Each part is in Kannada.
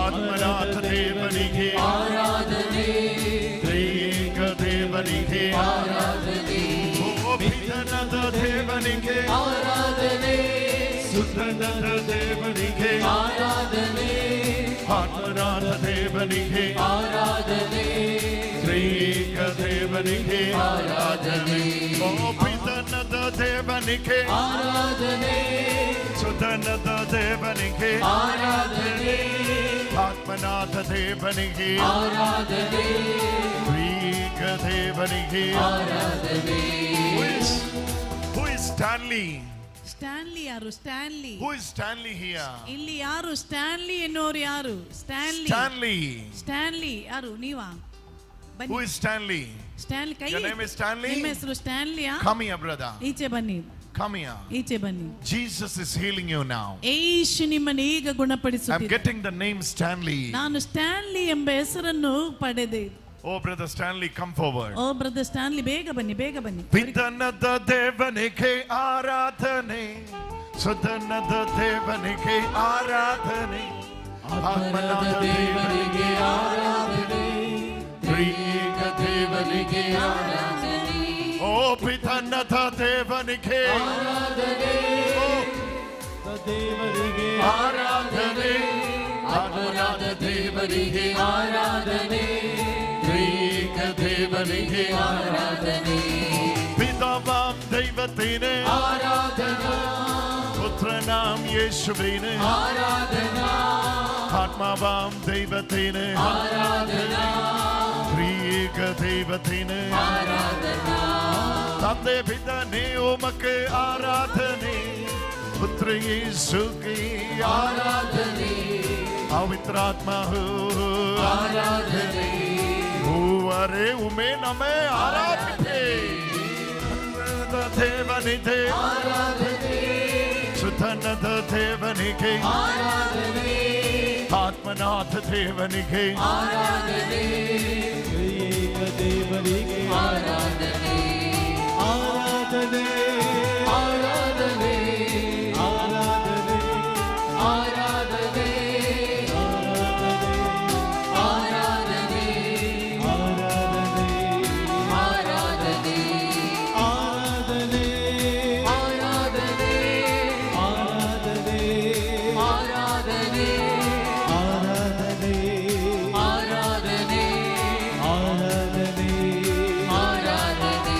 ಆತ್ಮನಾಥ ದೇವನಿಗೆ ಆರಾಧನೆ, ತ್ರಿಯೇಕ ದೇವನಿಗೆ ಆರಾಧನೆ, ಪಿತನಾದ ದೇವನಿಗೆ ಆರಾಧನೆ, ಸುತನಾದ ದೇವನಿಗೆ ಆರಾಧನೆ, ಆತ್ಮನಾಥ ದೇವನಿಗೆ ಆರಾಧನೆ, ತ್ರಿಯೇಕ ದೇವನಿಗೆ ಆರಾಧನೆ, ಪಿತನಾದ ದೇವನಿಗೆ ಆರಾಧನೆ, ಸುತನಾದ ದೇವನಿಗೆ ಆರಾಧನೆ, ಆತ್ಮನಾಥ ದೇವನಿಗೆ ಆರಾಧನೆ, ತ್ರಿಯೇಕ ದೇವನಿಗೆ ಆರಾಧನೆ. Who is Stanley? ಸ್ಟ್ಯಾನ್ಲಿ ಯಾರು? Stanley. Who is Stanley here? ಇಲ್ಲಿ ಯಾರು ಸ್ಟ್ಯಾನ್ಲಿ ಎನ್ನುವರು? ಯಾರು ಸ್ಟ್ಯಾನ್ಲಿ? Stanley. ಸ್ಟ್ಯಾನ್ಲಿ ಯಾರು? ನೀವಾ? ಬನ್ನಿ. Who is Stanley? ಸ್ಟ್ಯಾನ್ಲಿ. ಕೈ. Your name is Stanley? ನಿಮ್ಮ ಹೆಸರು ಸ್ಟ್ಯಾನ್ಲಿಯಾ? Come here, brother. ಈಚೆ ಬನ್ನಿ. Come here. ಈಚೆ ಬನ್ನಿ. Jesus is healing you now. ಯೇಸು ನಿಮ್ಮನ್ನು ಈಗ ಗುಣಪಡಿಸುತ್ತಿದ್ದಾನೆ. I'm getting the name Stanley. ನಾನು ಸ್ಟ್ಯಾನ್ಲಿ ಎಂಬ ಹೆಸರನ್ನು ಪಡೆದೆ. Oh, brother Stanley, come forward. ಓ ಬ್ರದರ್ ಸ್ಟ್ಯಾನ್ಲಿ, ಬೇಗ ಬನ್ನಿ, ಬೇಗ ಬನ್ನಿ. ಪಿತನಾದ ದೇವನಿಗೆ ಆರಾಧನೆ, ಸುತನಾದ ದೇವನಿಗೆ ಆರಾಧನೆ, ಆತ್ಮನಾದ ದೇವನಿಗೆ ಆರಾಧನೆ, ತ್ರಿಯೇಕ ದೇವನಿಗೆ ಆರಾಧನೆ, ಓ ಪಿತನಾದ ದೇವನಿಗೆ ಆರಾಧನೆ, ದೇವನಿಗೆ ಆರಾಧನೆ, ಆತ್ಮನಾದ ದೇವನಿಗೆ ಆರಾಧನೆ, ತ್ರಿಯೇಕ ದೇವನಿಗೆ ಆರಾಧನೆ, ಪಿತಾವಾಂ ದೈವತಿನೇ ಆರಾಧನಾ, ಪುತ್ರನಾಂ ಯೇಸುವಿನೇ ಆರಾಧನಾ, ಆತ್ಮವಾಂ ದೈವತಿನೇ ಆರಾಧನಾ, ತ್ರಿಯೇಕ ದೇವತಿನೇ ಆರಾಧನಾ, ತಂದೆ ಪಿತನೇ ಉಮಕ್ಕೆ ಆರಾಧನೆ, ಪುತ್ರ ಯೇಸುಗೆ ಆರಾಧನೆ, ಪವಿತ್ರಾತ್ಮ ಆರಾಧನೆ, ಮೂವರೇ ಉಮೆ ನಮೇ ಆರಾಧನೆ, ದೇವನಿಗೆ ಆರಾಧನೆ, ಸುತನಾದ ದೇವನಿಗೆ ಆರಾಧನೆ, ಆತ್ಮನಾಥ ದೇವನಿಗೆ ಆರಾಧನೆ, ತ್ರಿಯೇಕ ದೇವನಿಗೆ ಆರಾಧನೆ, ಆರಾಧನೆ, ಆರಾಧನೆ, ಆರಾಧನೆ, ಆರಾಧನೆ, ಆರಾಧನೆ, ಆರಾಧನೆ, ಆರಾಧನೆ, ಆರಾಧನೆ, ಆರಾಧನೆ, ಆರಾಧನೆ, ಆರಾಧನೆ, ಆರಾಧನೆ, ಆರಾಧನೆ, ಆರಾಧನೆ.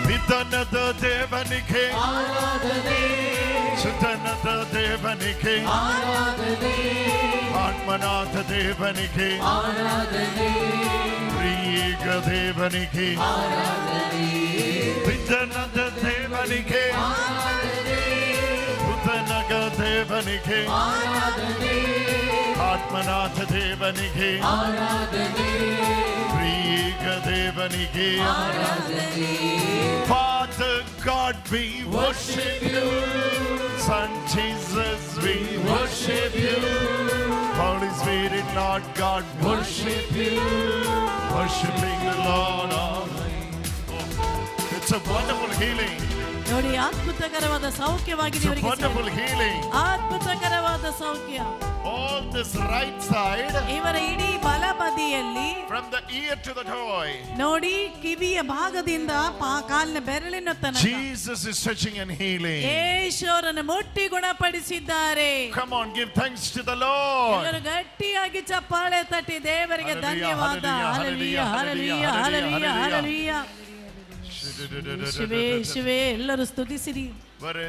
ಪಿತನಾದ ದೇವನಿಗೆ ಆರಾಧನೆ, ಸುತನಾದ ದೇವನಿಗೆ ಆರಾಧನೆ, ಆತ್ಮನಾಥ ದೇವನಿಗೆ ಆರಾಧನೆ, ತ್ರಿಯೇಕ ದೇವನಿಗೆ ಆರಾಧನೆ, ಪಿತನಾದ ದೇವನಿಗೆ ಆರಾಧನೆ, ಸುತನಾದ ದೇವನಿಗೆ ಆರಾಧನೆ, ಆತ್ಮನಾಥ ದೇವನಿಗೆ ಆರಾಧನೆ, ತ್ರಿಯೇಕ ದೇವನಿಗೆ ಆರಾಧನೆ. Father God, we worship you. Son Jesus, we worship you. Holy Spirit, Lord God, worship you. Worshiping the Lord Almighty. Oh, it's a wonderful healing. ನೋಡಿ, ಅದ್ಭುತಕರವಾದ ಸೌಖ್ಯವಾಗಿದೆ ಇವರಿಗೆ. Wonderful healing. ಅದ್ಭುತಕರವಾದ ಸೌಖ್ಯ. All this right side. ಇವರ ಇಡೀ ಬಲಬದಿಯಲ್ಲಿ. From the ear to the toe. ನೋಡಿ, ಕಿವಿಯ ಭಾಗದಿಂದ ಕಾಲಿನ ಬೆರಳಿನ ತನಕ. Jesus is touching and healing. ಯೇಸುವನ್ನು ಮುಟ್ಟಿ ಗುಣಪಡಿಸಿದ್ದಾರೆ. Come on, give thanks to the Lord. ಎಲ್ಲರೂ ಗಟ್ಟಿಯಾಗಿ ಚಪ್ಪಾಳೆ ತಟ್ಟಿ ದೇವರಿಗೆ ಧನ್ಯವಾದ. Hallelujah, hallelujah, hallelujah, hallelujah. ಶಿವೆ ಎಲ್ಲರೂ ಸ್ತುತಿಸಿರಿ. Where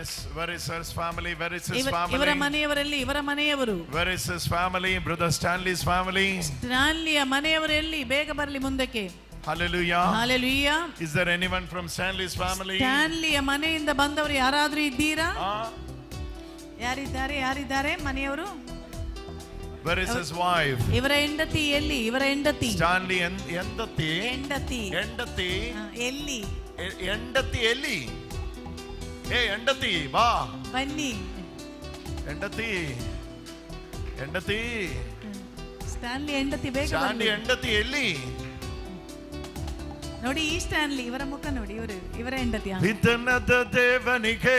is his family? Where is his family? ಇವರ ಮನೆಯವರಲ್ಲಿ, ಇವರ ಮನೆಯವರು. Where is his family? Brother Stanley's family. ಸ್ಟ್ಯಾನ್ಲಿಯ ಮನೆಯವರಲ್ಲಿ ಬೇಗ ಬರಲಿ ಮುಂದಕ್ಕೆ. Hallelujah. Hallelujah. Is there anyone from Stanley's family? ಸ್ಟ್ಯಾನ್ಲಿಯ ಮನೆಯಿಂದ ಬಂದವರು ಯಾರಾದ್ರೂ ಇದ್ದೀರಾ? ಯಾರಿದ್ದಾರೆ? ಯಾರಿದ್ದಾರೆ ಮನೆಯವರು? Where is his wife? ಇವರ ಹೆಂಡತಿ ಎಲ್ಲಿ? ಇವರ ಹೆಂಡತಿ Stanley ಹೆಂಡತಿ ಹೆಂಡತಿ ಎಲ್ಲಿ? ಹೆಂಡತಿ ಎಲ್ಲಿ? ಏ ಹೆಂಡತಿ ಬಾ. ಬನ್ನಿ. ಹೆಂಡತಿ ಸ್ಟ್ಯಾನ್ಲಿ ಹೆಂಡತಿ ಬೇಗ ಸ್ಟ್ಯಾನ್ಲಿ ಹೆಂಡತಿ ಎಲ್ಲಿ? ನೋಡಿ ಈ ಸ್ಟ್ಯಾನ್ಲಿ, ಇವರ ಮುಖ ನೋಡಿ, ಇವರ ಹೆಂಡತಿ. ಪಿತನದ ದೇವನಿಗೆ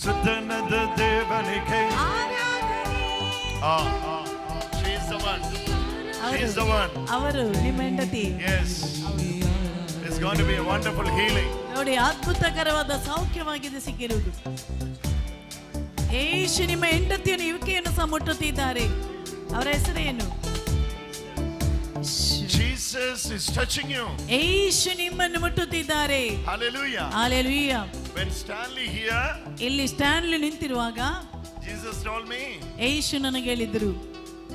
ಸುತನದ ದೇವನಿಗೆ. ಅವರು ನಿಮ್ಮ ಹೆಂಡತಿ. Yes. It's going to be a wonderful healing. ನೋಡಿ ಅದ್ಭುತಕರವಾದ ಸೌಖ್ಯವಾಗಿದೆ ಸಿಕ್ಕಿರುವುದು. ಯೇಸು ನಿಮ್ಮ ಹೆಂಡತಿಯನ್ನು ಇವಿಕೆಯನ್ನು ಸಹ ಮುಟ್ಟುತ್ತಿದ್ದಾರೆ. ಅವರ ಹೆಸರೇನು? Jesus is touching you. ಯೇಸು ನಿಮ್ಮನ್ನು ಮುಟ್ಟುತ್ತಿದ್ದಾರೆ. Hallelujah. Hallelujah. When Stanley here, ಇಲ್ಲಿ ಸ್ಟ್ಯಾನ್ಲಿ ನಿಂತಿರುವಾಗ Jesus told me, ಯೇಸು ನನಗೆ ಹೇಳಿದರು,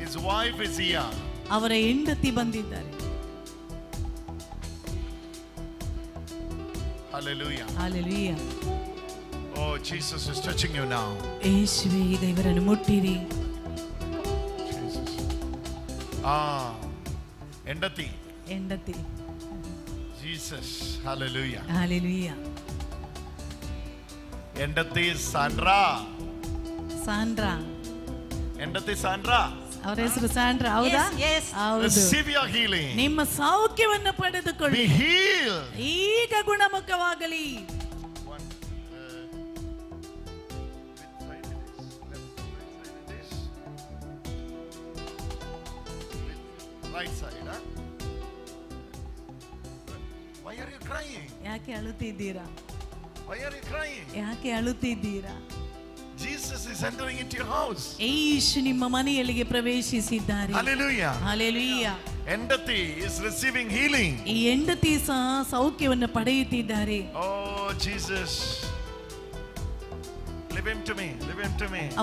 his wife is here. ಅವರ ಹೆಂಡತಿ ಬಂದಿದ್ದಾರೆ. Hallelujah. Hallelujah. Oh, Jesus is touching you now. ಯೇಸುವೇ ಈಗ ಇವರನ್ನು ಮುಟ್ಟಿರಿ. Jesus. ಹೆಂಡತಿ. Jesus. Hallelujah. Hallelujah. ಹೆಂಡತಿ ಸಾಂಡ್ರಾ. ಹೆಂಡತಿ ಸಾಂಡ್ರಾ. ಅವರ ಹೆಸರು ಸ್ಯಾಂಡ್ರಾ, ಹೌದಾ? ಹೌದು. Receive your healing. ನಿಮ್ಮ ಸೌಖ್ಯವನ್ನು ಪಡೆದುಕೊಳ್ಳಿ. Be healed. ಈಗ ಗುಣಮುಖವಾಗಲಿ. Right side, huh? Why are you crying? ಯಾಕೆ ಅಳುತ್ತಿದ್ದೀರಾ? Why are you crying? ಯಾಕೆ ಅಳುತ್ತಿದ್ದೀರಾ? Jesus is entering into your house. ಯೇಸು ನಿಮ್ಮ ಮನೆಯಲ್ಲಿಗೆ ಪ್ರವೇಶಿಸಿದ್ದಾರೆ. Hallelujah. Hallelujah. ಹೆಂಡತಿ is receiving healing. ಈ ಹೆಂಡತಿ ಸಹ ಸೌಖ್ಯವನ್ನು ಪಡೆಯುತ್ತಿದ್ದಾರೆ. Oh Jesus. Live him to me.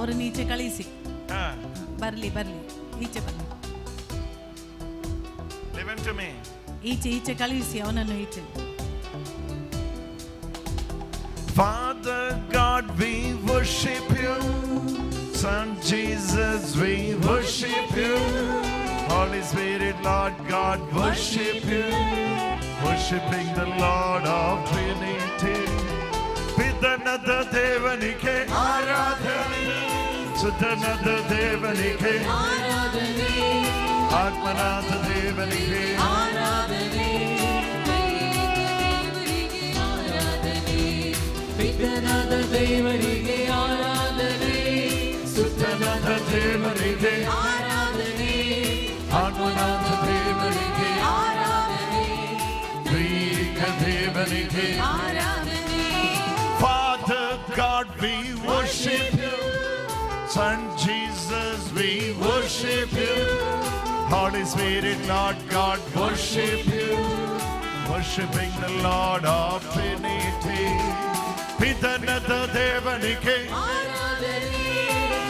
ಅವರನ್ನು ಈಚೆ ಕಳಿಸಿ. ಬರ್ಲಿ ಈಚೆ ಬನ್ನಿ. Live him to me. ಈಚೆ ಕಳಿಸಿ ಅವನನ್ನು ಈಚೆ. Father God, we worship you. Son Jesus, we worship you. Holy Spirit, Lord God, worship you. Worshiping the Lord of Trinity. Pitanada Devanike Aradhane. Sutanada Devanike Aradhane. Atmanada Devanike Aradhane. ಪಿತನಾದ ದೇವರಿಗೆ ಆರಾಧನೆ, ಸುತನಾದ ದೇವರಿಗೆ ಆರಾಧನೆ, ಆತ್ಮನಾದ ದೇವರಿಗೆ ಆರಾಧನೆ, ತ್ರಿಏಕ ದೇವರಿಗೆ ಆರಾಧನೆ. Father God, we worship you. Son Jesus, we worship you. Holy Spirit, Lord God, worship you. Worshiping the Lord of Trinity. ಪಿತನದ ದೇವನಿಗೆ ಆರಾಧನೆ,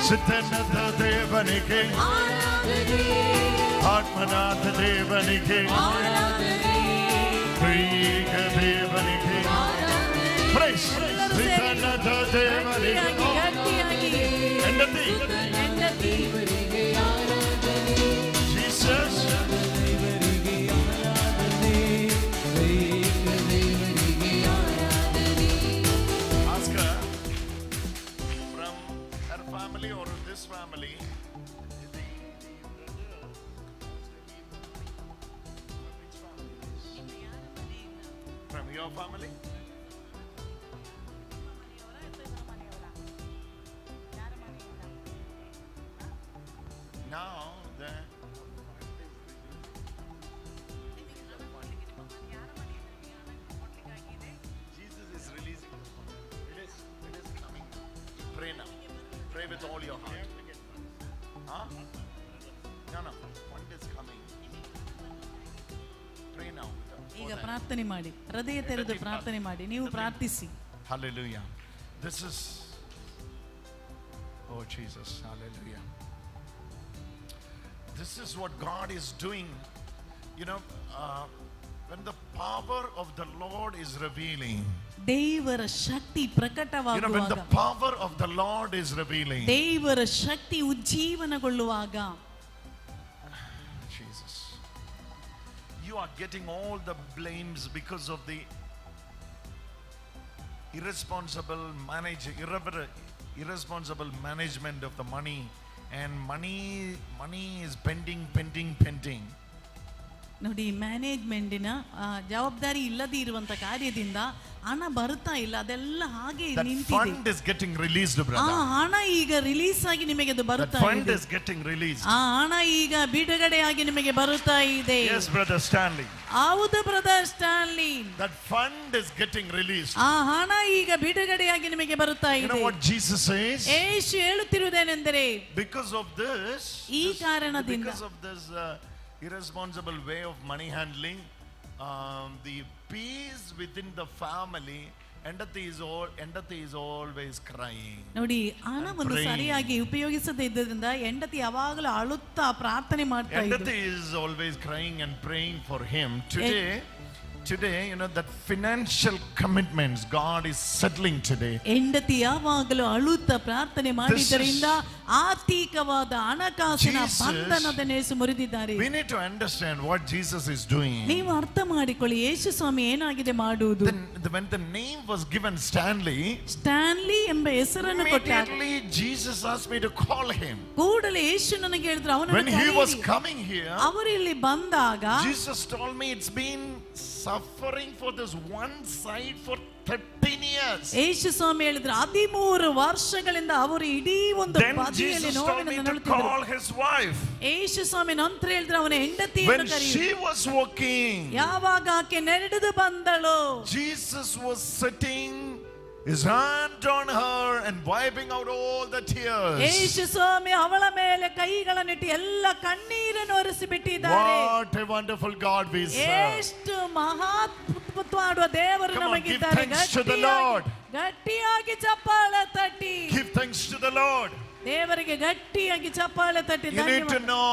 ಸುತನದ ದೇವನಿಗೆ ಆರಾಧನೆ, ಆತ್ಮನಾಥ ದೇವನಿಗೆ ಆರಾಧನೆ, ತ್ರಿಏಕ ದೇವನಿಗೆ ಪ್ರೈಸ್. ಪಿತನದ ದೇವನಿಗೆ ಗಟ್ಟಿಯಾಗಿ ಹೆಂಡತಿ ದೇವರಿಗೆ ಆರಾಧನೆ, ಜೀಸಸ್. ದೇವರಿಗೆ ಆರಾಧನೆ, ಏಕ ದೇವರಿಗೆ ಆರಾಧನೆ. Ask her from her family or this family. From your family? Now the Jesus is releasing. It is coming. Pray now. Pray with all your heart. Huh? No. One is coming. Pray now. ಈಗ ಪ್ರಾರ್ಥನೆ ಮಾಡಿ, ಹೃದಯ ತೆರೆದು ಪ್ರಾರ್ಥನೆ ಮಾಡಿ. ನೀವು ಪ್ರಾರ್ಥಿಸಿ. Hallelujah. This is, oh Jesus, hallelujah. This is what God is doing. You know, when the power of the Lord is revealing, ದೇವರ ಶಕ್ತಿ when ಪ್ರಕಟವಾಗುವಾಗ, the power of the Lord is revealing, ದೇವರ ಶಕ್ತಿ ಉಜ್ಜೀವನಗೊಳ್ಳುವಾಗ, Jesus, you are getting all the blames because of the irresponsible management of the money, and money is pending. ನೋಡಿ, ಮ್ಯಾನೇಜ್ಮೆಂಟಿನ ಜವಾಬ್ದಾರಿ ಇಲ್ಲದೆ ಇರುವಂತ ಕಾರ್ಯದಿಂದ ಹಣ ಬರ್ತಾ ಇಲ್ಲ, ಅದೆಲ್ಲ ಹಾಗೆ That ನಿಂತಿದೆ. fund is getting released, ಆ brother. ಹಣ ಈಗ ರಿಲೀಸ್ ಆಗಿ ನಿಮಗೆ ಅದು That ಬರುತ್ತಾ fund ಇದೆ. is getting released. ಆ ಹಣ ಈಗ ಬಿಡುಗಡೆಯಾಗಿ ನಿಮಗೆ ಬರುತ್ತಾ ಇದೆ. Yes, brother Stanley. ಹೌದು brother Stanley, That fund is getting released. ಆ ಹಣ ಈಗ ಬಿಡುಗಡೆಯಾಗಿ ನಿಮಗೆ ಬರುತ್ತಾ You know ಇದೆ. what Jesus says? Yesu ಹೇಳುತ್ತಿರುವುದೇನೆಂದರೆ, Because of this, ಈ ಕಾರಣದಿಂದ, because of this irresponsible way of money handling, the peace within the family, Endati is always crying. ನೋಡಿ, ಹಣವನ್ನು praying. ಸರಿಯಾಗಿ ಉಪಯೋಗಿಸದೇ ಇದ್ದರಿಂದ ಹೆಂಡತಿ ಯಾವಾಗಲೂ ಅಳುತ್ತಾ ಪ್ರಾರ್ಥನೆ ಮಾಡ್ತಾ ಇದ್ರು. Endati is always crying and praying for him. Today, you know, that financial commitments God is settling today. ಹೆಂಡತಿ ಯಾವಾಗಲೂ ಅಳುತ್ತಾ ಪ್ರಾರ್ಥನೆ ಮಾಡಿದ್ದರಿಂದ ಆರ್ಥಿಕವಾದ ಹಣಕಾಸಿನ Jesus. ಬಂಧನದ ನೇಸು ಮುರಿದಿದ್ದಾರೆ. We need to understand what Jesus is doing. ನೀವು ಅರ್ಥ ಮಾಡಿಕೊಳ್ಳಿ, ಯೇಸು ಸ್ವಾಮಿ ಏನಾಗಿದೆ ಮಾಡುವುದು. When the name was given Stanley, Stanley ಎಂಬ ಹೆಸರನ್ನು ಕೊಟ್ಟಾಗ immediately Jesus asked me to call him. ಕೂಡಲೇ ಯೇಸು ನನಗೆ ಹೇಳಿದ್ರು, When ಅವನನ್ನು he was ಕರೆಯಿರಿ. coming here, ಅವರು ಇಲ್ಲಿ ಬಂದಾಗ Jesus told me it's been suffering for this one side for 13 years. ಯೇಸು ಸ್ವಾಮಿ ಹೇಳಿದ್ರು, 13 ವರ್ಷಗಳಿಂದ ಅವರು ಇಡೀ ಒಂದು Then ಬದಿಯಲ್ಲಿ Jesus told me ನೋವಿನಿಂದ to ನರಳುತ್ತಿದ್ದರು. call his wife. ಯೇಸು ಸ್ವಾಮಿ ನಂತರ ಹೇಳಿದ್ರು, ಅವನ ಹೆಂಡತಿಯನ್ನು When ಕರೆಯಿರಿ. she was walking, ಯಾವಾಗ ಆಕೆ ನಡೆದು ಬಂದಳು, Jesus was sitting his hand on her and wiping out all the tears. ಯೇಸು ಸ್ವಾಮಿ ಅವಳ ಮೇಲೆ ಕೈಗಳನ್ನಿಟ್ಟು ಎಲ್ಲ ಕಣ್ಣೀರನ್ನು ಒರೆಸಿ ಬಿಟ್ಟಿದ್ದಾರೆ. What a wonderful God we serve. ಎಷ್ಟು ಮಹಾತ್ಮತ್ವಾಡುವ ದೇವರು Come on, ನಮಗಿದ್ದಾರೆ. give thanks to the Lord. ಗಟ್ಟಿಯಾಗಿ ಚಪ್ಪಾಳೆ ತಟ್ಟಿ Give thanks to the Lord. ದೇವರಿಗೆ ಗಟ್ಟಿಯಾಗಿ ಚಪ್ಪಾಳೆ ತಟ್ಟಿ You need to know,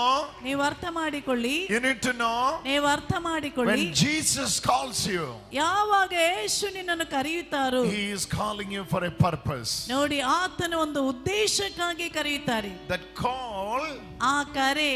ನೀವು ಅರ್ಥ ಮಾಡಿಕೊಳ್ಳಿ, you need to know, ನೀವು ಅರ್ಥ ಮಾಡಿಕೊಳ್ಳಿ, when Jesus calls you, ಯಾವಾಗ ಯೇಸು ನಿನ್ನನ್ನು ಕರೆಯುತ್ತಾರೋ, he is calling you for a purpose. ನೋಡಿ, ಆತನ ಒಂದು ಉದ್ದೇಶಕ್ಕಾಗಿ ಕರೆಯುತ್ತಾರೆ. That call ಆ ಕರೆ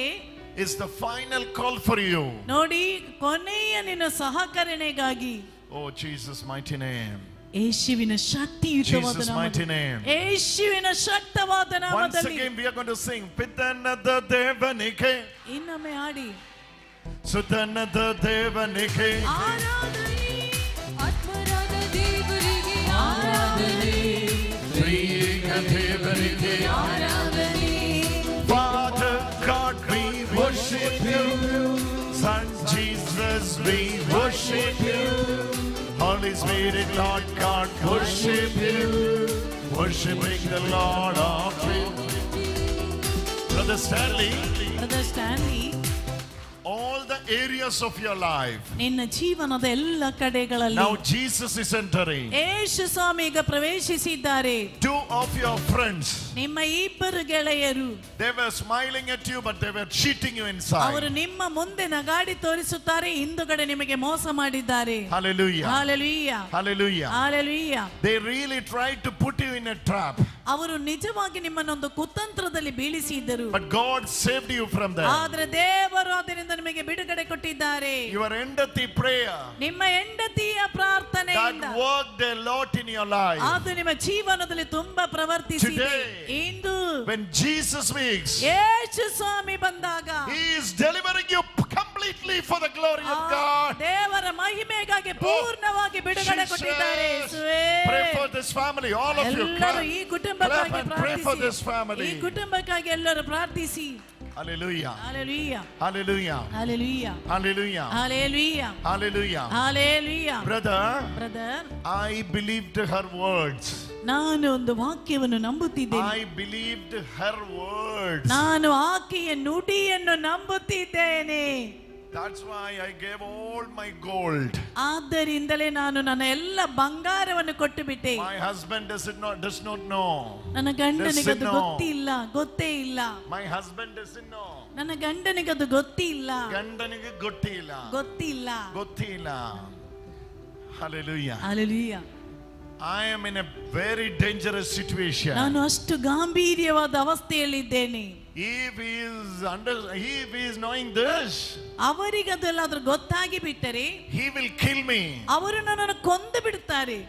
is the final call for you. ನೋಡಿ, ಕೊನೆಯ ನಿನ್ನ ಸಹಕರಣೆಗಾಗಿ. Oh, Jesus' mighty name. ಯೇಸುವಿನ ಶಕ್ತಿಯುತವಾದ Jesus' mighty name. ಯೇಸುವಿನ ಶಕ್ತವಾದ Once ನಾಮದಲ್ಲಿ again we are going to sing Pitanada Devanike ಇನ್ನೊಮ್ಮೆ ಹಾಡಿ. Sutanada Devanike ಆರಾಧನೆ, ಆತ್ಮರಾದ ದೇವರಿಗೆ ಆರಾಧನೆ, Triyeka Devanike ಆರಾಧನೆ, Father God we worship you, Son Jesus we worship you, Holy Spirit Lord God worship you, worshiping the Lord of truth. Brother Stanley, brother Stanley, all the areas of your life, ನಿನ್ನ ಜೀವನದ ಎಲ್ಲ ಕಡೆಗಳಲ್ಲಿ now Jesus is entering. ಯೇಸು ಸ್ವಾಮಿ ಈಗ ಪ್ರವೇಶಿಸಿದ್ದಾರೆ. 2 of your friends, ನಿಮ್ಮ ಇಬ್ಬರು ಗೆಳೆಯರು, they were smiling at you but they were cheating you ಅವರು inside. ನಿಮ್ಮ ಮುಂದೆ ನಗಾಡಿ ತೋರಿಸುತ್ತಾರೆ, ಹಿಂದುಗಡೆ ನಿಮಗೆ ಮೋಸ ಮಾಡಿದ್ದಾರೆ. Hallelujah. Hallelujah, Hallelujah. Hallelujah. They really tried to put you in a trap, ಅವರು ನಿಜವಾಗಿ ನಿಮ್ಮನ್ನೊಂದು ಕುತಂತ್ರದಲ್ಲಿ ಬೀಳಿಸಿದ್ದರು, but God saved you from that. ಆದ್ರೆ ದೇವರು ಅದರಿಂದ ನಿಮಗೆ ಬಿಡುಗಡೆ ಕೊಟ್ಟಿದ್ದಾರೆ. Your endati prayer ನಿಮ್ಮ ಹೆಂಡತಿಯ ಪ್ರಾರ್ಥನೆಯಿಂದ that worked a lot in your life. ಅದು ನಿಮ್ಮ ಜೀವನದಲ್ಲಿ ತುಂಬಾ ಪ್ರವರ್ತಿಸಿದೆ. Today, into when Jesus speaks, ಯೇಸು ಸ್ವಾಮಿ ಬಂದಾಗ he is delivering you completely for the glory of God. ದೇವರ ಮಹಿಮೆಗಾಗಿ ಪೂರ್ಣವಾಗಿ ಬಿಡುಗಡೆ Jesus. ಕೊಟ್ಟಿದ್ದಾರೆ. ಯೇಸುವೇ, Pray for this family, all of you. ಎಲ್ಲರೂ ಈ Clap ಕುಟುಂಬಕ್ಕಾಗಿ and pray for this ಪ್ರಾರ್ಥಿಸಿ. family. ಈ ಕುಟುಂಬಕ್ಕಾಗಿ ಎಲ್ಲರೂ ಪ್ರಾರ್ಥಿಸಿ. Hallelujah. Hallelujah. Hallelujah. Hallelujah. Hallelujah. Hallelujah. Hallelujah. Hallelujah. Brother, brother, I believed her words. ನಾನು ಒಂದು ವಾಕ್ಯವನ್ನು ನಂಬುತ್ತಿದ್ದೇನೆ. I believed her words. ನಾನು ಆಕೆಯ ನುಡಿಯನ್ನು ನಂಬುತ್ತಿದ್ದೇನೆ. That's why I gave all my gold. ಆದ್ದರಿಂದಲೇ ನಾನು ನನ್ನ ಎಲ್ಲ ಬಂಗಾರವನ್ನು ಕೊಟ್ಟು ಬಿಟ್ಟೆ. My husband does not know. ನನ್ನ ಗಂಡನಿಗೆ ಅದು ಗೊತ್ತೇ ಇಲ್ಲ. My husband doesn't know. ನನ್ನ ಗಂಡನಿಗೆ ಅದು ಗೊತ್ತಿಲ್ಲ. ಗಂಡನಿಗೆ ಗೊತ್ತಿಲ್ಲ. Hallelujah. Hallelujah. I am in a very dangerous situation. ನಾನು ಅಷ್ಟು ಗಾಂಭೀರ್ಯವಾದ ಅವಸ್ಥೆಯಲ್ಲಿದ್ದೇನೆ. If he is knowing this, ಅವರಿಗೆ ಅದೆಲ್ಲಾದ್ರೂ ಗೊತ್ತಾಗಿ ಬಿಟ್ಟರೆ he will kill me. ಅವರು ನನ್ನನ್ನು ಕೊಂದು ಬಿಡುತ್ತಾರೆ.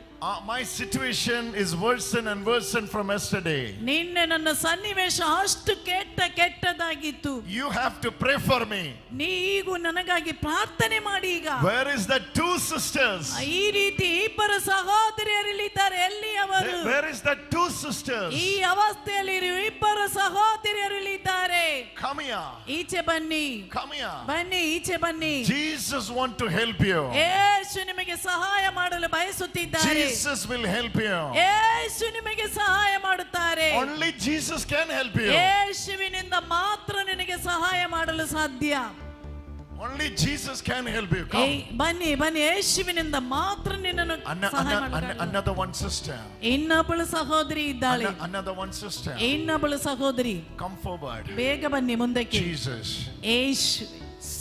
My situation is worsened and worsened from yesterday. ನಿನ್ನೆ ನನ್ನ ಸನ್ನಿವೇಶ ಅಷ್ಟು ಕೆಟ್ಟದಾಗಿತ್ತು. You have to pray for me. ನೀವು ನನಗಾಗಿ ಪ್ರಾರ್ಥನೆ ಮಾಡಿ ಈಗ. Where is the two sisters? ಈ ರೀತಿ ಇಬ್ಬರು ಸಹೋದರಿಯರಿದ್ದಾರೆ, ಎಲ್ಲಿ ಅವರು? Where is the two sisters? ಈ ಅವಸ್ಥೆಯಲ್ಲಿ ಇಬ್ಬರು ಸಹೋದರಿಯರಿದ್ದಾರೆ. Come here. ಈಚೆ ಬನ್ನಿ. Come here. ಬನ್ನಿ, ಈಚೆ ಬನ್ನಿ. Jesus want to help you. ಯೇಸು ನಿಮಗೆ ಸಹಾಯ ಮಾಡಲು ಬಯಸುತ್ತಿದ್ದಾರೆ. Jesus will help you. ಯೇಸು ನಿಮಗೆ ಸಹಾಯ ಮಾಡುತ್ತಾರೆ. Only Jesus can help you. ಯೇಸುವಿನಿಂದ ಮಾತ್ರ ನಿನಗೆ ಸಹಾಯ ಮಾಡಲು ಸಾಧ್ಯ. Only Jesus can help you. Come. ಬನ್ನಿ, ಯೇಸುವಿನಿಂದ ಮಾತ್ರ ನಿನ್ನನ್ನು ಸಹಾಯ ಮಾಡಲು. Another one sister. ಇನ್ನೊಬ್ಬಳು ಸಹೋದರಿ ಇದ್ದಾಳೆ. Another one sister. ಇನ್ನೊಬ್ಬಳು ಸಹೋದರಿ. Come forward. ಬೇಗ ಬನ್ನಿ ಮುಂದಕ್ಕೆ. Jesus. ಯೇಸು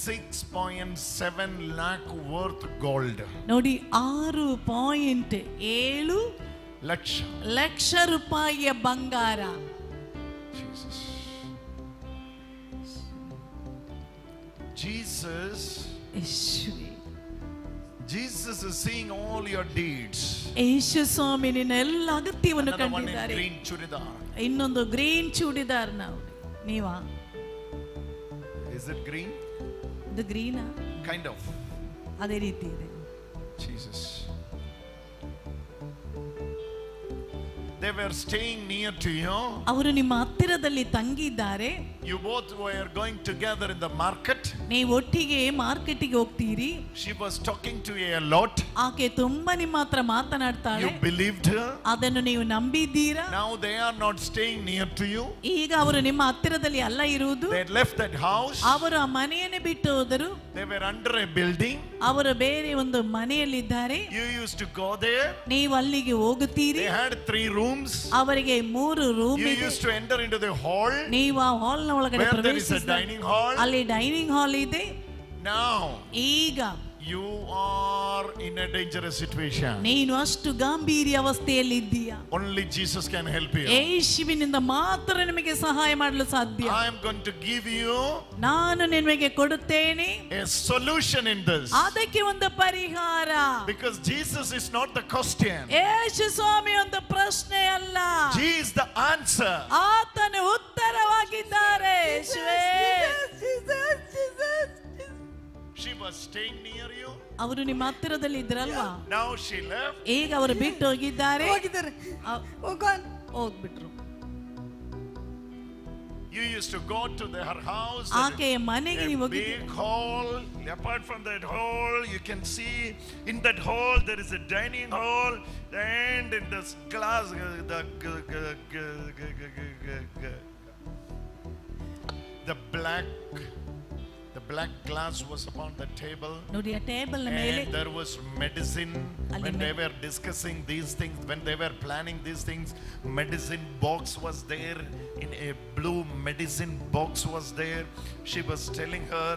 6.7 lakh worth gold. ನೋಡಿ, 6.7 ಲಕ್ಷ ರೂಪಾಯಿಯ ಬಂಗಾರ. Jesus is seeing all your deeds. ಯೇಸು ಸ್ವಾಮಿ ನಿನ್ನ ಎಲ್ಲ ಅಗತ್ಯವನ್ನು ಕಂಡಿದ್ದಾರೆ. Green chudidar. ಇನ್ನೊಂದು ಗ್ರೀನ್ ಚೂಡಿದಾರ್. ನೀವಾ? Is it green? ಇದು ಗ್ರೀನಾ? Kind of. ಅದೇ ರೀತಿ ಇದೆ. Jesus. They were staying near to you. ಅವರು ನಿಮ್ಮ ಹತ್ತಿರದಲ್ಲಿ ತಂಗಿದ್ದಾರೆ. You both were going together in the market. ನೀವು ಒಟ್ಟಿಗೆ ಮಾರ್ಕೆಟಿಗೆ ಹೋಗ್ತೀರಿ. She was talking to you a lot. ಆಕೆ ತುಂಬಾ ನಿಮ್ಮ ಹತ್ರ ಮಾತನಾಡ್ತಾಳೆ. You believed her. ಅದನ್ನು ನೀವು ನಂಬಿದ್ದೀರಾ. Now they are not staying near to you. ಈಗ ಅವರು ನಿಮ್ಮ ಹತ್ತಿರದಲ್ಲಿ ಅಲ್ಲ ಇರುವುದು. They left that house. ಅವರು ಆ ಮನೆಯನ್ನೇ ಬಿಟ್ಟು ಹೋದರು. They were under a building. ಅವರು ಬೇರೆ ಒಂದು ಮನೆಯಲ್ಲಿದ್ದಾರೆ. You used to go there. ನೀವು ಅಲ್ಲಿಗೆ ಹೋಗುತ್ತೀರಿ. They had 3 rooms. ಅವರಿಗೆ 3 ರೂಮ್ You ಇದೆ. used to enter into the hall. ನೀವು ಆ ಹಾಲ್ ನ ಒಳಗಡೆ dining hall. ಅಲ್ಲಿ ಡೈನಿಂಗ್ ಹಾಲ್ ಇದೆ. Now ಈಗ you are in a dangerous situation. ನೀನು ಅಷ್ಟು ಗಾಂಭೀರ್ಯ ಅವಸ್ಥೆಯಲ್ಲಿ ಇದ್ದೀಯಾ. Only Jesus can help you. ಯೇಸುವಿನಿಂದ ಮಾತ್ರ ನಿಮಗೆ ಸಹಾಯ ಮಾಡಲು ಸಾಧ್ಯ. I am going to give you ನಾನು ನಿಮಗೆ ಕೊಡುತ್ತೇನೆ a solution in this. ಅದಕ್ಕೆ ಒಂದು ಪರಿಹಾರ. Because Jesus is not the question. ಯೇಸು ಸ್ವಾಮಿ ಒಂದು ಪ್ರಶ್ನೆ ಅಲ್ಲ. He is the answer. ಆತನು ಉತ್ತರವಾಗಿದ್ದಾರೆ. She was staying near you. ಅವರು ನಿಮ್ಮ ಹತ್ತಿರದಲ್ಲಿ ಇದ್ರಲ್ವಾ? Now she left. ಈಗ ಅವರು ಬಿಟ್ಟು ಹೋಗಿದ್ದಾರೆ. ಹೋಗ್ಬಿಟ್ರು. You used to go to her house. ಆಕೆಯ ಮನೆಗೆ ನೀವು ಹೋಗಿದ್ದೀರಿ. Big hall. Apart from that hall, you can see in that hall there is a dining hall, and in this glass the black glass was upon the table. ನೋಡಿ, ಆ ಟೇಬಲ್ ಮೇಲೆ And there was medicine. When they were discussing these things, when they were planning these things, medicine box was there. In a blue medicine box was there. She was telling her,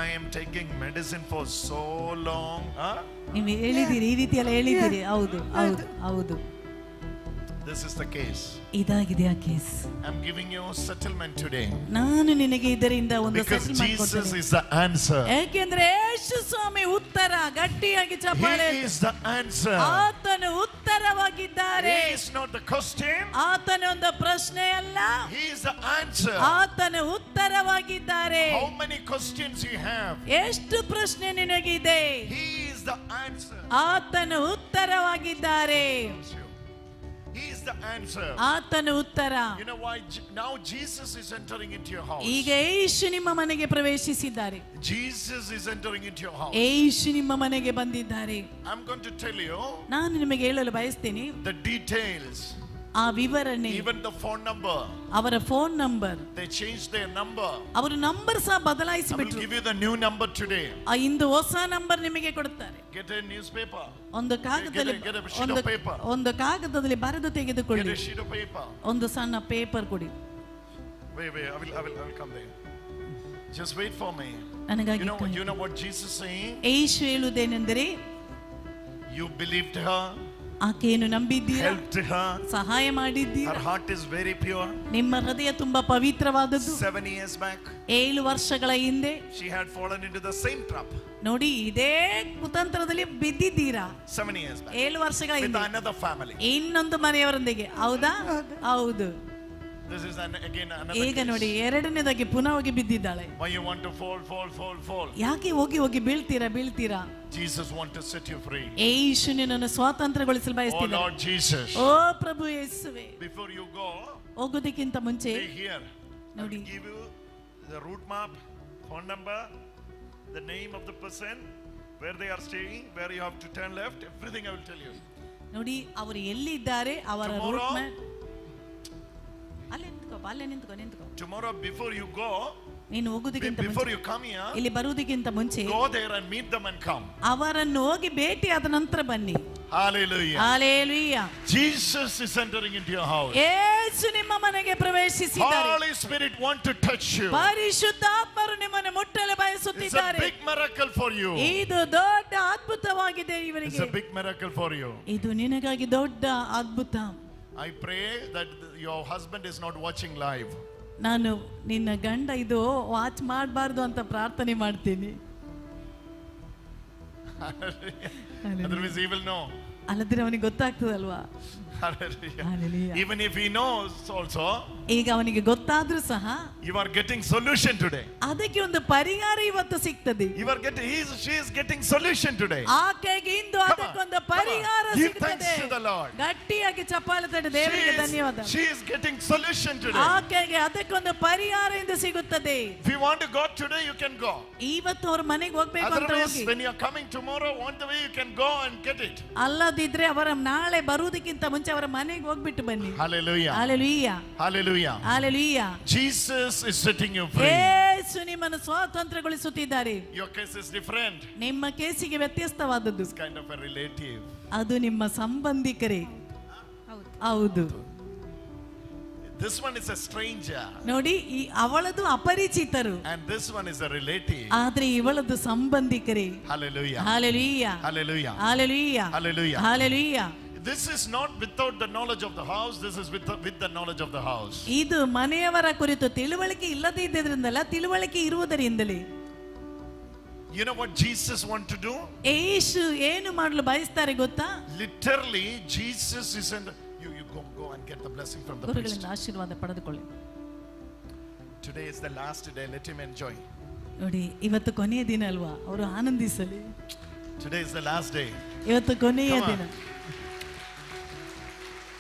I am taking medicine for so long. ನೀವು ಹೇಳಿದ್ದೀರಿ, ಈ ರೀತಿ ಎಲ್ಲ ಹೇಳಿದ್ದೀರಿ. ಹೌದು ಹೌದು ಹೌದು. This is the case. ಇದಾಗಿದೆ ಆ case. I'm giving you settlement today. ನಾನು ನಿನಗೆ ಇದರಿಂದ ಒಂದು Because Jesus is the answer. ಯಾಕೆಂದ್ರೆ ಯೇಸು ಸ್ವಾಮಿ ಉತ್ತರ. ಗಟ್ಟಿಯಾಗಿ ಚಪ್ಪಾಳೆ. He is the answer. ಆತನು ಉತ್ತರವಾಗಿದ್ದಾರೆ. He is not the question. ಆತನು ಒಂದು ಪ್ರಶ್ನೆ ಅಲ್ಲ. He is the answer. ಆತನು ಉತ್ತರವಾಗಿದ್ದಾರೆ. How many questions you have? ಎಷ್ಟು ಪ್ರಶ್ನೆ ನಿನಗಿದೆ? He is the answer. ಆತನು ಉತ್ತರವಾಗಿದ್ದಾರೆ. He is the answer. ಆತನು ಉತ್ತರ. You know why? Now Jesus is entering into your house. ಈಗ ಯೇಸು ನಿಮ್ಮ ಮನೆಗೆ ಪ್ರವೇಶಿಸಿದ್ದಾರೆ. Jesus is entering into your house. ಯೇಸು ನಿಮ್ಮ ಮನೆಗೆ ಬಂದಿದ್ದಾರೆ. I'm going to tell you. ನಾನು ನಿಮಗೆ ಹೇಳಲು ಬಯಸ್ತೀನಿ The details. ಆ ವಿವರಣೆ, even the phone number. ಅವರ phone number, They changed their number. ಅವರು ನಂಬರ್ ಸಹ I will ಬದಲಾಯಿಸಿಬಿಟ್ರು. give you the new number today. ಇಂದು ಹೊಸ ನಂಬರ್ ನಿಮಗೆ ಕೊಡುತ್ತಾರೆ. Get a newspaper. ಒಂದು ಕಾಗದದಲ್ಲಿ Get a sheet of paper. ಒಂದು ಕಾಗದದಲ್ಲಿ ಬರೆದು Get ತೆಗೆದುಕೊಳ್ಳಿ. a sheet of paper. ಒಂದು ಸಣ್ಣ ಪೇಪರ್ ಕೊಡಿ. Wait, I will come there. Just wait for me. ನನಗಾಗಿ You know what Jesus is saying? ಯೇಸು ಹೇಳುವುದೇನೆಂದರೆ, You believed her, ಆಕೆಯನ್ನು ನಂಬಿದ್ದೀರಾ, helped her. ಸಹಾಯ ಮಾಡಿದ್ದೀರಾ, Her heart is very pure. ನಿಮ್ಮ ಹೃದಯ ತುಂಬಾ ಪವಿತ್ರವಾದದ್ದು. 7 years back, 7 ವರ್ಷಗಳ ಹಿಂದೆ she had fallen into the same trap. ನೋಡಿ ಇದೇ ಕುತಂತ್ರದಲ್ಲಿ ಬಿದ್ದಿದ್ದೀರಾ. 7 years back. 7 ವರ್ಷಗಳ With ಹಿಂದೆ another family. ಇನ್ನೊಂದು ಮನೆಯವರೊಂದಿಗೆ. ಹೌದಾ? ಹೌದು. This is again another ಈಗ case. ನೋಡಿ ಎರಡನೇದಾಗಿ ಪುನಃ ಹೋಗಿ ಬಿದ್ದಿದ್ದಾಳೆ. Why you want to fall? ಯಾಕೆ ಹೋಗಿ ಬೀಳ್ತೀರಾ? Jesus want to set you free. ಯೇಸು ನಿನ್ನನ್ನು ಸ್ವಾತಂತ್ರ್ಯಗೊಳಿಸಲು Oh ಬಯಸ್ತಿದ್ದಾನೆ. Lord Jesus. ಓ ಪ್ರಭು ಯೇಸುವೆ, Before you go, ಹೋಗೋದಕ್ಕಿಂತ ಮುಂಚೆ stay here. I ನೋಡಿ. will give you the route map, phone number, the name of the person, where they are staying, where you have to turn left, everything I will tell you. ನೋಡಿ ಅವರು ಎಲ್ಲಿದ್ದಾರೆ, ಅವರ Tomorrow- ರೂಟ್ ಮ್ಯಾಪ್. ಅಲ್ಲೇ ನಿಂತ್ಕೋ. Tomorrow before you go, ನೀನು ಹೋಗೋದಕ್ಕಿಂತ before ಮುಂಚೆ, you come here, ಇಲ್ಲಿ ಬರುವುದಕ್ಕಿಂತ ಮುಂಚೆ go there and meet them and come. ಅವರನ್ನು ಹೋಗಿ ಭೇಟಿ ಆದ ನಂತರ ಬನ್ನಿ. Hallelujah. Hallelujah. Jesus is entering into your house. ಯೇಸು ನಿಮ್ಮ ಮನೆಗೆ ಪ್ರವೇಶಿಸಿದ್ದಾರೆ. Holy Spirit want to touch you. ಪರಿಶುದ್ಧಾತ್ಮರು ನಿಮ್ಮನ್ನು ಮುಟ್ಟಲು It's a ಬಯಸುತ್ತಿದ್ದಾರೆ. big miracle for you. ಇದು ದೊಡ್ಡ ಅದ್ಭುತವಾಗಿದೆ It's ಇವರಿಗೆ. a big miracle for you. ಇದು ನಿನಗಾಗಿ ದೊಡ್ಡ ಅದ್ಭುತ. I pray that your husband is not watching live. ನಾನು ನಿನ್ನ ಗಂಡ ಇದು ವಾಚ್ ಮಾಡಬಾರ್ದು ಅಂತ ಪ್ರಾರ್ಥನೆ ಮಾಡ್ತೀನಿ. Otherwise he will know. ಅಲ್ಲದ್ರೆ ಅವನಿಗೆ ಗೊತ್ತಾಗ್ತದಲ್ವಾ? Hallelujah. Hallelujah. Even if he knows also, ಈಗ ಅವನಿಗೆ ಗೊತ್ತಾದ್ರೂ ಸಹ you are getting solution today. ಅದಕ್ಕೆ ಒಂದು ಪರಿಹಾರ ಇವತ್ತು ಸಿಗ್ತದೆ. She is getting solution today. ಆಕೆಗೆ ಇಂದು Come on, ಅದಕ್ಕೊಂದು come on. ಪರಿಹಾರ Give ಸಿಗ್ತದೆ. thanks to the Lord. ಗಟ್ಟಿಯಾಗಿ ಚಪ್ಪಾಳೆ ತಟ್ಟಿ ದೇವರಿಗೆ ಧನ್ಯವಾದ. She is getting solution today. ಆಕೆಗೆ ಅದಕ್ಕೊಂದು ಪರಿಹಾರ ಇಂದು ಸಿಗುತ್ತದೆ. If you want to go today, you can go. ಇವತ್ತು ಅವ್ರ ಮನೆಗೆ ಹೋಗ್ಬೇಕು ಅಂತ Otherwise, ಹೋಗಿ. when you are coming tomorrow, on the way you can go and get it. ಅಲ್ಲದಿದ್ರೆ ಅವರ ನಾಳೆ ಬರುವುದಕ್ಕಿಂತ ಮುಂಚೆ ಅವರ ಮನೆಗೆ ಹೋಗ್ಬಿಟ್ಟು ಬನ್ನಿ. Hallelujah. Hallelujah. Hallelujah. Hallelujah. Jesus is setting you free. ಯೇಸು ನಿಮ್ಮನ್ನು ಸ್ವಾತಂತ್ರ್ಯಗೊಳಿಸುತ್ತಿದ್ದಾರೆ. Your case is different. ನಿಮ್ಮ ಕೇಸಿಗೆ ವ್ಯತ್ಯಸ್ತವಾದದ್ದು. It's kind of a relative. ಅದು ನಿಮ್ಮ ಸಂಬಂಧಿಕರೇ. ಹೌದು. This one is a stranger. ನೋಡಿ, ಅವಳದು ಅಪರಿಚಿತರು, And this one is a relative. ಆದ್ರೆ ಇವಳದು ಸಂಬಂಧಿಕರೇ. Hallelujah. Hallelujah. Hallelujah. Hallelujah. Hallelujah. Hallelujah. This is not without the knowledge of the house. This is with the knowledge of the house. ಇದು ಮನೆಯವರ ಕುರಿತು ತಿಳುವಳಿಕೆ ಇಲ್ಲದೆ ಇದ್ದದ್ರಿಂದಲ್ಲ, ತಿಳುವಳಿಕೆ ಇರುವುದರಿಂದಲೇ. You know what Jesus want to do? ಯೇಸು ಏನು ಮಾಡಲು ಬಯಸ್ತಾರೆ ಗೊತ್ತಾ? Literally, Jesus is in. You go and get the blessing from the priest. ಗುರುಗಳಿಂದ ಆಶೀರ್ವಾದ ಪಡೆದುಕೊಳ್ಳಿ. Today is the last day. Let him enjoy. ನೋಡಿ, ಇವತ್ತು ಕೊನೆಯ ದಿನ ಅಲ್ವಾ, ಅವರು ಆನಂದಿಸಲಿ. Today is the last day. ಇವತ್ತು ಕೊನೆಯ Come on. ದಿನ.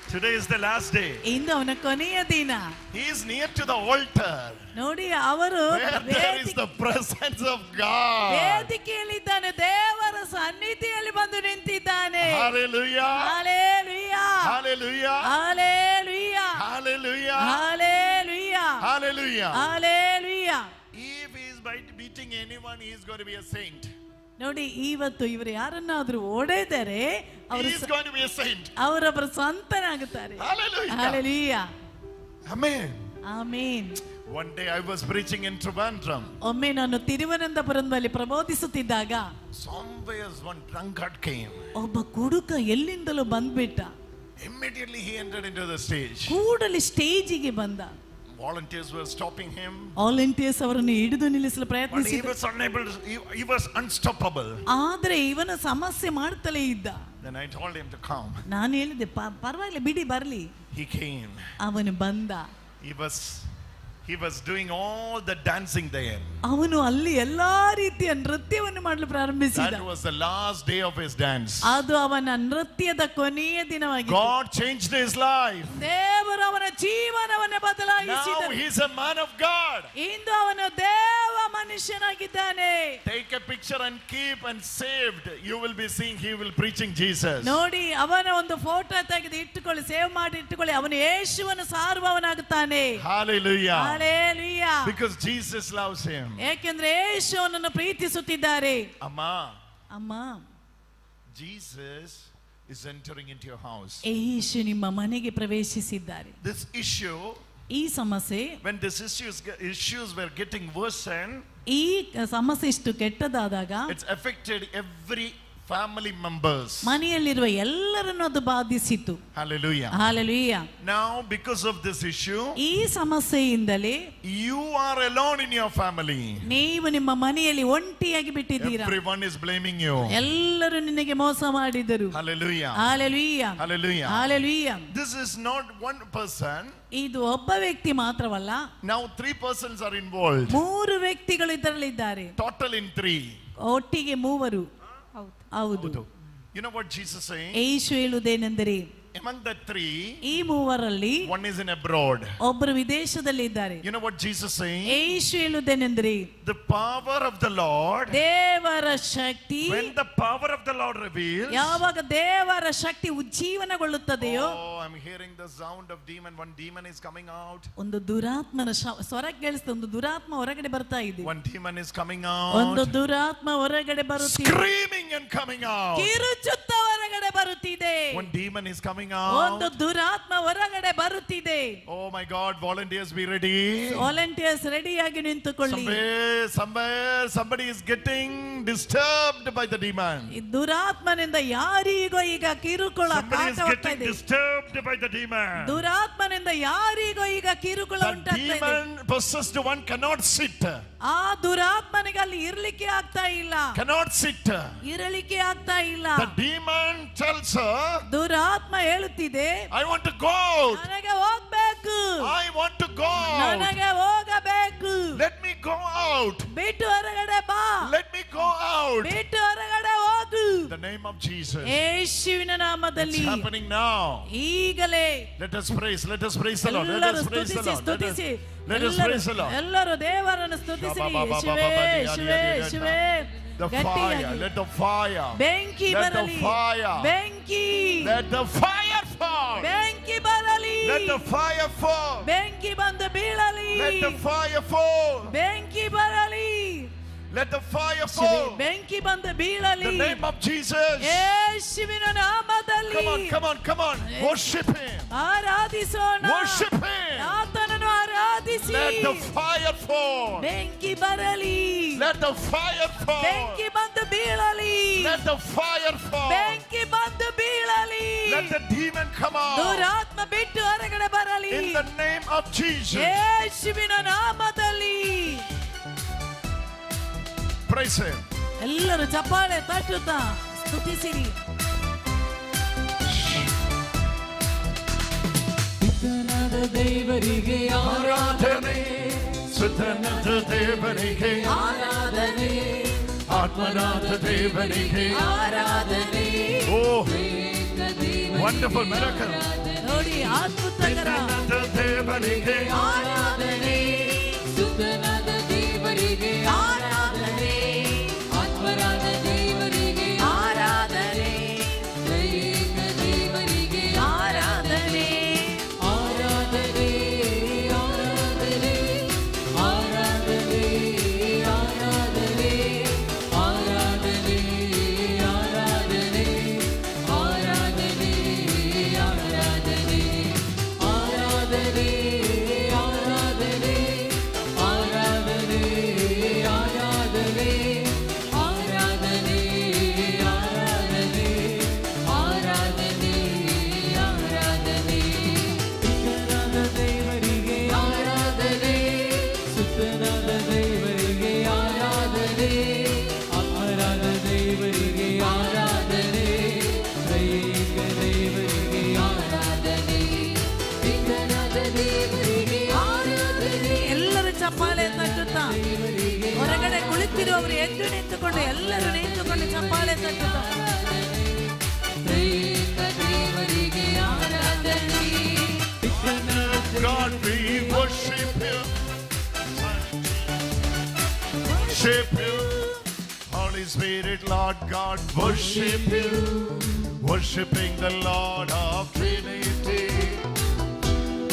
Today is the last day. ಇಂದು ಅವನ ಕೊನೆಯ ದಿನ. He is near to the altar. ನೋಡಿ, ಅವರು Where there is the presence of God. ವೇದಿಕೆಯಲ್ಲಿದ್ದಾನೆ, ದೇವರ ಸನ್ನಿಧಿಯಲ್ಲಿ ಬಂದು ನಿಂತಿದ್ದಾನೆ. Hallelujah. Hallelujah. Hallelujah. Hallelujah. Hallelujah. Hallelujah. Hallelujah. Hallelujah. If he is beating anyone, he is going to be a saint. ನೋಡಿ, ಇವತ್ತು ಇವರು ಯಾರನ್ನಾದ್ರೂ ಓಡಿದರೆ He is going to be a saint. ಅವರೊಬ್ಬರು ಸಂತನಾಗುತ್ತಾರೆ. Hallelujah. Hallelujah. Amen. Amen. One day I was preaching in Trivandrum. ಒಮ್ಮೆ ನಾನು ತಿರುವನಂತಪುರದಲ್ಲಿ ಪ್ರಬೋಧಿಸುತ್ತಿದ್ದಾಗ Somewhere one drunkard came. ಒಬ್ಬ ಕುಡುಕ ಎಲ್ಲಿಂದಲೂ ಬಂದ್ಬಿಟ್ಟ. Immediately he entered into the stage. ಕೂಡಲೇ ಸ್ಟೇಜಿಗೆ ಬಂದ. Volunteers were stopping him. Volunteers ಅವರನ್ನು ಹಿಡಿದು ನಿಲ್ಲಿಸಲು But he ಪ್ರಯತ್ನಿಸಿದರು. was unable. He was unstoppable. ಆದ್ರೆ ಇವನ ಸಮಸ್ಯೆ ಮಾಡ್ತಲೇ ಇದ್ದ. Then I told him to come. ನಾನು ಹೇಳಿದೆ, ಪರವಾಗಿಲ್ಲ ಬಿಡಿ ಬರ್ಲಿ. He came. ಅವನು ಬಂದ. He was doing all the dancing there. ಅವನು ಅಲ್ಲಿ ಎಲ್ಲಾ ರೀತಿಯ ನೃತ್ಯವನ್ನು ಮಾಡಲು ಪ್ರಾರಂಭಿಸಿದ. That was the last day of his dance. ಅದು ಅವನ ನೃತ್ಯದ ಕೊನೆಯ ದಿನವಾಗಿತ್ತು. God changed his life. ದೇವರು ಅವನ ಜೀವನವನ್ನು Now ಬದಲಾಯಿಸಿದನು. he is a man of God. ಇಂದು ಅವನು ದೇವ ಮನುಷ್ಯ. ಮನುಷ್ಯನಾಗಿದ್ದಾನೆ. Take a picture and keep and saved. You will be seeing he will preaching Jesus. ನೋಡಿ, ಅವನ ಒಂದು ಫೋಟೋ ತೆಗೆದು ಇಟ್ಟುಕೊಳ್ಳಿ, ಸೇವ್ ಮಾಡಿ ಇಟ್ಟುಕೊಳ್ಳಿ. ಅವನು ಯೇಸುವನ್ನು ಸಾರುವವನಾಗುತ್ತಾನೆ. Hallelujah. Hallelujah. Because Jesus loves him. ಏಕೆಂದ್ರೆ ಯೇಸುವನ್ನು ಪ್ರೀತಿಸುತ್ತಿದ್ದಾರೆ. ಅಮ್ಮ, ಅಮ್ಮ, Jesus is entering into your house. ಯೇಸು ನಿಮ್ಮ ಮನೆಗೆ ಪ್ರವೇಶಿಸಿದ್ದಾರೆ. This issue, ಈ ಸಮಸ್ಯೆ, when these issues were getting worsened, ಈ ಸಮಸ್ಯೆ ಇಷ್ಟು ಕೆಟ್ಟದಾದಾಗ it's affected every family members. ಮನೆಯಲ್ಲಿರುವ ಎಲ್ಲರನ್ನು ಅದು ಬಾಧಿಸಿತು. Hallelujah. Hallelujah. Now because of this issue, ಈ ಸಮಸ್ಯೆಯಿಂದಲೇ you are alone in your family. ನೀವು ನಿಮ್ಮ ಮನೆಯಲ್ಲಿ ಒಂಟಿಯಾಗಿ ಬಿಟ್ಟಿದ್ದೀರಾ. Everyone is blaming you. ಎಲ್ಲರೂ ನಿನಗೆ ಮೋಸ ಮಾಡಿದರು. Hallelujah. Hallelujah. Hallelujah. Hallelujah. This is not one person. ಇದು ಒಬ್ಬ ವ್ಯಕ್ತಿ ಮಾತ್ರವಲ್ಲ, Now 3 persons are involved. 3 ವ್ಯಕ್ತಿಗಳು ಇದರಲ್ಲಿದ್ದಾರೆ. Total in 3. ಒಟ್ಟಿಗೆ 3. ಹೌದು. You know what Jesus is saying? ಯೇಸು ಹೇಳುವುದೇನೆಂದರೆ, Among the 3, ಈ 3ರಲ್ಲಿ one is in abroad. ಒಬ್ಬರು ವಿದೇಶದಲ್ಲಿ ಇದ್ದಾರೆ. You know what Jesus is saying? ಯೇಸು ಹೇಳುವುದೇನೆಂದರೆ, The power of the Lord, ದೇವರ ಶಕ್ತಿ, when the power of the Lord reveals, ಯಾವಾಗ ದೇವರ ಶಕ್ತಿ ಉಜ್ಜೀವನಗೊಳ್ಳುತ್ತದೆಯೋ, oh, I'm hearing the sound of demon. One demon is coming out. ಒಂದು ದುರಾತ್ಮನ ಸ್ವರ ಕೇಳಿಸ್ತದೆ. ಒಂದು ದುರಾತ್ಮ ಹೊರಗಡೆ ಬರ್ತಾ ಇದೆ. One demon is coming ಒಂದು out. ದುರಾತ್ಮ ಹೊರಗಡೆ ಬರುತ್ತಿದೆ. Screaming and coming out. ಕಿರುಚುತ್ತ ಹೊರಗಡೆ ಬರುತ್ತಿದೆ. One demon is coming ಒಂದು out. ದುರಾತ್ಮ ಹೊರಗಡೆ ಬರುತ್ತಿದೆ. Oh my God, volunteers be ready. Volunteers ರೆಡಿಯಾಗಿ ನಿಂತುಕೊಳ್ಳಿ. Somebody is getting disturbed by the demon. ಈ ದುರಾತ್ಮನಿಂದ ಯಾರಿಗೋ ಈಗ ಕಿರುಕುಳ Somebody is ಕಾಟ getting ಇದೆ. disturbed by the demon. ದುರಾತ್ಮನಿಂದ ಯಾರಿಗೋ ಈಗ ಕಿರುಕುಳ The ಉಂಟಾಗ್ತಾ ಇದೆ. demon possessed one cannot sit. ಆ ದುರಾತ್ಮನಿಗೆ ಅಲ್ಲಿ ಇರ್ಲಿಕ್ಕೆ ಆಗ್ತಾ ಇಲ್ಲ. Cannot sit. ಇರಲಿಕ್ಕೆ ಆಗ್ತಾ ಇಲ್ಲ. The demon tells her, ದುರಾತ್ಮ ಹೇಳುತ್ತಿದೆ, I want to go out. ನನಗೆ ಹೋಗ್ಬೇಕು, I want to go out. ನನಗೆ ಹೋಗಬೇಕು. Let me go out. ಬಿಟ್ಟು ಹೊರಗಡೆ ಬಾ, Let me go out. ಬಿಟ್ಟು ಹೊರಗಡೆ ಹೋಗು. The name of Jesus. ಯೇಸುವಿನ It's ನಾಮದಲ್ಲಿ happening now. ಈಗಲೇ Let us praise the Lord. Let ಎಲ್ಲರೂ us praise the Lord. ಸ್ತುತಿಸಿ, Let us praise the Lord. ಎಲ್ಲರೂ ದೇವರನ್ನು ಸ್ತುತಿಸಿರಿ. ಯೇಸುವೇ, ಯೇಸುವೇ, ಯೇಸುವೇ. The fire, ಗಟ್ಟಿಯಾಗಿ let the fire, ಬೆಂಕಿ let the ಬರಲಿ, fire, ಬೆಂಕಿ, let the fire fall, ಬೆಂಕಿ ಬರಲಿ, let the fire fall, ಬೆಂಕಿ ಬಂದು ಬೀಳಲಿ, let the fire fall, ಬೆಂಕಿ ಬರಲಿ, let the fire fall. ಬೆಂಕಿ ಬಂದು ಬೀಳಲಿ. The name of Jesus. ಯೇಸುವಿನ ನಾಮದಲ್ಲಿ Come on, worship Him, ಆರಾಧಿಸೋಣ. worship Him. ಆತನನ್ನು ಆರಾಧಿಸಿ. Let the fire fall, ಬೆಂಕಿ ಬರಲಿ, let the fire fall, ಬೆಂಕಿ ಬಂದು ಬೀಳಲಿ, let the fire fall, ಬೆಂಕಿ ಬಂದು ಬೀಳಲಿ. let the demon come out. ದುರಾತ್ಮ ಬಿಟ್ಟು ಹೊರಗಡೆ ಬರಲಿ. In the name of Jesus. ಯೇಸುವಿನ ನಾಮದಲ್ಲಿ. Praise Him. ಎಲ್ಲರೂ ಚಪ್ಪಾಳೆ ತಟ್ಟುತ್ತಾ ಸ್ತುತಿಸಿರಿ. ಪಿತನಾದ ದೇವರಿಗೆ ಆರಾಧನೆ, ಸುತನಾದ ದೇವರಿಗೆ ಆರಾಧನೆ, ಆತ್ಮನಾದ ದೇವರಿಗೆ ಆರಾಧನೆ. Oh, ಏಕ ದೇವರಿಗೆ wonderful miracle. ನೋಡಿ, ಅದ್ಭುತಕರ ಸುತನಾದ ದೇವರಿಗೆ ಆರಾಧನೆ, ಸುತನಾದ ದೇವರಿಗೆ ಆರಾಧನೆ, ಆತ್ಮರಾದ ದೇವರಿಗೆ ಆರಾಧನೆ, ಏಕ ದೇವರಿಗೆ ಆರಾಧನೆ, ಆರಾಧನೆ, ಆರಾಧನೆ, ಆರಾಧನೆ, ಆರಾಧನೆ, ಆರಾಧನೆ, ಆರಾಧನೆ, ಆರಾಧನೆ, ಆರಾಧನೆ, ಆರಾಧನೆ, ಆರಾಧನೆ, ಆರಾಧನೆ, ಆರಾಧನೆ, ಆರಾಧನೆ, ಆರಾಧನೆ, ಆರಾಧನೆ, ಆರಾಧನೆ. ಪಿತನಾದ ದೇವರಿಗೆ ಆರಾಧನೆ, ಸುತನಾದ ದೇವರಿಗೆ ಆರಾಧನೆ, ಆತ್ಮರಾದ ದೇವರಿಗೆ ಆರಾಧನೆ, ತ್ರೈಕ ದೇವರಿಗೆ ಆರಾಧನೆ, ಪಿತನಾದ ದೇವರಿಗೆ ಆರಾಧನೆ. ಎಲ್ಲರೂ ಚಪ್ಪಾಳೆ ತಟ್ಟುತ್ತಾ, ಹೊರಗಡೆ ಕುಳಿತಿರುವವರು ಎದ್ದು ನಿಂತುಕೊಂಡು, ಎಲ್ಲರೂ ನಿಂತುಕೊಂಡು ಚಪ್ಪಾಳೆ ತಟ್ಟುತ್ತಾ. ತ್ರೈಕ ದೇವರಿಗೆ ಆರಾಧನೆ. God, we worship Him. worship you. Holy Spirit, Lord God, worship you. Worshipping the Lord of Trinity.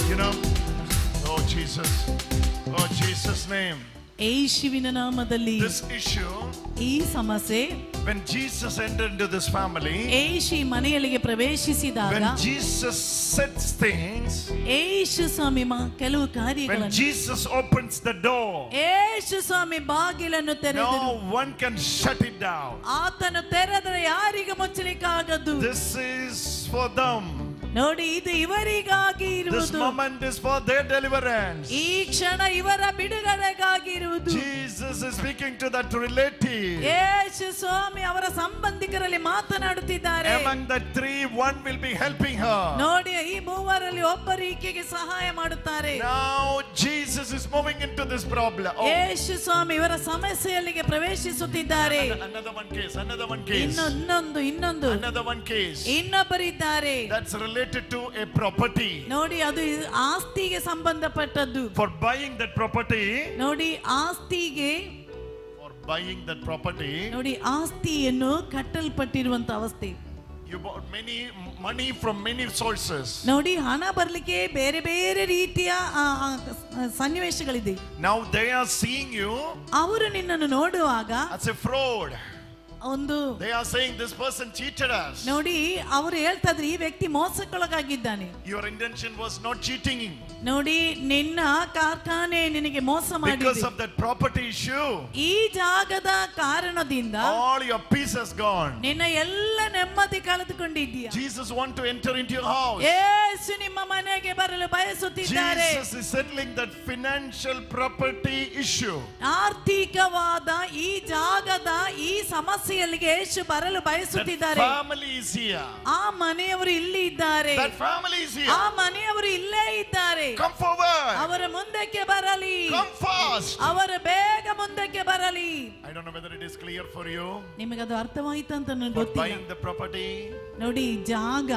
You know, oh Jesus' name. ಯೇಸುವಿನ ನಾಮದಲ್ಲಿ This issue, ಈ ಸಮಸ್ಯೆ, when Jesus entered into this family, ಯೇಸು ಮನೆಯಲ್ಲಿಗೆ ಪ್ರವೇಶಿಸಿದಾಗ, when Jesus sets things, ಯೇಸು ಸ್ವಾಮಿ ಕೆಲವು when ಕಾರ್ಯಗಳನ್ನು, Jesus opens the door, ಯೇಸು ಸ್ವಾಮಿ ಬಾಗಿಲನ್ನು ತೆರೆದರು. no one can shut it down. ಆತನು ತೆರೆದರೆ ಯಾರಿಗೆ ಮುಚ್ಚಲಿಕ್ಕಾಗದು. This is for them. ನೋಡಿ, ಇದು ಇವರಿಗಾಗಿ This ಇರುವುದು. moment is for their deliverance. ಈ ಕ್ಷಣ ಇವರ ಬಿಡುಗಡೆಗಾಗಿ ಇರುವುದು. Jesus is speaking to that relative. ಯೇಸು ಸ್ವಾಮಿ ಅವರ ಸಂಬಂಧಿಕರಲ್ಲಿ ಮಾತನಾಡುತ್ತಿದ್ದಾರೆ. Among the three, one will be helping her. ನೋಡಿ, ಈ ಮೂವರಲ್ಲಿ ಒಬ್ಬರು ಈಕೆಗೆ ಸಹಾಯ ಮಾಡುತ್ತಾರೆ. Now Jesus is moving into this problem. ಯೇಸು ಸ್ವಾಮಿ ಇವರ ಸಮಸ್ಯೆಯಲ್ಲಿಗೆ ಪ್ರವೇಶಿಸುತ್ತಿದ್ದಾರೆ. Another one case. Another case. ಇನ್ನೊಬ್ಬರಿದ್ದಾರೆ. That's related to a property. ನೋಡಿ, ಅದು ಆಸ್ತಿಗೆ ಸಂಬಂಧಪಟ್ಟದ್ದು. For buying that property. ನೋಡಿ, ಆಸ್ತಿಗೆ, For buying that property. ನೋಡಿ, ಆಸ್ತಿಯನ್ನು ಕಟ್ಟಲ್ಪಟ್ಟಿರುವಂತ ಅವಸ್ಥೆ. You bought many money from many sources. ನೋಡಿ, ಹಣ ಬರ್ಲಿಕ್ಕೆ ಬೇರೆ ಬೇರೆ ರೀತಿಯ ಸನ್ನಿವೇಶಗಳಿದೆ. Now they are seeing you. ಅವರು ನಿನ್ನನ್ನು ನೋಡುವಾಗ as a fraud. ಒಂದು, They are saying this person cheated us. ನೋಡಿ, ಅವರು ಹೇಳ್ತಾ ಇದ್ರು ಈ ವ್ಯಕ್ತಿ ಮೋಸಕ್ಕೊಳಗಾಗಿದ್ದಾನೆ. Your intention was not cheating. ನೋಡಿ, ನಿನ್ನ ಕಾರ್ಖಾನೆ ನಿನಗೆ ಮೋಸ ಮಾಡಿದೆ. Because of that property issue, ಈ ಜಾಗದ ಕಾರಣದಿಂದ all your peace has gone. ನಿನ್ನ ಎಲ್ಲ ನೆಮ್ಮದಿ ಕಳೆದುಕೊಂಡಿದ್ದೀಯ. Jesus want to enter into your house. ಯೇಸು ನಿಮ್ಮ ಮನೆಗೆ ಬರಲು ಬಯಸುತ್ತಿದ್ದಾರೆ. Jesus is settling that financial property issue. ಆರ್ಥಿಕವಾದ ಈ ಜಾಗದ ಈ ಸಮಸ್ಯೆಯಲ್ಲಿ ಯೇಸು ಬರಲು ಬಯಸುತ್ತಿದ್ದಾರೆ. That family is here. ಆ ಮನೆಯವರು ಇಲ್ಲಿ ಇದ್ದಾರೆ. That family is here. ಆ ಮನೆಯವರು ಇಲ್ಲೇ ಇದ್ದಾರೆ. Come forward. ಅವರ ಮುಂದಕ್ಕೆ ಬರಲಿ. Come fast. ಅವರು ಬೇಗ ಮುಂದಕ್ಕೆ ಬರಲಿ. I don't know whether it is clear for you. ನಿಮಗೆ ಅದು ಅರ್ಥವಾಯಿತು ಅಂತ ನನಗೆ For ಗೊತ್ತಿಲ್ಲ. buying the property. ನೋಡಿ, ಜಾಗ,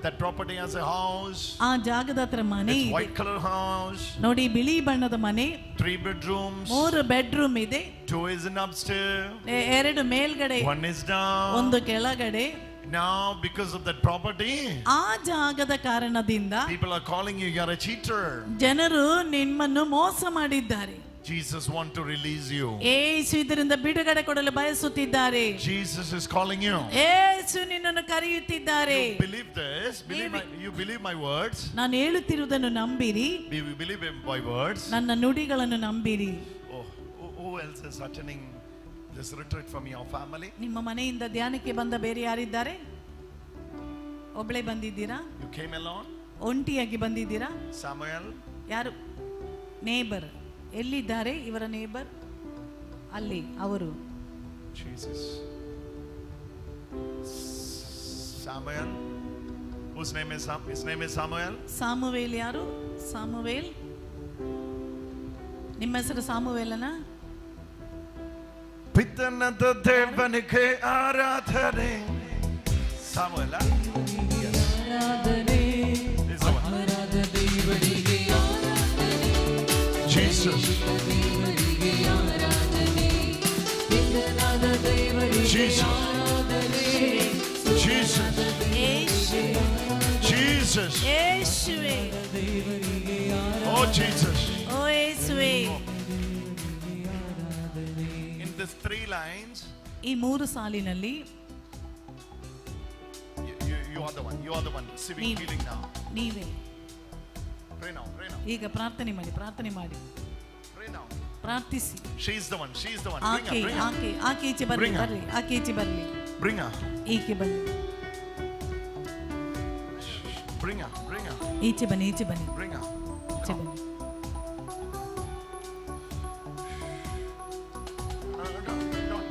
That property has a house. ಆ ಜಾಗದ ಹತ್ರ ಮನೆ It's ಇದೆ. white color house. ನೋಡಿ, ಬಿಳಿ ಬಣ್ಣದ ಮನೆ, 3 bedrooms. 3 ಬೆಡ್ರೂಮ್ ಇದೆ. 2 is in upstairs. 2 ಮೇಲ್ಗಡೆ, 1 is down. 1 ಕೆಳಗಡೆ. Now because of that property, ಆ ಜಾಗದ ಕಾರಣದಿಂದ people are calling you are a cheater. ಜನರು ನಿಮ್ಮನ್ನು ಮೋಸ ಮಾಡಿದ್ದಾರೆ. Jesus want to release you. ಯೇಸು ಇದರಿಂದ ಬಿಡುಗಡೆ ಕೊಡಲು ಬಯಸುತ್ತಿದ್ದಾರೆ. Jesus is calling you. ಯೇಸು ನಿನ್ನನ್ನು ಕರೆಯುತ್ತಿದ್ದಾರೆ. You believe this? You believe my words? ನಾನು ಹೇಳುತ್ತಿರುವುದನ್ನು ನಂಬಿರಿ. You believe my words? ನನ್ನ ನುಡಿಗಳನ್ನು ನಂಬಿರಿ. Oh, who else is attending this retreat from your family? ನಿಮ್ಮ ಮನೆಯಿಂದ ಧ್ಯಾನಕ್ಕೆ ಬಂದ ಬೇರೆ ಯಾರಿದ್ದಾರೆ? ಒಬ್ಬಳೇ ಬಂದಿದ್ದೀರಾ? You came alone? ಒಂಟಿಯಾಗಿ ಬಂದಿದ್ದೀರಾ? Samuel? ಯಾರು? ನೇಬರ್. ಎಲ್ಲಿದ್ದಾರೆ ಇವರ ನೇಬರ್? ಅಲ್ಲಿ ಅವರು. Jesus. Samuel? Whose name is his name is Samuel? ಸಾಮುವೇಲ್ ಯಾರು? ಸಾಮುವೇಲ್. ನಿಮ್ಮ ಹೆಸರು ಸಾಮುವೇಲನ? ಪಿತನದ ದೇವನಿಗೆ ಆರಾಧನೆ. Samuel? Yes. ಆರಾಧನೆ, ಆತ್ಮರಾದ ದೇವರಿಗೆ ಆರಾಧನೆ. Jesus. ದೇವರಿಗೆ ಆರಾಧನೆ, ಪಿತನಾದ ದೇವರಿಗೆ ಆರಾಧನೆ. Jesus. Jesus. ಯೇಸುವೇ. Oh Jesus. ಓ ಯೇಸುವೇ. In these 3 lines, ಈ 3 ಸಾಲಿನಲ್ಲಿ you are the one. You are the one receiving ನೀವ್- healing now. ನೀವೇ. Pray now. Pray now. ಈಗ ಪ್ರಾರ್ಥನೆ ಮಾಡಿ, ಪ್ರಾರ್ಥನೆ ಮಾಡಿ, Pray now. ಪ್ರಾರ್ಥಿಸಿ. She is the one. She is the one. Bring ಆಕೆ her. Bring her. ಆಕೆ ಆಕೆ ಈಚೆ ಬರ್ಲಿ, Bring her. ಬರ್ಲಿ, ಆಕೆ ಈಚೆ ಬರ್ಲಿ, Bring her. ಈಚೆ ಬನ್ನಿ, Bring her. Bring her. ಈಚೆ ಬನ್ನಿ, ಈಚೆ ಬನ್ನಿ, Bring her. ಈಚೆ ಬನ್ನಿ.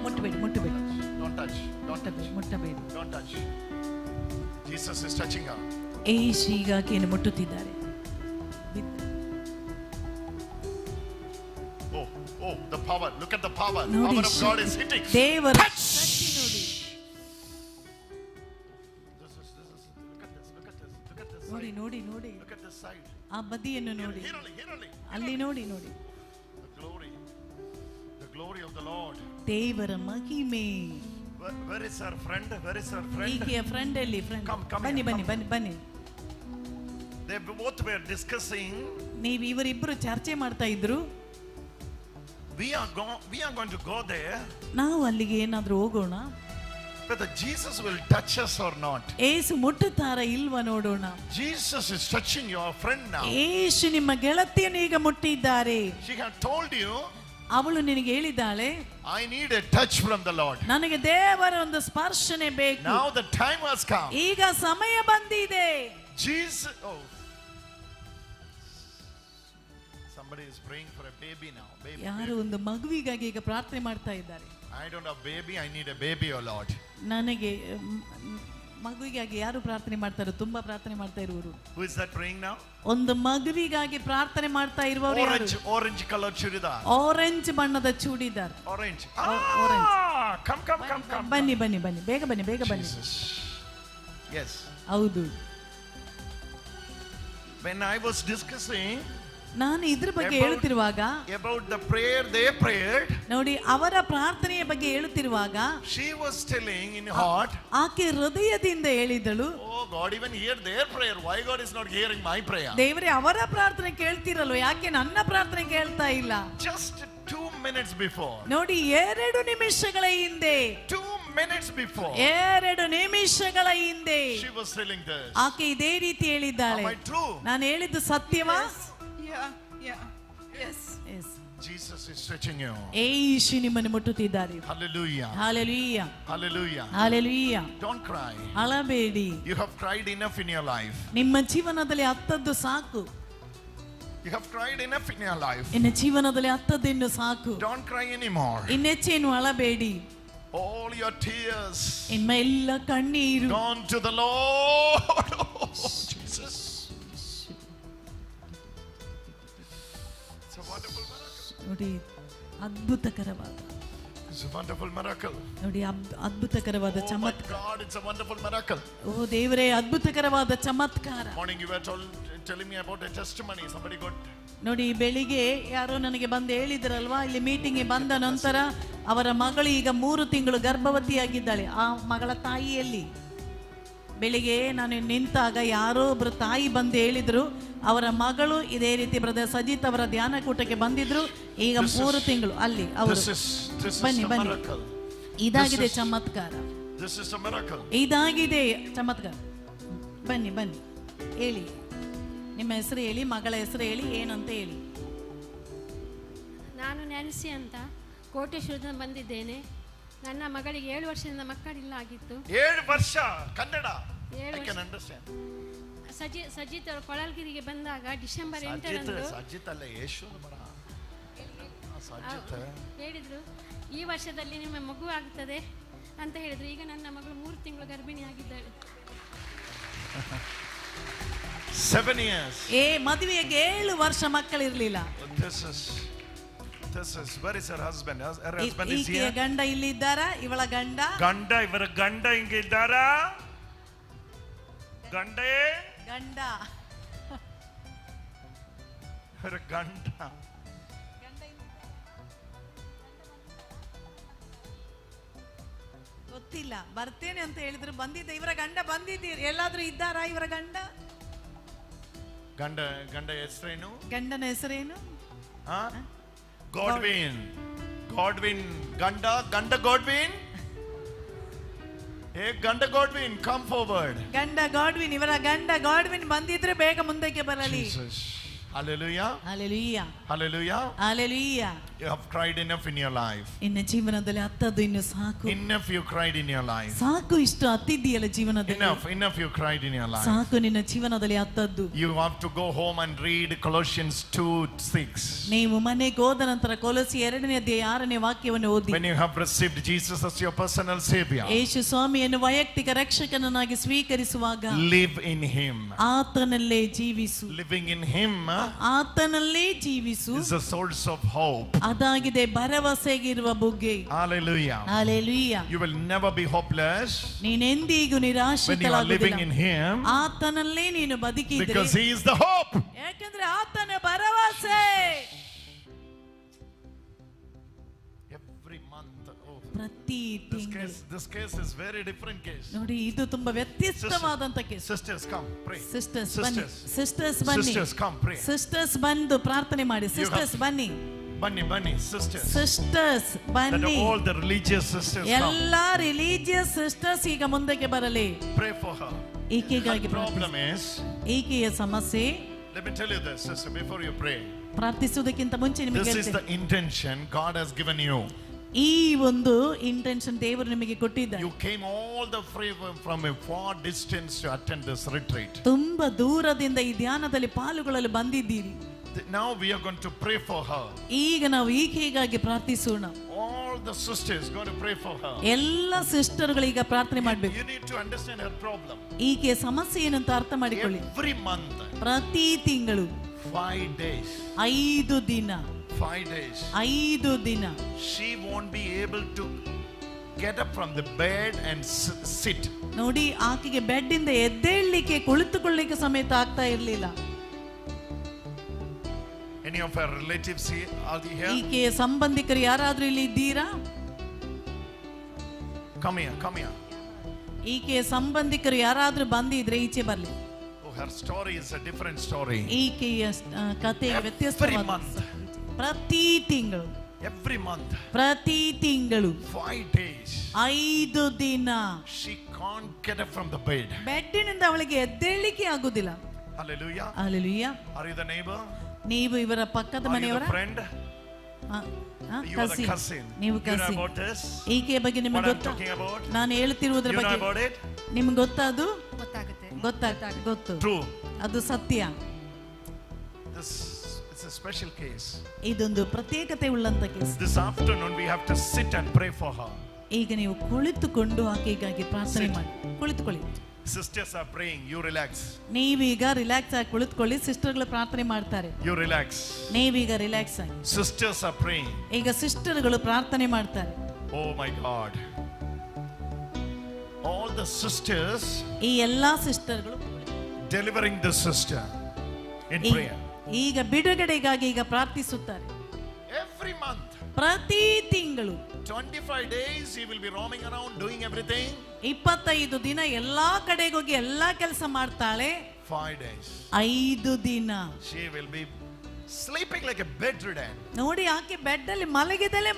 ಮುಟ್ಟಬೇಡಿ, ಮುಟ್ಟಬೇಡಿ, Don't touch. Don't touch. ಮುಟ್ಟಬೇಡಿ. Don't touch. Jesus is touching her. ಯೇಸು ಈಗ ಆಕೆಯನ್ನು ಮುಟ್ಟುತ್ತಿದ್ದಾರೆ. Oh, the power. Look at the power. The ನೋಡಿ, power of God is hitting. ದೇವರ ಶಕ್ತಿ ನೋಡಿ. This is. Look at this. Look at this. Look at this ನೋಡಿ, side. ನೋಡಿ, ನೋಡಿ, Look at this side. ಆ ಬದಿಯನ್ನು ನೋಡಿ, Here only. Here only. ಅಲ್ಲಿ ನೋಡಿ, ನೋಡಿ. The glory of the Lord. ದೇವರ ಮಹಿಮೆ. Where is our friend? Where is our friend? ಈಕೆಯ ಫ್ರೆಂಡ್ ಅಲ್ಲಿ ಫ್ರೆಂಡ್. Come ಬನ್ನಿ here, ಬನ್ನಿ come. ಬನ್ನಿ ಬನ್ನಿ. They both were discussing. ನೀವು ಇವರಿಬ್ಬರು ಚರ್ಚೆ ಮಾಡ್ತಾ ಇದ್ರು. We are going to go there. ನಾವು ಅಲ್ಲಿಗೆ ಏನಾದ್ರೂ ಹೋಗೋಣ. Whether Jesus will touch us or not. ಏಸು ಮುಟ್ಟುತ್ತಾರ ಇಲ್ವಾ ನೋಡೋಣ. Jesus is touching your friend now. ಏಸು ನಿಮ್ಮ ಗೆಳತಿಯನ್ನು ಈಗ ಮುಟ್ಟಿದ್ದಾರೆ. She had told you. ಅವಳು ನಿನಗೆ ಹೇಳಿದ್ದಾಳೆ, I need a touch from the Lord. ನನಗೆ ದೇವರ ಒಂದು ಸ್ಪರ್ಶನೆ ಬೇಕು. Now the time has come. ಈಗ ಸಮಯ ಬಂದಿದೆ. Jesus. Oh. Somebody is praying for a baby now. Baby. ಯಾರು ಒಂದು ಮಗುವಿಗಾಗಿ ಈಗ ಪ್ರಾರ್ಥನೆ ಮಾಡ್ತಾ ಇದ್ದಾರೆ. I don't have baby. I need a baby, oh Lord. ನನಗೆ ಮಗುವಿಗಾಗಿ ಯಾರು ಪ್ರಾರ್ಥನೆ ಮಾಡ್ತಾರೆ? ತುಂಬಾ ಪ್ರಾರ್ಥನೆ ಮಾಡ್ತಾ ಇರುವರು. Who is that praying now? ಒಂದು ಮಗುವಿಗಾಗಿ ಪ್ರಾರ್ಥನೆ ಮಾಡ್ತಾ ಇರುವವರು ಯಾರು? Orange color chudidar. ಆರೆಂಜ್ ಬಣ್ಣದ ಚೂಡಿದಾರ್. Orange. Orange. Come. ಬನ್ನಿ ಬನ್ನಿ ಬನ್ನಿ, ಬೇಗ ಬನ್ನಿ ಬೇಗ ಬನ್ನಿ. Jesus. Yes. ಹೌದು. When I was discussing ನಾನು ಇದ್ರ ಬಗ್ಗೆ ಹೇಳುತ್ತಿರುವಾಗ, about the prayer they prayed, ನೋಡಿ ಅವರ ಪ್ರಾರ್ಥನೆಯ ಬಗ್ಗೆ ಹೇಳುತ್ತಿರುವಾಗ, she was telling in heart, ಆಕೆ ಹೃದಯದಿಂದ ಹೇಳಿದಳು, oh God, even hear their prayer. Why God is not hearing my prayer? ದೇವರೇ ಅವರ ಪ್ರಾರ್ಥನೆ ಕೇಳ್ತಿರಲ್ವ, ಯಾಕೆ ನನ್ನ ಪ್ರಾರ್ಥನೆ ಕೇಳ್ತಾ ಇಲ್ಲ? Just 2 minutes before. ನೋಡಿ 2 ನಿಮಿಷಗಳ ಹಿಂದೆ, 2 minutes before. 2 ನಿಮಿಷಗಳ ಹಿಂದೆ She was telling this. ಆಕೆ ಇದೇ ರೀತಿ ಹೇಳಿದ್ದಾಳೆ. Am I true? ನಾನು ಹೇಳಿದ್ದು ಸತ್ಯವಾ? Yes. Yes. Jesus is touching you. ಯೇಸು ನಿಮ್ಮನ್ನು ಮುಟ್ಟುತ್ತಿದ್ದಾರೆ. Hallelujah. Hallelujah. Hallelujah. Hallelujah. Don't cry. ಅಳಬೇಡಿ. You have cried enough in your life. ನಿಮ್ಮ ಜೀವನದಲ್ಲಿ ಅತ್ತದ್ದು ಸಾಕು. You have cried enough in your life. ನಿನ್ನ ಜೀವನದಲ್ಲಿ ಅತ್ತದ್ದು ಸಾಕು. Don't cry anymore. ಇನ್ನೆಚ್ಚೇನು ಅಳಬೇಡಿ. All your tears ನಿಮ್ಮ ಎಲ್ಲ ಕಣ್ಣೀರು gone to the Lord. Oh, Jesus. It's a wonderful miracle. ನೋಡಿ ಅದ್ಭುತಕರವಾದ, It's a wonderful miracle. ನೋಡಿ ಅದ್ಭುತಕರವಾದ Oh my ಚಮತ್ಕಾರ. God, it's a wonderful miracle. ಓ ದೇವರೇ, ಅದ್ಭುತಕರವಾದ ಚಮತ್ಕಾರ. Morning you were telling me about a testimony. Somebody got. ನೋಡಿ ಬೆಳಿಗ್ಗೆ ಯಾರೋ ನನಗೆ ಬಂದು ಹೇಳಿದ್ರಲ್ವಾ, ಇಲ್ಲಿ ಮೀಟಿಂಗ್ಗೆ ಬಂದ ನಂತರ ಅವರ ಮಗಳು ಈಗ 3 ತಿಂಗಳು ಗರ್ಭವತಿಯಾಗಿದ್ದಾಳೆ. ಆ ಮಗಳ ತಾಯಿಯಲ್ಲಿ ಬೆಳಿಗ್ಗೆ ನಾನು ನಿಂತಾಗ ಯಾರೋ ಒಬ್ರು ತಾಯಿ ಬಂದು ಹೇಳಿದ್ರು, ಅವರ ಮಗಳು ಇದೇ ರೀತಿ ಬ್ರದರ್ ಸಜಿತ್ ಅವರ ಧ್ಯಾನ ಕೂಟಕ್ಕೆ ಬಂದಿದ್ರು, ಈಗ 3 ತಿಂಗಳು ಅಲ್ಲಿ ಅವರು. ಬನ್ನಿ ಬನ್ನಿ, ಇದಾಗಿದೆ ಚಮತ್ಕಾರ. This is a miracle. ಇದಾಗಿದೆ ಚಮತ್ಕಾರ. ಬನ್ನಿ ಬನ್ನಿ, ಹೇಳಿ ನಿಮ್ಮ ಹೆಸರು ಹೇಳಿ, ಮಗಳ ಹೆಸರು ಹೇಳಿ, ಏನಂತ ಹೇಳಿ. ನಾನು ನ್ಯಾನ್ಸಿ ಅಂತ ಕೋಟೇಶ್ವರದಿಂದ ಬಂದಿದ್ದೇನೆ. ನನ್ನ ಮಗಳಿಗೆ 7 ವರ್ಷದಿಂದ ಮಕ್ಕಳಿಲ್ಲ ಆಗಿತ್ತು. 7 ವರ್ಷ ಕನ್ನಡ. 7 I can ವರ್ಷ. understand. ಸಜಿತ್ ಅವರು ಕೊಳಲ್ಗಿರಿಗೆ ಬಂದಾಗ ಡಿಸೆಂಬರ್ 8ರಂದು ಸಜಿತ್ ಅಲ್ಲ, ಯೇಶುದ ಮರ. ಸಜಿತ್ ಹೇಳಿದ್ರು, ಈ ವರ್ಷದಲ್ಲಿ ನಿಮ್ಮ ಮಗು ಆಗ್ತದೆ ಅಂತ ಹೇಳಿದ್ರು. ಈಗ ನನ್ನ ಮಗಳು 3 ತಿಂಗಳು ಗರ್ಭಿಣಿ ಆಗಿದ್ದಾಳೆ. 7 years. ಮದುವೆಗೆ 7 ವರ್ಷ ಮಕ್ಕಳಿರ್ಲಿಲ್ಲ. This is where is her husband? Her husband is ಈಕೆಯ here. ಗಂಡ ಇಲ್ಲಿ ಇದ್ದಾರಾ? ಇವಳ ಗಂಡ ಇವರ ಗಂಡ ಹಿಂಗೆ ಇದ್ದಾರಾ? ಗಂಡೇ ಗಂಡ ಇವರ ಗಂಡ ಗೊತ್ತಿಲ್ಲ, ಬರ್ತೇನೆ ಅಂತ ಹೇಳಿದ್ರು, ಬಂದಿದ್ದೆ. ಇವರ ಗಂಡ ಬಂದಿದ್ದೀರಿ, ಎಲ್ಲಾದ್ರೂ ಇದ್ದಾರಾ ಇವರ ಗಂಡ? ಗಂಡ ಹೆಸರೇನು? ಗಂಡನ ಹೆಸರೇನು? ಗಾಡ್ವಿನ್. ಗಂಡ ಗಾಡ್ವಿನ್. ಗಂಡ ಗಾಡ್ವಿನ್, ಕಮ್ ಫಾರ್ವರ್ಡ್. ಗಂಡ ಗಾಡ್ವಿನ್, ಇವರ ಗಂಡ ಗಾಡ್ವಿನ್ ಬಂದಿದ್ರೆ ಬೇಗ ಮುಂದಕ್ಕೆ ಬರಲಿ. Hallelujah. Hallelujah. Hallelujah. Hallelujah. You have cried enough in your life. ನಿನ್ನ ಜೀವನದಲ್ಲಿ ಅತ್ತದ್ದು ಇನ್ನು ಸಾಕು. Enough you cried in your life. ಸಾಕು, ಇಷ್ಟು ಅತ್ತಿದ್ದೀಯಲ್ಲ ಜೀವನದಲ್ಲಿ. Enough you cried in your life. ಸಾಕು ನಿನ್ನ ಜೀವನದಲ್ಲಿ ಅತ್ತದ್ದು. You have to go home and read Colossians 2:6. ನೀವು ಮನೆಗೆ ಹೋದ ನಂತರ ಕೊಲೊಸಿ 2ನೇ ಅಧ್ಯಾಯ 6ನೇ ವಾಕ್ಯವನ್ನು ಓದಿ. When you have received Jesus as your personal savior, ಯೇಸು ಸ್ವಾಮಿಯನ್ನು ವೈಯಕ್ತಿಕ ರಕ್ಷಕನನ್ನಾಗಿ ಸ್ವೀಕರಿಸುವಾಗ live in him. ಆತನಲ್ಲೇ ಜೀವಿಸು. Living in him ಆತನಲ್ಲೇ ಜೀವಿಸು is a source of hope. ಅದಾಗಿದೆ ಭರವಸೆಗಿರುವ ಬುಗ್ಗೆ. Hallelujah. Hallelujah. You will never be hopeless ನೀನೆಂದಿಗೂ when you are living in ನಿರಾಶಿತನಾಗುವುದಿಲ್ಲ. him, ಆತನಲ್ಲೇ ನೀನು ಬದುಕಿದ್ರೆ, because he is the hope. ಯಾಕಂದ್ರೆ ಆತನ ಭರವಸೆ. every month. Oh, ಪ್ರತಿ ತಿಂಗಳು. this case is very different case. ನೋಡಿ, ಇದು ತುಂಬಾ ವ್ಯತ್ಯಸ್ತವಾದಂತ case. Sisters, come pray. Sisters Sisters, ಬನ್ನಿ. sisters, come pray. ಸಿಸ್ಟರ್ಸ್ ಬಂದು ಪ್ರಾರ್ಥನೆ ಮಾಡಿ. ಸಿಸ್ಟರ್ಸ್ ಬನ್ನಿ. Bunny, sisters. ಸಿಸ್ಟರ್ಸ್ That ಬನ್ನಿ. all the religious sisters come. ಎಲ್ಲಾ ರಿಲಿಜಿಯಸ್ ಸಿಸ್ಟರ್ಸ್ ಈಗ ಮುಂದಕ್ಕೆ ಬರಲಿ. Pray for her. ಈಕೆಗಾಗಿ Her problem is, ಈಕೆಯ ಸಮಸ್ಯೆ. let me tell you this, sister, before you pray. ಪ್ರಾರ್ಥಿಸುವುದಕ್ಕಿಂತ ಮುಂಚೆ ನಿಮಗೆ This is the intention God has given you. ಈ ಒಂದು ಇಂಟೆನ್ಷನ್ ದೇವರು ನಿಮಗೆ ಕೊಟ್ಟಿದ್ದಾರೆ. You came all the way from a far distance to attend this retreat. ತುಂಬಾ ದೂರದಿಂದ ಈ ಧ್ಯಾನದಲ್ಲಿ ಪಾಲ್ಗೊಳ್ಳಲು ಬಂದಿದ್ದೀರಿ. Now we are going to pray for her. ಈಗ ನಾವು ಈಕೆಗಾಗಿ ಪ್ರಾರ್ಥಿಸೋಣ. All the sisters going to pray for her. ಎಲ್ಲ ಸಿಸ್ಟರ್ಗಳು ಈಗ ಪ್ರಾರ್ಥನೆ ಮಾಡಬೇಕು. You need to understand her problem. ಈಕೆಯ ಸಮಸ್ಯೆ ಏನಂತ ಅರ್ಥ ಮಾಡಿಕೊಳ್ಳಿ. Every month, ಪ್ರತಿ ತಿಂಗಳು 5 days, 5 ದಿನ, 5 days, 5 ದಿನ she won't be able to get up from the bed and sit. ನೋಡಿ, ಆಕೆಗೆ ಬೆಡ್ ಇಂದ ಎದ್ದೇಳಲಿಕ್ಕೆ ಕುಳಿತುಕೊಳ್ಳಿಕ್ಕೆ ಸಮೇತ ಆಗ್ತಾ ಇರಲಿಲ್ಲ. Any of her relatives here, are they here? ಈಕೆಯ ಸಂಬಂಧಿಕರು ಯಾರಾದ್ರೂ ಇಲ್ಲಿ ಇದ್ದೀರಾ? Come here. ಈಕೆಯ ಸಂಬಂಧಿಕರು ಯಾರಾದ್ರೂ ಬಂದಿದ್ರೆ ಈಚೆ ಬರ್ಲಿ. Oh, her story is a different story. ಈಕೆಯ ಕಥೆ Every ವ್ಯತ್ಯಾಸವಾದ. month, ಪ್ರತಿ ತಿಂಗಳು, every month, ಪ್ರತಿ ತಿಂಗಳು 5 days, 5 ದಿನ she can't get up from the bed. ಬೆಡ್ಡಿನಿಂದ ಅವಳಿಗೆ ಎದ್ದೇಳಲಿಕ್ಕೆ ಆಗುದಿಲ್ಲ. Hallelujah. Hallelujah. Are you the neighbor? ನೀವು ಇವರ ಪಕ್ಕದ Are you ಮನೆಯವರ? the friend? You are the cousin. ನೀವು You know cousin. about this? ಈಕೆಯ ಬಗ್ಗೆ What ನಿಮಗೆ I'm ಗೊತ್ತಾ? talking about? ನಾನು ಹೇಳ್ತಿರುವುದರ You know ಬಗ್ಗೆ about it? ನಿಮ್ಗೆ ಗೊತ್ತಾದು? ಗೊತ್ತಾಗುತ್ತೆ. ಗೊತ್ತು. True. ಅದು ಸತ್ಯ. This is a special case. ಇದೊಂದು ಪ್ರತ್ಯೇಕತೆ ಉಳ್ಳಂತ case. This afternoon we have to sit and pray for her. ಈಗ ನೀವು ಕುಳಿತುಕೊಂಡು ಆಕೆಗಾಗಿ ಪ್ರಾರ್ಥನೆ Sit. ಮಾಡಿ. ಕುಳಿತುಕೊಳ್ಳಿ. Sisters are praying. You relax. ನೀವೀಗ ರಿಲ್ಯಾಕ್ಸ್ ಆಗಿ ಕುಳಿತುಕೊಳ್ಳಿ. ಸಿಸ್ಟರ್ಗಳು ಪ್ರಾರ್ಥನೆ ಮಾಡ್ತಾರೆ. You relax. ನೀವೀಗ ರಿಲ್ಯಾಕ್ಸ್ ಆಗಿ. Sisters are praying. ಈಗ ಸಿಸ್ಟರ್ಗಳು ಪ್ರಾರ್ಥನೆ ಮಾಡ್ತಾರೆ. Oh my God. All the sisters ಈ ಎಲ್ಲಾ ಸಿಸ್ಟರ್ಗಳು delivering the sister in prayer. ಈಗ ಬಿಡುಗಡೆಗಾಗಿ ಈಗ ಪ್ರಾರ್ಥಿಸುತ್ತಾರೆ. Every month, ಪ್ರತಿ ತಿಂಗಳು 25 days, he will be roaming around doing everything. 25 ದಿನ ಎಲ್ಲಾ ಕಡೆಗೆ ಹೋಗಿ ಎಲ್ಲಾ ಕೆಲಸ ಮಾಡ್ತಾಳೆ. 5 days, 5 ದಿನ she will be sleeping like a bedridden. ನೋಡಿ, ಆಕೆ ಬೆಡ್ ಅಲ್ಲಿ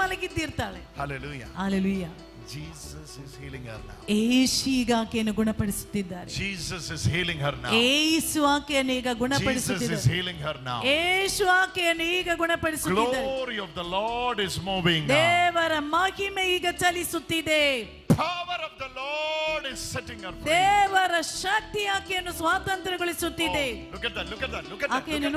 ಮಲಗಿದ್ದಿರ್ತಾಳೆ. Hallelujah. Hallelujah. Jesus is healing her now. ಯೇಸು ಈಗ ಆಕೆಯನ್ನು ಗುಣಪಡಿಸುತ್ತಿದ್ದಾರೆ. Jesus is healing her now. ಯೇಸು ಆಕೆಯನ್ನು ಈಗ Jesus is ಗುಣಪಡಿಸುತ್ತಿದ್ದಾರೆ. healing her now. ಯೇಸು ಆಕೆಯನ್ನು ಈಗ ಗುಣಪಡಿಸುತ್ತಿದ್ದಾರೆ. Glory of the Lord is moving now. ದೇವರ ಮಹಿಮೆ ಈಗ ಚಲಿಸುತ್ತಿದೆ. Power of the Lord is setting her free. ದೇವರ ಶಕ್ತಿ ಆಕೆಯನ್ನು ಸ್ವಾತಂತ್ರ್ಯಗೊಳಿಸುತ್ತಿದೆ. Oh, look at that. ಆಕೆಯನ್ನು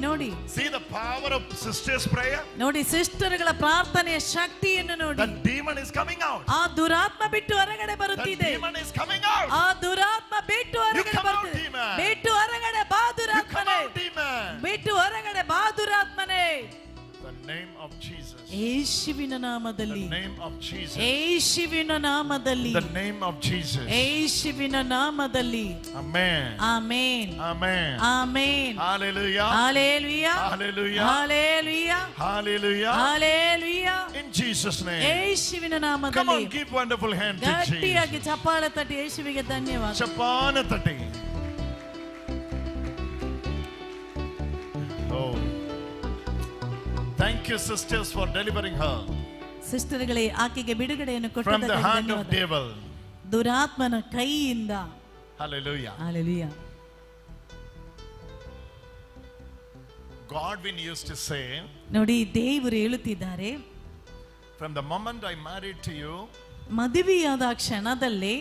ನೋಡಿ. See the power of sisters' prayer? ನೋಡಿ, ಸಿಸ್ಟರ್ಗಳ ಪ್ರಾರ್ಥನೆಯ ಶಕ್ತಿಯನ್ನು ನೋಡಿ. That demon is coming out. ಆ ದುರಾತ್ಮ ಬಿಟ್ಟು ಹೊರಗಡೆ That ಬರುತ್ತಿದೆ. demon is coming out. ಆ ದುರಾತ್ಮ ಬಿಟ್ಟು ಹೊರಗಡೆ come out, ಬರುತ್ತಿದೆ. demon. ಬಿಟ್ಟು ಹೊರಗಡೆ ಬಾ You come ದುರಾತ್ಮನೇ. out, demon. ಬಿಟ್ಟು ಹೊರಗಡೆ ಬಾ ದುರಾತ್ಮನೇ. The name of Jesus. ಯೇಸುವಿನ The ನಾಮದಲ್ಲಿ. name of Jesus. ಯೇಸುವಿನ ನಾಮದಲ್ಲಿ. The name of Jesus. ಯೇಸುವಿನ ನಾಮದಲ್ಲಿ. Amen. Amen. Amen. Amen. Hallelujah. Hallelujah. Hallelujah. Hallelujah. Hallelujah. Hallelujah. In Jesus' name. ಯೇಸುವಿನ Come ನಾಮದಲ್ಲಿ. on, give wonderful hand to ಗಟ್ಟಿಯಾಗಿ Jesus. ಚಪ್ಪಾಳೆ ತಟ್ಟಿ ಯೇಸುವಿಗೆ ಧನ್ಯವಾದ. Chapana tatti. Oh. Thank you, sisters, for delivering her ಸಿಸ್ಟರ್ಗಳೇ, ಆಕೆಗೆ ಬಿಡುಗಡೆಯನ್ನು from the ಕೊಟ್ಟದ್ದಕ್ಕಾಗಿ hand of ಧನ್ಯವಾದ. devil. ದುರಾತ್ಮನ ಕೈಯಿಂದ. Hallelujah. Hallelujah. Godwin used to say, ನೋಡಿ, ದೇವರು ಹೇಳುತ್ತಿದ್ದಾರೆ, from the moment I married to you, ಮದುವೆಯಾದ ಕ್ಷಣದಲ್ಲೇ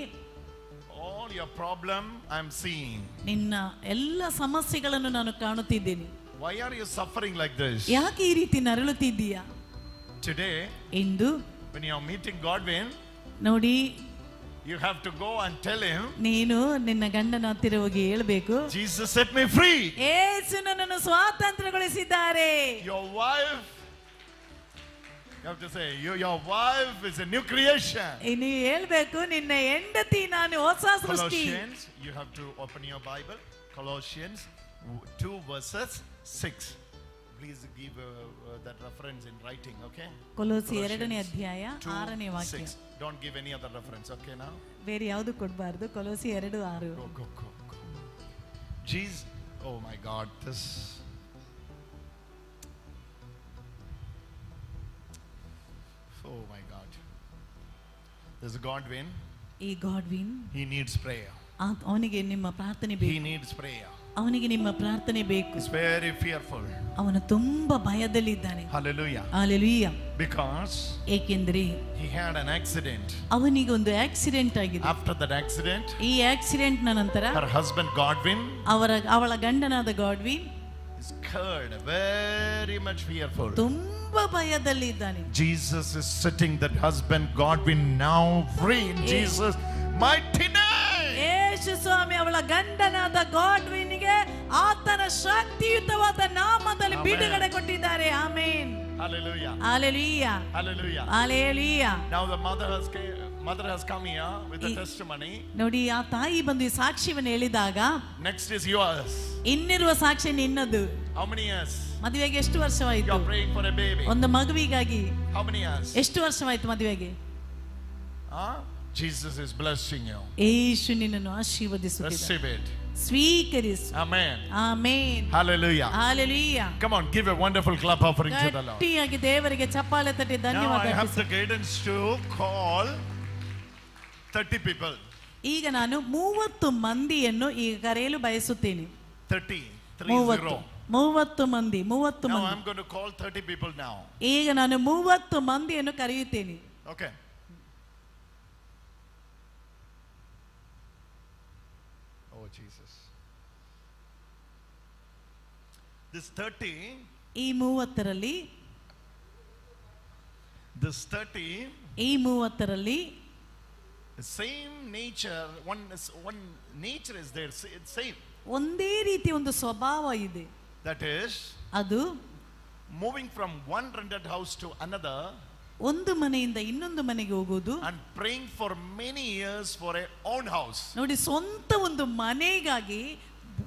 all your problem I'm seeing. ನಿನ್ನ ಎಲ್ಲ ಸಮಸ್ಯೆಗಳನ್ನು ನಾನು ಕಾಣುತ್ತಿದ್ದೇನೆ. Why are you suffering like this? ಯಾಕೆ ಈ ರೀತಿ ನರಳುತ್ತಿದ್ದೀಯಾ? Today, ಎಂದು when you are meeting Godwin, ನೋಡಿ, you have to go and tell him, ನೀನು ನಿನ್ನ ಗಂಡನ ಹತ್ತಿರ ಹೋಗಿ ಹೇಳ್ಬೇಕು, Jesus set me free. ಯೇಸು ನನ್ನನ್ನು ಸ್ವಾತಂತ್ರ್ಯಗೊಳಿಸಿದ್ದಾರೆ. Your wife, you have to say, your wife is a new creation. ನೀವು ಹೇಳ್ಬೇಕು, ನಿನ್ನ ಹೆಂಡತಿ ನಾನು ಹೊಸ ಸೃಷ್ಟಿ. Colossians, you have to open your Bible. Colossians 2 verses 6. please give that reference in writing, okay? ಕೊಲೋಸಿ Colossians 2ನೇ ಅಧ್ಯಾಯ 2, 6ನೇ ವಾಕ್ಯ. 6. Don't give any other reference, okay now? ಬೇರೆ ಯಾವುದು ಕೊಡಬಾರ್ದು. ಕೊಲೋಸಿ 2:6. Go. Jesus, oh my God, this. Oh my God. This Godwin. ಈ ಗಾಡ್ವಿನ್, He needs prayer. ಅವನಿಗೆ ನಿಮ್ಮ ಪ್ರಾರ್ಥನೆ He ಬೇಕು. needs prayer. ಅವನಿಗೆ ನಿಮ್ಮ ಪ್ರಾರ್ಥನೆ ಬೇಕು. He's very fearful. ಅವನು ತುಂಬಾ ಭಯದಲ್ಲಿದ್ದಾನೆ. Hallelujah. ಹಾಲೆಲೂಯಾ. Because ಏಕೆಂದರೆ he had an accident. ಅವನಿಗೆ ಒಂದು ಆಕ್ಸಿಡೆಂಟ್ ಆಗಿದೆ. After that accident, ಈ ಆಕ್ಸಿಡೆಂಟ್ ನ ನಂತರ her husband Godwin ಅವಳ ಗಂಡನಾದ Godwin is scared, very much fearful. ತುಂಬಾ ಭಯದಲ್ಲಿದ್ದಾನೆ. Jesus is sitting, that husband Godwin now free in Jesus mighty name. ಯೇಸು ಸ್ವಾಮಿ ಅವಳ ಗಂಡನಾದ ಗಾಡ್ವಿನ್ಗೆ ಆತನ ಶಕ್ತಿಯುತವಾದ ನಾಮದಲ್ಲಿ Amen. ಬಿಡುಗಡೆ ಕೊಟ್ಟಿದ್ದಾರೆ. Amen. Hallelujah. Hallelujah. Hallelujah. Hallelujah. Now the mother has come here with the testimony. ನೋಡಿ, ಆ ತಾಯಿ ಬಂದು ಈ ಸಾಕ್ಷ್ಯವನ್ನು ಹೇಳಿದಾಗ, Next is yours. ಇನ್ನಿರುವ ಸಾಕ್ಷ್ಯ ನಿನ್ನದು. How many years? ಮದುವೆಗೆ ಎಷ್ಟು You ವರ್ಷವಾಯಿತು? are praying for a baby. ಒಂದು ಮಗುವಿಗಾಗಿ How many years? ಎಷ್ಟು ವರ್ಷವಾಯಿತು ಮದುವೆಗೆ? Jesus is blessing you. ಯೇಸು ನಿನ್ನನ್ನು ಆಶೀರ್ವದಿಸುತ್ತಿದ್ದಾನೆ. Receive it. ಸ್ವೀಕರಿಸು. Amen. Amen. Hallelujah. Hallelujah. Come on, give a wonderful clap offering to the Lord. ಗಟ್ಟಿಯಾಗಿ ದೇವರಿಗೆ ಚಪ್ಪಾಳೆ ತಟ್ಟಿ Now ಧನ್ಯವಾದ I have ಅರ್ಪಿಸು. the guidance to call 30 people. ಈಗ ನಾನು 30 ಮಂದಿಯನ್ನು ಈಗ ಕರೆಯಲು ಬಯಸುತ್ತೇನೆ. 30. 30 ಮಂದಿ. Now I'm going to call 30 people now. ಈಗ ನಾನು 30 ಮಂದಿಯನ್ನು ಕರೆಯುತ್ತೇನೆ. Okay. Oh Jesus. This 30. ಈ 30ರಲ್ಲಿ ಈ 30ರಲ್ಲಿ the same nature, one nature is there, it's same. ಒಂದೇ ರೀತಿ ಒಂದು ಸ್ವಭಾವ ಇದೆ. That is ಅದು moving from one rented house to another ಒಂದು ಮನೆಯಿಂದ ಇನ್ನೊಂದು ಮನೆಗೆ ಹೋಗುವುದು and praying for many years for a own house. ನೋಡಿ, ಸ್ವಂತ ಒಂದು ಮನೆಗಾಗಿ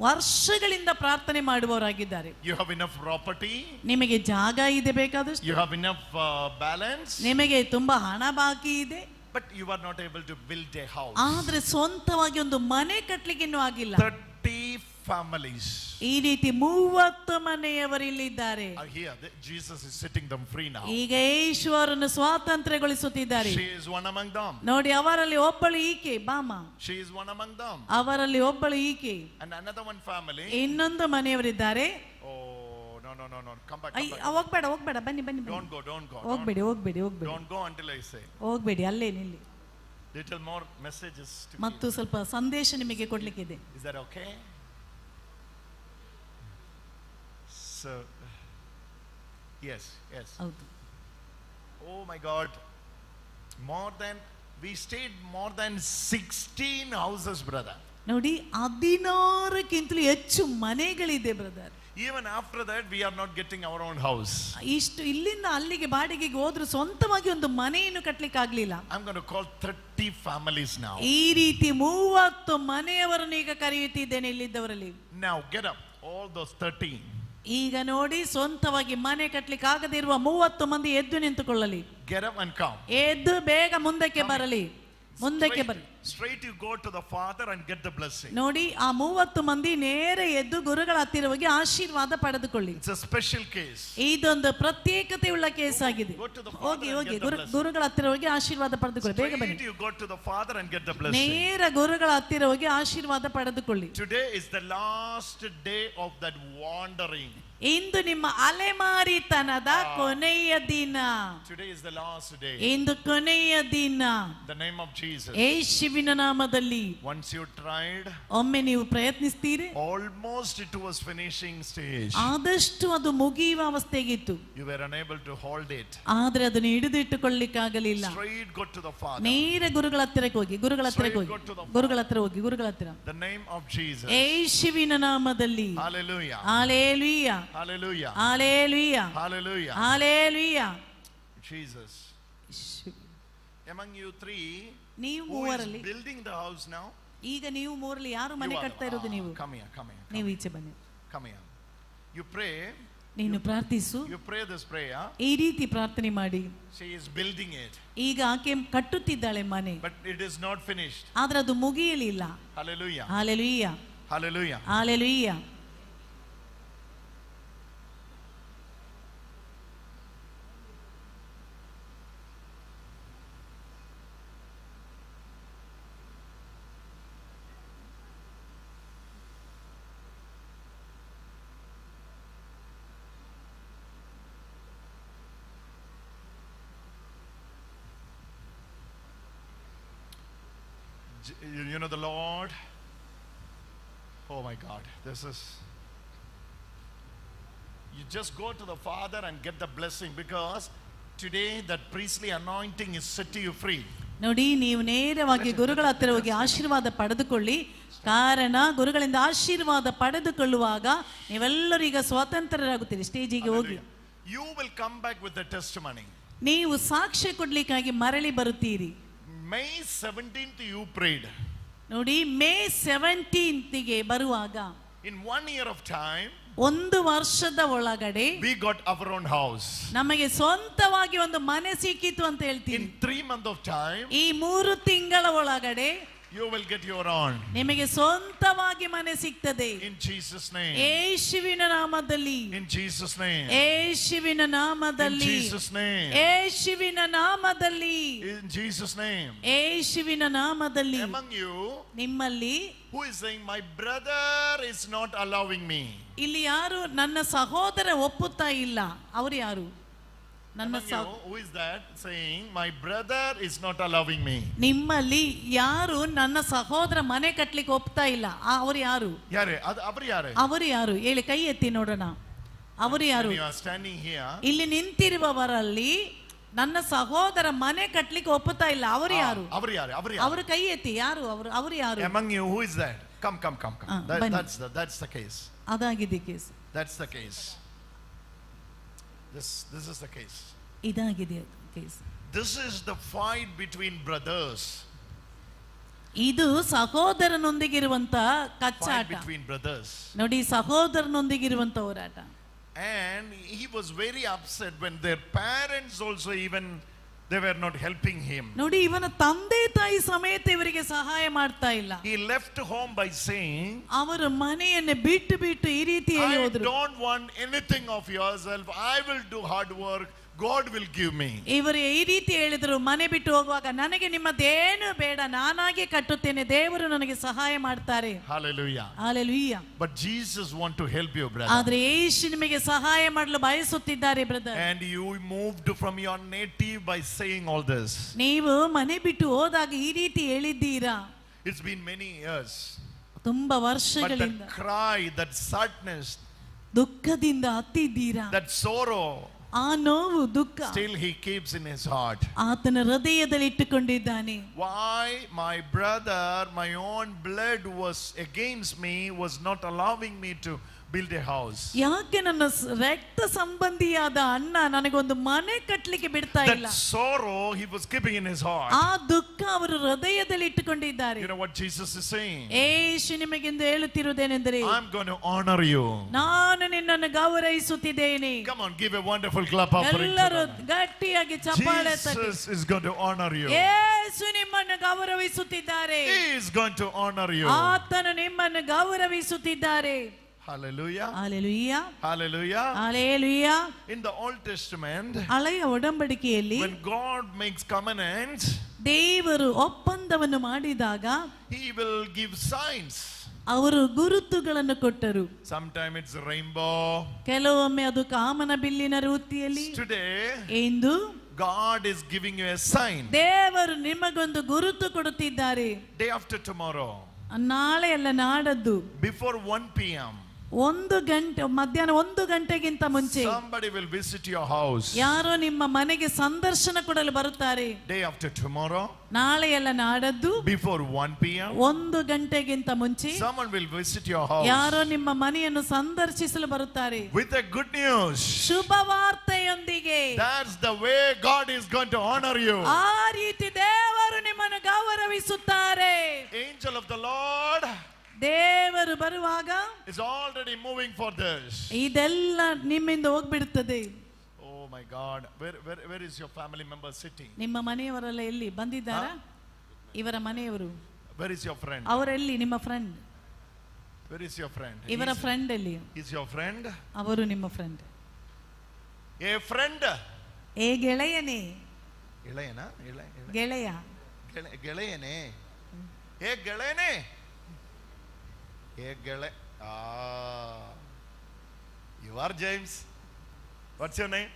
ವರ್ಷಗಳಿಂದ ಪ್ರಾರ್ಥನೆ ಮಾಡುವವರಾಗಿದ್ದಾರೆ. You have enough property, ನಿಮಗೆ ಜಾಗ ಇದೆ ಬೇಕಾದಷ್ಟು, you have enough balance, ನಿಮಗೆ ತುಂಬಾ ಹಣ ಬಾಕಿ ಇದೆ, but you are not able to build a house. ಆದ್ರೆ ಸ್ವಂತವಾಗಿ ಒಂದು ಮನೆ ಕಟ್ಟಲಿಕ್ಕೆ ಇನ್ನೂ ಆಗಿಲ್ಲ. 30 families ಈ ರೀತಿ 30 ಮನೆಯವರು ಇಲ್ಲಿದ್ದಾರೆ. are here. Jesus is setting them free now. ಈಗ ಯೇಸುವರನ್ನು ಸ್ವಾತಂತ್ರ್ಯಗೊಳಿಸುತ್ತಿದ್ದಾರೆ. She is one among them. ನೋಡಿ, ಅವರಲ್ಲಿ ಒಬ್ಬಳು ಈಕೆ ಬಾಮ. She is one among them. ಅವರಲ್ಲಿ ಒಬ್ಬಳು ಈಕೆ. And another one family. ಇನ್ನೊಂದು ಮನೆಯವರಿದ್ದಾರೆ. Oh no, come back. ಹೋಗ್ಬೇಡ, ಬನ್ನಿ. Don't go. ಹೋಗ್ಬೇಡಿ. Don't go until I say. ಹೋಗ್ಬೇಡಿ, ಅಲ್ಲೇ ನಿಲ್ಲಿ. Little more messages to ಮತ್ತು ಸ್ವಲ್ಪ ಸಂದೇಶ ನಿಮಗೆ ಕೊಡ್ಲಿಕ್ಕಿದೆ. Is that okay? So, yes. ಹೌದು. Oh my God. We stayed more than 16 houses, brother. ನೋಡಿ, 16ಕ್ಕಿಂತಲೂ ಹೆಚ್ಚು ಮನೆಗಳಿದೆ brother. Even after that, we are not getting our own house. ಇಷ್ಟು ಇಲ್ಲಿಂದ ಅಲ್ಲಿಗೆ ಬಾಡಿಗೆಗೆ ಹೋದ್ರು ಸ್ವಂತವಾಗಿ ಒಂದು ಮನೆಯನ್ನು ಕಟ್ಟಲಿಕ್ಕೆ ಆಗ್ಲಿಲ್ಲ. I'm going to call 30 families now. ಈ ರೀತಿ 30 ಮನೆಯವರನ್ನು ಈಗ ಕರೆಯುತ್ತಿದ್ದೇನೆ ಇಲ್ಲಿದ್ದವರಲ್ಲಿ. Now get up, all those 30. ಈಗ ನೋಡಿ, ಸ್ವಂತವಾಗಿ ಮನೆ ಕಟ್ಟಲಿಕ್ಕೆ ಆಗದಿರುವ 30 ಮಂದಿ ಎದ್ದು ನಿಂತುಕೊಳ್ಳಲಿ. Get up and come. ಎದ್ದು ಬೇಗ ಮುಂದಕ್ಕೆ ಬರಲಿ. Straight you go to the Father and get the blessing. ನೋಡಿ, ಆ 30 ಮಂದಿ ನೇರ ಎದ್ದು ಗುರುಗಳ ಹತ್ತಿರ ಹೋಗಿ ಆಶೀರ್ವಾದ ಪಡೆದುಕೊಳ್ಳಿ. It's a special case. ಇದೊಂದು ಪ್ರತ್ಯೇಕತೆ ಉಳ್ಳ ಕೇಸ್ ಆಗಿದೆ. ಹೋಗಿ ಗುರುಗಳ ಹತ್ತಿರ ಹೋಗಿ ಆಶೀರ್ವಾದ ಪಡೆದುಕೊಳ್ಳಿ. ಬೇಗ ಬನ್ನಿ. Straight you go to the Father and get the blessing. ನೇರ ಗುರುಗಳ ಹತ್ತಿರ ಹೋಗಿ ಆಶೀರ್ವಾದ ಪಡೆದುಕೊಳ್ಳಿ. Today is the last day of that wandering. ಇಂದು ನಿಮ್ಮ ಅಲೆಮಾರಿತನದ ಕೊನೆಯ ದಿನ. Today is the last day. ಇಂದು ಕೊನೆಯ ದಿನ. The name of Jesus. ಯೇಸುವಿನ ನಾಮದಲ್ಲಿ. Once you tried, ಒಮ್ಮೆ ನೀವು ಪ್ರಯತ್ನಿಸ್ತೀರಿ, almost it was finishing stage. ಆದಷ್ಟು ಅದು ಮುಗಿಯುವ ಅವಸ್ಥೆಗಿತ್ತು. You were unable to hold it. ಆದ್ರೆ ಅದನ್ನು ಹಿಡಿದಿಟ್ಟುಕೊಳ್ಳಿಕ್ಕಾಗಲಿಲ್ಲ. Straight go to the Father. ನೇರ ಗುರುಗಳ ಹತ್ತಿರಕ್ಕೆ ಹೋಗಿ. ಗುರುಗಳ ಹತ್ರ The name of Jesus. ಯೇಸುವಿನ ನಾಮದಲ್ಲಿ. Hallelujah. Hallelujah. Hallelujah. Hallelujah. Hallelujah. Hallelujah. Jesus. Among you three, ನೀವು who is ಮೂವರಲ್ಲಿ building the house now? ಈಗ ನೀವು ಮೂರಲ್ಲಿ ಯಾರು ಮನೆ ಕಟ್ತಾ ಇರೋದು? ನೀವು Come here. ನೀವು ಈಚೆ ಬನ್ನಿ. Come here. You pray ನೀನು ಪ್ರಾರ್ಥಿಸು, You pray this prayer. ಈ ರೀತಿ ಪ್ರಾರ್ಥನೆ ಮಾಡಿ. She is building it, ಈಗ ಆಕೆ ಕಟ್ಟುತ್ತಿದ್ದಾಳೆ ಮನೆ, but it is not finished. ಆದ್ರೆ ಅದು ಮುಗಿಯಲಿಲ್ಲ. Hallelujah. Hallelujah, Hallelujah. Hallelujah. You know the Lord. Oh my God, this is. You just go to the Father and get the blessing, because today that priestly anointing is set you free. ನೋಡಿ, ನೀವು ನೇರವಾಗಿ ಗುರುಗಳ ಹತ್ತಿರ ಹೋಗಿ ಆಶೀರ್ವಾದ ಪಡೆದುಕೊಳ್ಳಿ. ಕಾರಣ ಗುರುಗಳಿಂದ ಆಶೀರ್ವಾದ ಪಡೆದುಕೊಳ್ಳುವಾಗ ನೀವೆಲ್ಲರೂ ಈಗ ಸ್ವತಂತ್ರರಾಗುತ್ತೀರಿ. ಸ್ಟೇಜಿಗೆ ಹೋಗಿ You will come back with the testimony. ನೀವು ಸಾಕ್ಷ್ಯ ಕೊಡ್ಲಿಕ್ಕಾಗಿ ಮರಳಿ ಬರುತ್ತೀರಿ. May 17th you prayed. ನೋಡಿ, ಮೇ 17ಗೆ ಬರುವಾಗ In 1 year of time, ಒಂದು ವರ್ಷದ ಒಳಗಡೆ we got our own house. ನಮಗೆ ಸ್ವಂತವಾಗಿ ಒಂದು ಮನೆ ಸಿಕ್ಕಿತು ಅಂತ ಹೇಳ್ತೀನಿ. In 3 months of time, ಈ 3 ತಿಂಗಳ ಒಳಗಡೆ you will get your own. ನಿಮಗೆ ಸ್ವಂತವಾಗಿ ಮನೆ ಸಿಗ್ತದೆ. In Jesus' name. ಯೇಸುವಿನ ನಾಮದಲ್ಲಿ, In Jesus' name. ಯೇಸುವಿನ In ನಾಮದಲ್ಲಿ, Jesus' name. ಯೇಸುವಿನ ನಾಮದಲ್ಲಿ, In Jesus' name. ಯೇಸುವಿನ ನಾಮದಲ್ಲಿ. Among you, ನಿಮ್ಮಲ್ಲಿ who is saying, my brother is not allowing me? ಇಲ್ಲಿ ಯಾರು ನನ್ನ ಸಹೋದರ ಒಪ್ಪುತ್ತಾ ಇಲ್ಲ, ಅವರು ಯಾರು? ನನ್ನ Among you, who is that saying, my brother is not allowing me? ನಿಮ್ಮಲ್ಲಿ ಯಾರು ನನ್ನ ಸಹೋದರ ಮನೆ ಕಟ್ಲಿಕ್ಕೆ ಒಪ್ತಾ ಇಲ್ಲ, ಅವರು ಯಾರು? ಯಾರೇ ಅವರು ಯಾರೇ? ಅವರು ಯಾರು ಹೇಳಿ, ಕೈ ಎತ್ತಿ ನೋಡೋಣ. ಅವರು ಯಾರು? When you are standing here, ಇಲ್ಲಿ ನಿಂತಿರುವವರಲ್ಲಿ ನನ್ನ ಸಹೋದರ ಮನೆ ಕಟ್ಲಿಕ್ಕೆ ಒಪ್ಪುತ್ತಾ ಇಲ್ಲ, ಅವರು ಯಾರು? ಅವರು ಯಾರು? ಅವರು ಕೈ ಎತ್ತಿ, ಯಾರು ಅವರು? ಅವರು ಯಾರು? Among you, who is that? Come. ಬನ್ನಿ. That's the case. ಅದಾಗಿದೆ case. That's the case. This is the case. ಇದಾಗಿದೆ case. This is the fight between brothers. ಇದು ಸಹೋದರನೊಂದಿಗಿರುವಂತ Fight ಕಚ್ಚಾಟ. between brothers. ನೋಡಿ, ಸಹೋದರನೊಂದಿಗಿರುವಂತ ಹೋರಾಟ. And he was very upset when their parents also even they were not helping him. ನೋಡಿ, ಇವನ ತಂದೆ ತಾಯಿ ಸಮೇತ ಇವರಿಗೆ ಸಹಾಯ ಮಾಡ್ತಾ ಇಲ್ಲ. He left home by saying, ಅವರು ಮನೆಯನ್ನು ಬಿಟ್ಟು ಈ ರೀತಿ ಹೇಳಿ I ಹೋದ್ರು. don't want anything of yourself. I will do hard work. God will give me. ಇವರು ಈ ರೀತಿ ಹೇಳಿದ್ರು, ಮನೆ ಬಿಟ್ಟು ಹೋಗುವಾಗ, ನನಗೆ ನಿಮ್ಮದೇನು ಬೇಡ, ನಾನಾಗೆ ಕಟ್ಟುತ್ತೇನೆ, ದೇವರು ನನಗೆ ಸಹಾಯ ಮಾಡ್ತಾರೆ. Hallelujah. Hallelujah. But Jesus want to help you, brother. ಆದ್ರೆ ಯೇಸು ನಿಮಗೆ ಸಹಾಯ ಮಾಡಲು ಬಯಸುತ್ತಿದ್ದಾರೆ brother. And you moved from your native by saying all this. ನೀವು ಮನೆ ಬಿಟ್ಟು ಹೋದಾಗ ಈ ರೀತಿ ಹೇಳಿದ್ದೀರಾ. It's been many years. ತುಂಬಾ But ವರ್ಷಗಳಿಂದ that cry, that sadness, ದುಃಖದಿಂದ ಹತ್ತಿದ್ದೀರಾ. that sorrow, ಆ ನೋವು, ದುಃಖ still he keeps in his heart. ಆತನ ಹೃದಯದಲ್ಲಿ ಇಟ್ಟುಕೊಂಡಿದ್ದಾನೆ. Why my brother, my own blood was against me, was not allowing me to build a house? ಯಾಕೆ ನನ್ನ ರಕ್ತ ಸಂಬಂಧಿಯಾದ ಅಣ್ಣ ನನಗೊಂದು ಮನೆ ಕಟ್ಟಲಿಕ್ಕೆ ಬಿಡ್ತಾ ಇಲ್ಲ? That sorrow he was keeping in his heart. ಆ ದುಃಖ ಅವರು ಹೃದಯದಲ್ಲಿ ಇಟ್ಟುಕೊಂಡಿದ್ದಾರೆ. You know what Jesus is saying? Yesu ನಿಮಗೆಂದು ಹೇಳುತ್ತಿರುವುದೇನೆಂದರೆ, I'm going to honor you. ನಾನು ನಿನ್ನನ್ನು ಗೌರವಿಸುತ್ತಿದ್ದೇನೆ. Come on, give a wonderful clap offering. ಎಲ್ಲರೂ ಗಟ್ಟಿಯಾಗಿ ಚಪ್ಪಾಳೆ ತಟ್ಟಿ. Jesus is going to honor you. ಯೇಸು ನಿಮ್ಮನ್ನು ಗೌರವಿಸುತ್ತಿದ್ದಾರೆ. He is going to honor you. ಆತನು ನಿಮ್ಮನ್ನು ಗೌರವಿಸುತ್ತಿದ್ದಾರೆ. Hallelujah. Hallelujah, Hallelujah. Hallelujah. In the Old Testament, ಹಳೆಯ ಒಡಂಬಡಿಕೆಯಲ್ಲಿ when God makes covenant, ದೇವರು ಒಪ್ಪಂದವನ್ನು ಮಾಡಿದಾಗ he will give signs. ಅವರು ಗುರುತುಗಳನ್ನು ಕೊಟ್ಟರು. Sometimes it's a rainbow. ಕೆಲವೊಮ್ಮೆ ಅದು ಕಾಮನ ಬಿಲ್ಲಿನ ರೀತಿಯಲ್ಲಿ. Today, ಎಂದು God is giving you a sign. ದೇವರು ನಿಮಗೊಂದು ಗುರುತು ಕೊಡುತ್ತಿದ್ದಾರೆ. Day after tomorrow, ನಾಳೆ ಅಲ್ಲ, ನಾಡದ್ದು before 1 p.m., 1 ಗಂಟೆ, ಮಧ್ಯಾಹ್ನ 1 ಗಂಟೆಗಿಂತ ಮುಂಚೆ somebody will visit your house. ಯಾರೋ ನಿಮ್ಮ ಮನೆಗೆ ಸಂದರ್ಶನ ಕೊಡಲು ಬರುತ್ತಾರೆ. Day after tomorrow, ನಾಳೆ ಅಲ್ಲ, ನಾಡದ್ದು before 1 p.m., 1 ಗಂಟೆಗಿಂತ ಮುಂಚೆ someone will visit your house ಯಾರೋ ನಿಮ್ಮ ಮನೆಯನ್ನು ಸಂದರ್ಶಿಸಲು ಬರುತ್ತಾರೆ with a good news. ಶುಭವಾರ್ತೆಯೊಂದಿಗೆ. That's the way God is going to honor you. ಆ ರೀತಿ ದೇವರು ನಿಮ್ಮನ್ನು ಗೌರವಿಸುತ್ತಾರೆ. Angel of the Lord, ದೇವರು ಬರುವಾಗ is already moving for this. ಇದೆಲ್ಲ ನಿಮ್ಮಿಂದ ಹೋಗ್ಬಿಡ್ತದೆ. Oh my God. Where is your family member sitting? ನಿಮ್ಮ ಮನೆಯವರೆಲ್ಲ ಎಲ್ಲಿ ಬಂದಿದ್ದಾರಾ? ಇವರ ಮನೆಯವರು. Where is your friend? ಅವರೆಲ್ಲಿ ನಿಮ್ಮ friend? Where is your friend? ಇವರ ಫ್ರೆಂಡ್ ಎಲ್ಲಿ? Is your friend? ಅವರು ನಿಮ್ಮ ಫ್ರೆಂಡ್. A friend. ಏ ಗೆಳೆಯನೇ. ಗೆಳೆಯನಾ? ಗೆಳೆಯ. ಗೆಳೆಯನೇ. ಏ ಗೆಳೆಯನೇ. ಏ ಗೆಳೆ. You are James. What's your name?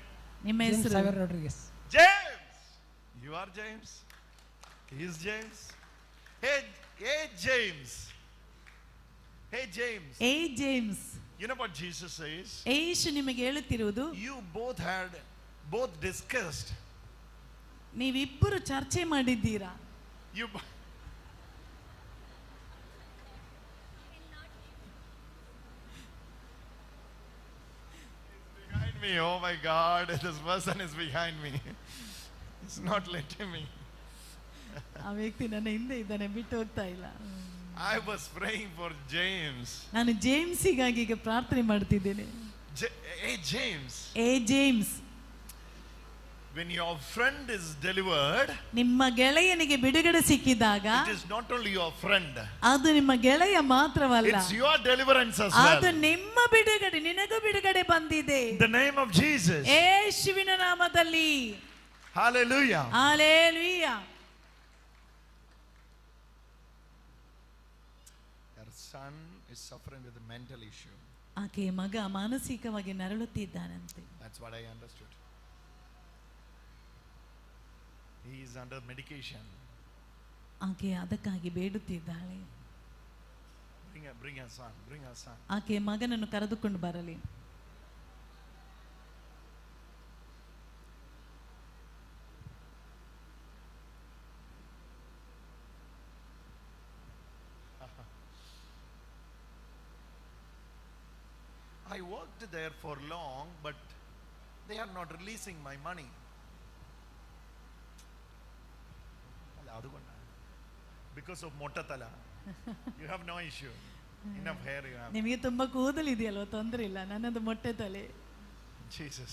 ನಿಮ್ಮ ಹೆಸರು? Rodriguez. James. You are James. He is James. Hey James. Hey James. ಏ James. You know what Jesus says? ಯೇಸು ನಿಮಗೆ ಹೇಳುತ್ತಿರುವುದು, You both discussed. ನೀವಿಬ್ಬರು ಚರ್ಚೆ ಮಾಡಿದ್ದೀರಾ. You behind me. Oh my God, this person is behind me. It's not letting me. ಆ ವ್ಯಕ್ತಿ ನನ್ನ ಹಿಂದೆ ಇದ್ದಾನೆ, ಬಿಟ್ಟು ಹೋಗ್ತಾ ಇಲ್ಲ. I was praying for James. ನಾನು ಜೇಮ್ಸಿಗಾಗಿ ಈಗ ಪ್ರಾರ್ಥನೆ ಮಾಡ್ತಿದ್ದೇನೆ. Hey James. ಏ James, When your friend is delivered, ನಿಮ್ಮ ಗೆಳೆಯನಿಗೆ ಬಿಡುಗಡೆ ಸಿಕ್ಕಿದಾಗ it is not only your friend. ಅದು ನಿಮ್ಮ ಗೆಳೆಯ ಮಾತ್ರವಲ್ಲ, It's your deliverance as ಅದು well. ನಿಮ್ಮ ಬಿಡುಗಡೆ, ನಿನಗೂ ಬಿಡುಗಡೆ ಬಂದಿದೆ. In the name of Jesus. ಯೇಸುವಿನ ನಾಮದಲ್ಲಿ. Hallelujah. Hallelujah. Her son is suffering with a mental issue. ಆಕೆಯ ಮಗ ಮಾನಸಿಕವಾಗಿ ನರಳುತ್ತಿದ್ದಾನಂತೆ. That's what I understood. He is under medication. ಆಕೆ ಅದಕ್ಕಾಗಿ ಬೇಡುತ್ತಿದ್ದಾಳೆ. Bring her son. Bring her son. ಆಕೆಯ ಮಗನನ್ನು ಕರೆದುಕೊಂಡು ಬರಲಿ. I worked there for long, but they are not releasing my money. Because of motatala, you have no issue. Enough hair you have. ನಿಮಗೆ ತುಂಬಾ ಕೂದಲಿದೆಯಲ್ವ, ತೊಂದರೆ ಇಲ್ಲ. ನನ್ನದು ಮೊಟ್ಟೆ ತಲೆ. Jesus.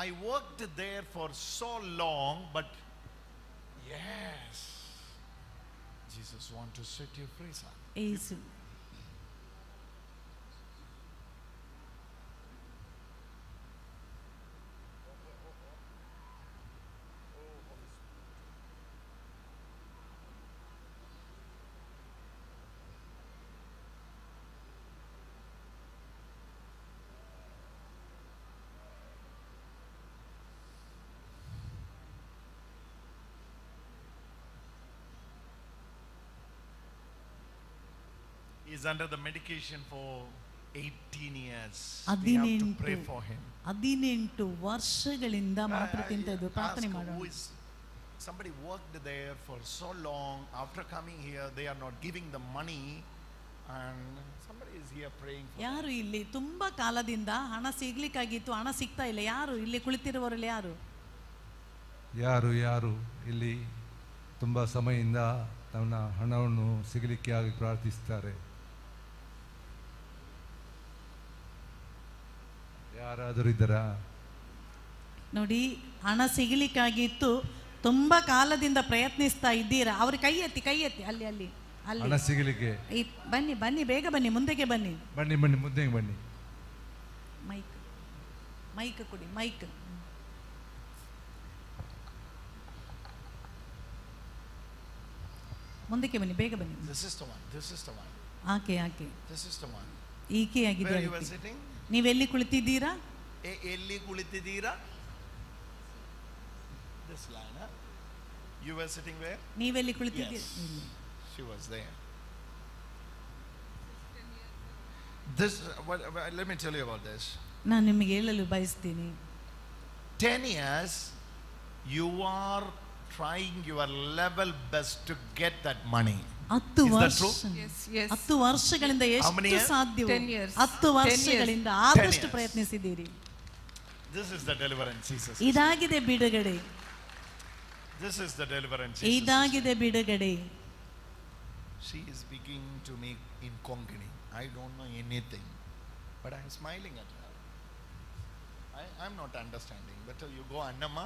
I worked there for so long, but yes, Jesus want to set you free, son. Yesu He's under the medication for 18 years. We have to pray for him. 18 ವರ್ಷಗಳಿಂದ ಮಾತ್ರ ತಿಂತಿದ್ದು. ಪ್ರಾರ್ಥನೆ Ask ಮಾಡೋಣ. who is somebody worked there for so long. After coming here, they are not giving the money, and somebody is here praying for ಯಾರು ಇಲ್ಲಿ ತುಂಬಾ ಕಾಲದಿಂದ ಹಣ ಸಿಗ್ಲಿಕ್ಕಾಗಿತ್ತು, ಹಣ ಸಿಗ್ತಾ ಇಲ್ಲ? ಯಾರು ಇಲ್ಲಿ ಕುಳಿತಿರುವವರಲ್ಲಿ ಯಾರು ಇಲ್ಲಿ ತುಂಬ ಸಮಯದಿಂದ ತನ್ನ ಹಣವನ್ನು ಸಿಗಲಿಕ್ಕೆ ಆಗಿ ಪ್ರಾರ್ಥಿಸ್ತಾರೆ? ಯಾರಾದರೂ ಇದ್ದಾರಾ? ನೋಡಿ, ಹಣ ಸಿಗಲಿಕ್ಕಾಗಿತ್ತು, ತುಂಬಾ ಕಾಲದಿಂದ ಪ್ರಯತ್ನಿಸ್ತಾ ಇದ್ದೀರಾ? ಅವ್ರ ಕೈ ಎತ್ತಿ ಅಲ್ಲಿ ಅಲ್ಲಿ ಅಲ್ಲಿ. ಹಣ ಸಿಗಲಿಕ್ಕೆ ಬನ್ನಿ ಬೇಗ ಬನ್ನಿ, ಮುಂದಕ್ಕೆ ಬನ್ನಿ. ಬನ್ನಿ ಮುಂದೆಗೆ ಬನ್ನಿ. ಮೈಕ್ ಕೊಡಿ, ಮೈಕ್. ಮುಂದಕ್ಕೆ ಬನ್ನಿ, ಬೇಗ ಬನ್ನಿ. This is the one. ಆಕೆ This is the one. ಈಕೆ Where ಆಗಿದ್ದಾರೆ. you were sitting? ನೀವೆಲ್ಲಿ ಕುಳಿತಿದ್ದೀರಾ? ಎಲ್ಲಿ ಕುಳಿತಿದ್ದೀರಾ? This line, huh? You were sitting where? ನೀವೆಲ್ಲಿ ಕುಳಿತಿದ್ದೀರಾ? Yes. She was there. This, let me tell you about this. ನಾನು ನಿಮಗೆ ಹೇಳಲು ಬಯಸ್ತೀನಿ. 10 years, you are trying your level best to get that money. 10 Is that true? Yes. 10 ವರ್ಷಗಳಿಂದ How many ಎಷ್ಟು years? ಸಾಧ್ಯವೋ 10 years. 10 ವರ್ಷಗಳಿಂದ ಆದಷ್ಟು ಪ್ರಯತ್ನಿಸಿದ್ದೀರಿ. This is the deliverance, Jesus. ಇದಾಗಿದೆ ಬಿಡುಗಡೆ. This is the deliverance, Jesus. ಇದಾಗಿದೆ ಬಿಡುಗಡೆ. She is speaking to me in Konkani. I don't know anything, but I'm smiling at her. I'm not understanding. But you go, Annamma,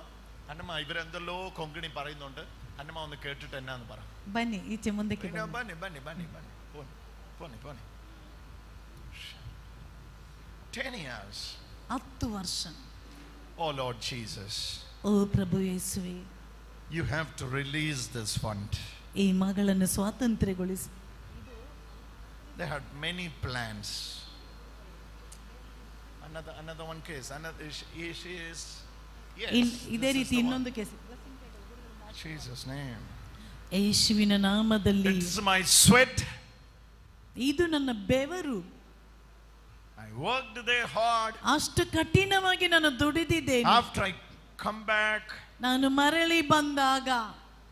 ഇവരെന്തല്ലോ Konkani പറയുന്നുണ്ട്. അന്നമ്മ ഒന്ന് കേട്ടിട്ട് എന്നാന്ന് പറ. ಬನ್ನಿ ಈಚೆ ಮುಂದಕ್ಕೆ ബന്നി പോണി. 10 years. 10 ವರ್ಷ. Oh Lord Jesus. ಓ ಪ್ರಭು ಯೇಸುವೆ, You have to release this fund. ಈ ಮಗಳನ್ನು ಸ್ವಾತಂತ್ರ್ಯಗೊಳಿಸಿ. They had many plans. Another one case. She is. Yes. ಇದೇ ರೀತಿ ಇನ್ನೊಂದು ಕೇಸ್. Jesus' name. ಯೇಸುವಿನ ನಾಮದಲ್ಲಿ. It's my sweat. ಇದು ನನ್ನ ಬೆವರು. I worked there hard. ಅಷ್ಟು ಕಠಿಣವಾಗಿ ನಾನು ದುಡಿದಿದ್ದೇನೆ. After I come back, ನಾನು ಮರಳಿ ಬಂದಾಗ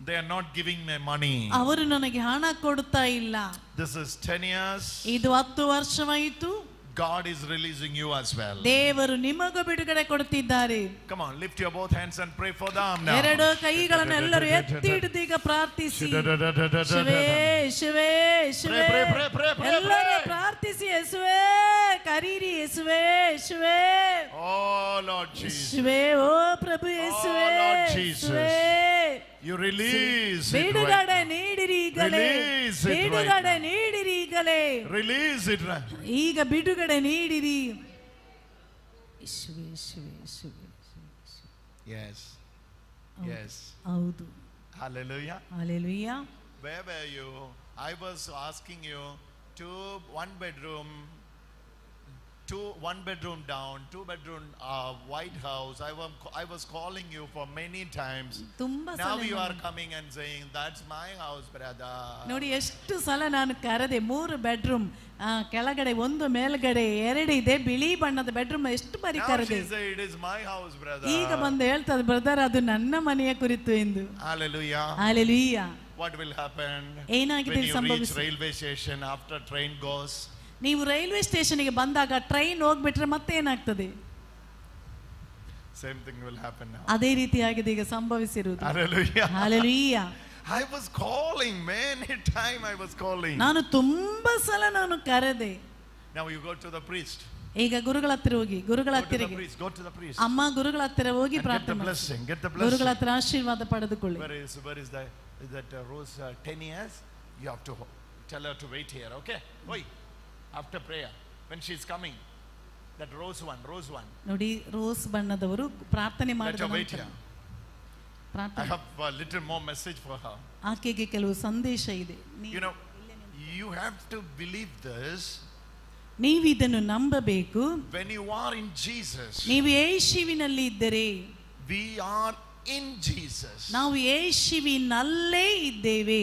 they are not giving me money. ಅವರು ನನಗೆ ಹಣ ಕೊಡ್ತಾ ಇಲ್ಲ. This is 10 years. ಇದು 10 ವರ್ಷವಾಯಿತು. God is releasing you as well. ದೇವರು ನಿಮಗೂ ಬಿಡುಗಡೆ ಕೊಡುತ್ತಿದ್ದಾರೆ. Come on, lift your both hands and pray for them now. ಎರಡು ಕೈಗಳನ್ನು ಎಲ್ಲರೂ ಎತ್ತಿ ಹಿಡಿದು ಈಗ ಪ್ರಾರ್ಥಿಸಿ. ಶಿವೇ ಶಿವೇ ಶಿವೇ, ಎಲ್ಲರೂ ಪ್ರಾರ್ಥಿಸಿ. ಯೇಸುವೇ ಕರೀರಿ, ಯೇಸುವೇ ಯೇಸುವೇ. Oh Lord Jesus. ಶಿವೇ, ಓ ಪ್ರಭು ಯೇಸುವೇ. Oh Lord Jesus. You release it ಬಿಡುಗಡೆ right now. ನೀಡಿರಿ ಈಗಲೇ. Release it right ಬಿಡುಗಡೆ now. ನೀಡಿರಿ ಈಗಲೇ. Release it right now. ಈಗ ಬಿಡುಗಡೆ ನೀಡಿರಿ. ಯೇಸುವೇ ಯೇಸುವೇ ಯೇಸುವೇ. Yes. Yes. ಹೌದು. Hallelujah. Hallelujah. Where were you? I was asking you to 1 bedroom, 1 bedroom down, 2 bedroom White House. I was calling you for many times. ತುಂಬಾ Now ಸಲ you are coming and saying, that's my house, brother. ನೋಡಿ ಎಷ್ಟು ಸಲ ನಾನು ಕರೆದೆ. 3 ಬೆಡ್ರೂಮ್, ಕೆಳಗಡೆ 1 ಮೇಲ್ಗಡೆ 2 ಇದೆ, ಬಿಳಿ ಬಣ್ಣದ ಬೆಡ್ರೂಮ್. ಎಷ್ಟು ಬಾರಿ Now ಕರೆದೆ. she say, it is my house, brother. ಈಗ ಬಂದು ಹೇಳ್ತದೆ, ಬ್ರದರ್ ಅದು ನನ್ನ ಮನೆಯ ಕುರಿತು ಎಂದು. Hallelujah. Hallelujah. What will happen ಏನಾಗಿದೆ when you reach ಸಂಭವಿಸಿ? railway station after train goes? ನೀವು ರೈಲ್ವೆ ಸ್ಟೇಷನ್ಗೆ ಬಂದಾಗ ಟ್ರೈನ್ ಹೋಗ್ಬಿಟ್ರೆ ಮತ್ತೆ ಏನಾಗ್ತದೆ? Same thing will happen now. ಅದೇ ರೀತಿಯಾಗಿದೆ ಈಗ ಸಂಭವಿಸಿರುವುದು. Hallelujah. Hallelujah. I was calling many time. I was calling. ನಾನು ತುಂಬಾ ಸಲ ನಾನು ಕರೆದೆ. Now you go to the priest. ಈಗ ಗುರುಗಳ ಹತ್ತಿರ ಹೋಗಿ, ಗುರುಗಳ Go to the ಹತ್ತಿರಗೆ priest. Go to the priest. ಅಮ್ಮ ಗುರುಗಳ ಹತ್ತಿರ ಹೋಗಿ And get the ಪ್ರಾರ್ಥನೆ ಮಾಡಿ. blessing. Get the ಗುರುಗಳ blessing. ಹತ್ರ ಆಶೀರ್ವಾದ ಪಡೆದುಕೊಳ್ಳಿ. Where is that Rose 10 years? You have to tell her to wait here. Okay? Wait. After prayer, when she is coming, that rose one. ನೋಡಿ, ರೋಸ್ ಬಣ್ಣದವರು ಪ್ರಾರ್ಥನೆ Let ಮಾಡಿದ her wait ನಂತರ here. I ಪ್ರಾರ್ಥನೆ, have a little more message for her. ಆಕೆಗೆ ಕೆಲವು ಸಂದೇಶ ಇದೆ. You know, you have to believe this. ನೀವು ಇದನ್ನು ನಂಬಬೇಕು. When you are in Jesus, ನೀವು ಯೇಸುವಿನಲ್ಲಿ ಇದ್ದರೆ, we are in Jesus. ನಾವು ಯೇಸುವಿನಲ್ಲೇ ಇದ್ದೇವೆ.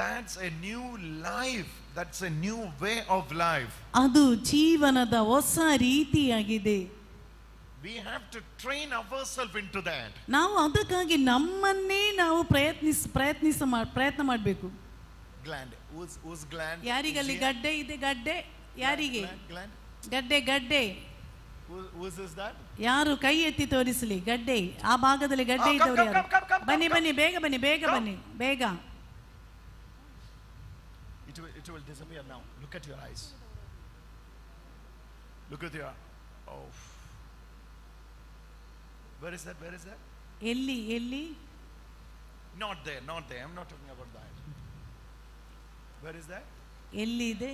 That's a new life. That's a new way of life. ಅದು ಜೀವನದ ಹೊಸ ರೀತಿಯಾಗಿದೆ. We have to train ourselves into that. ನಾವು ಅದಕ್ಕಾಗಿ ನಮ್ಮನ್ನೇ ನಾವು ಪ್ರಯತ್ನ ಮಾಡಬೇಕು. Gland. Who's gland? ಯಾರಿಗಲ್ಲಿ ಗಡ್ಡೆ ಇದೆ? ಗಡ್ಡೆ ಯಾರಿಗೆ? Gland. ಗಡ್ಡೆ. Who's is that? ಯಾರು ಕೈ ಎತ್ತಿ ತೋರಿಸಲಿ. ಗಡ್ಡೆ, ಆ ಭಾಗದಲ್ಲಿ ಗಡ್ಡೆ ಇದ್ದವರು ಯಾರು? ಬನ್ನಿ ಬೇಗ ಬನ್ನಿ ಬೇಗ. It will disappear now. Look at your eyes. Look at your. Oh. Where is that? ಎಲ್ಲಿ? Not there. I'm not talking about that. Where is that? ಎಲ್ಲಿ ಇದೆ?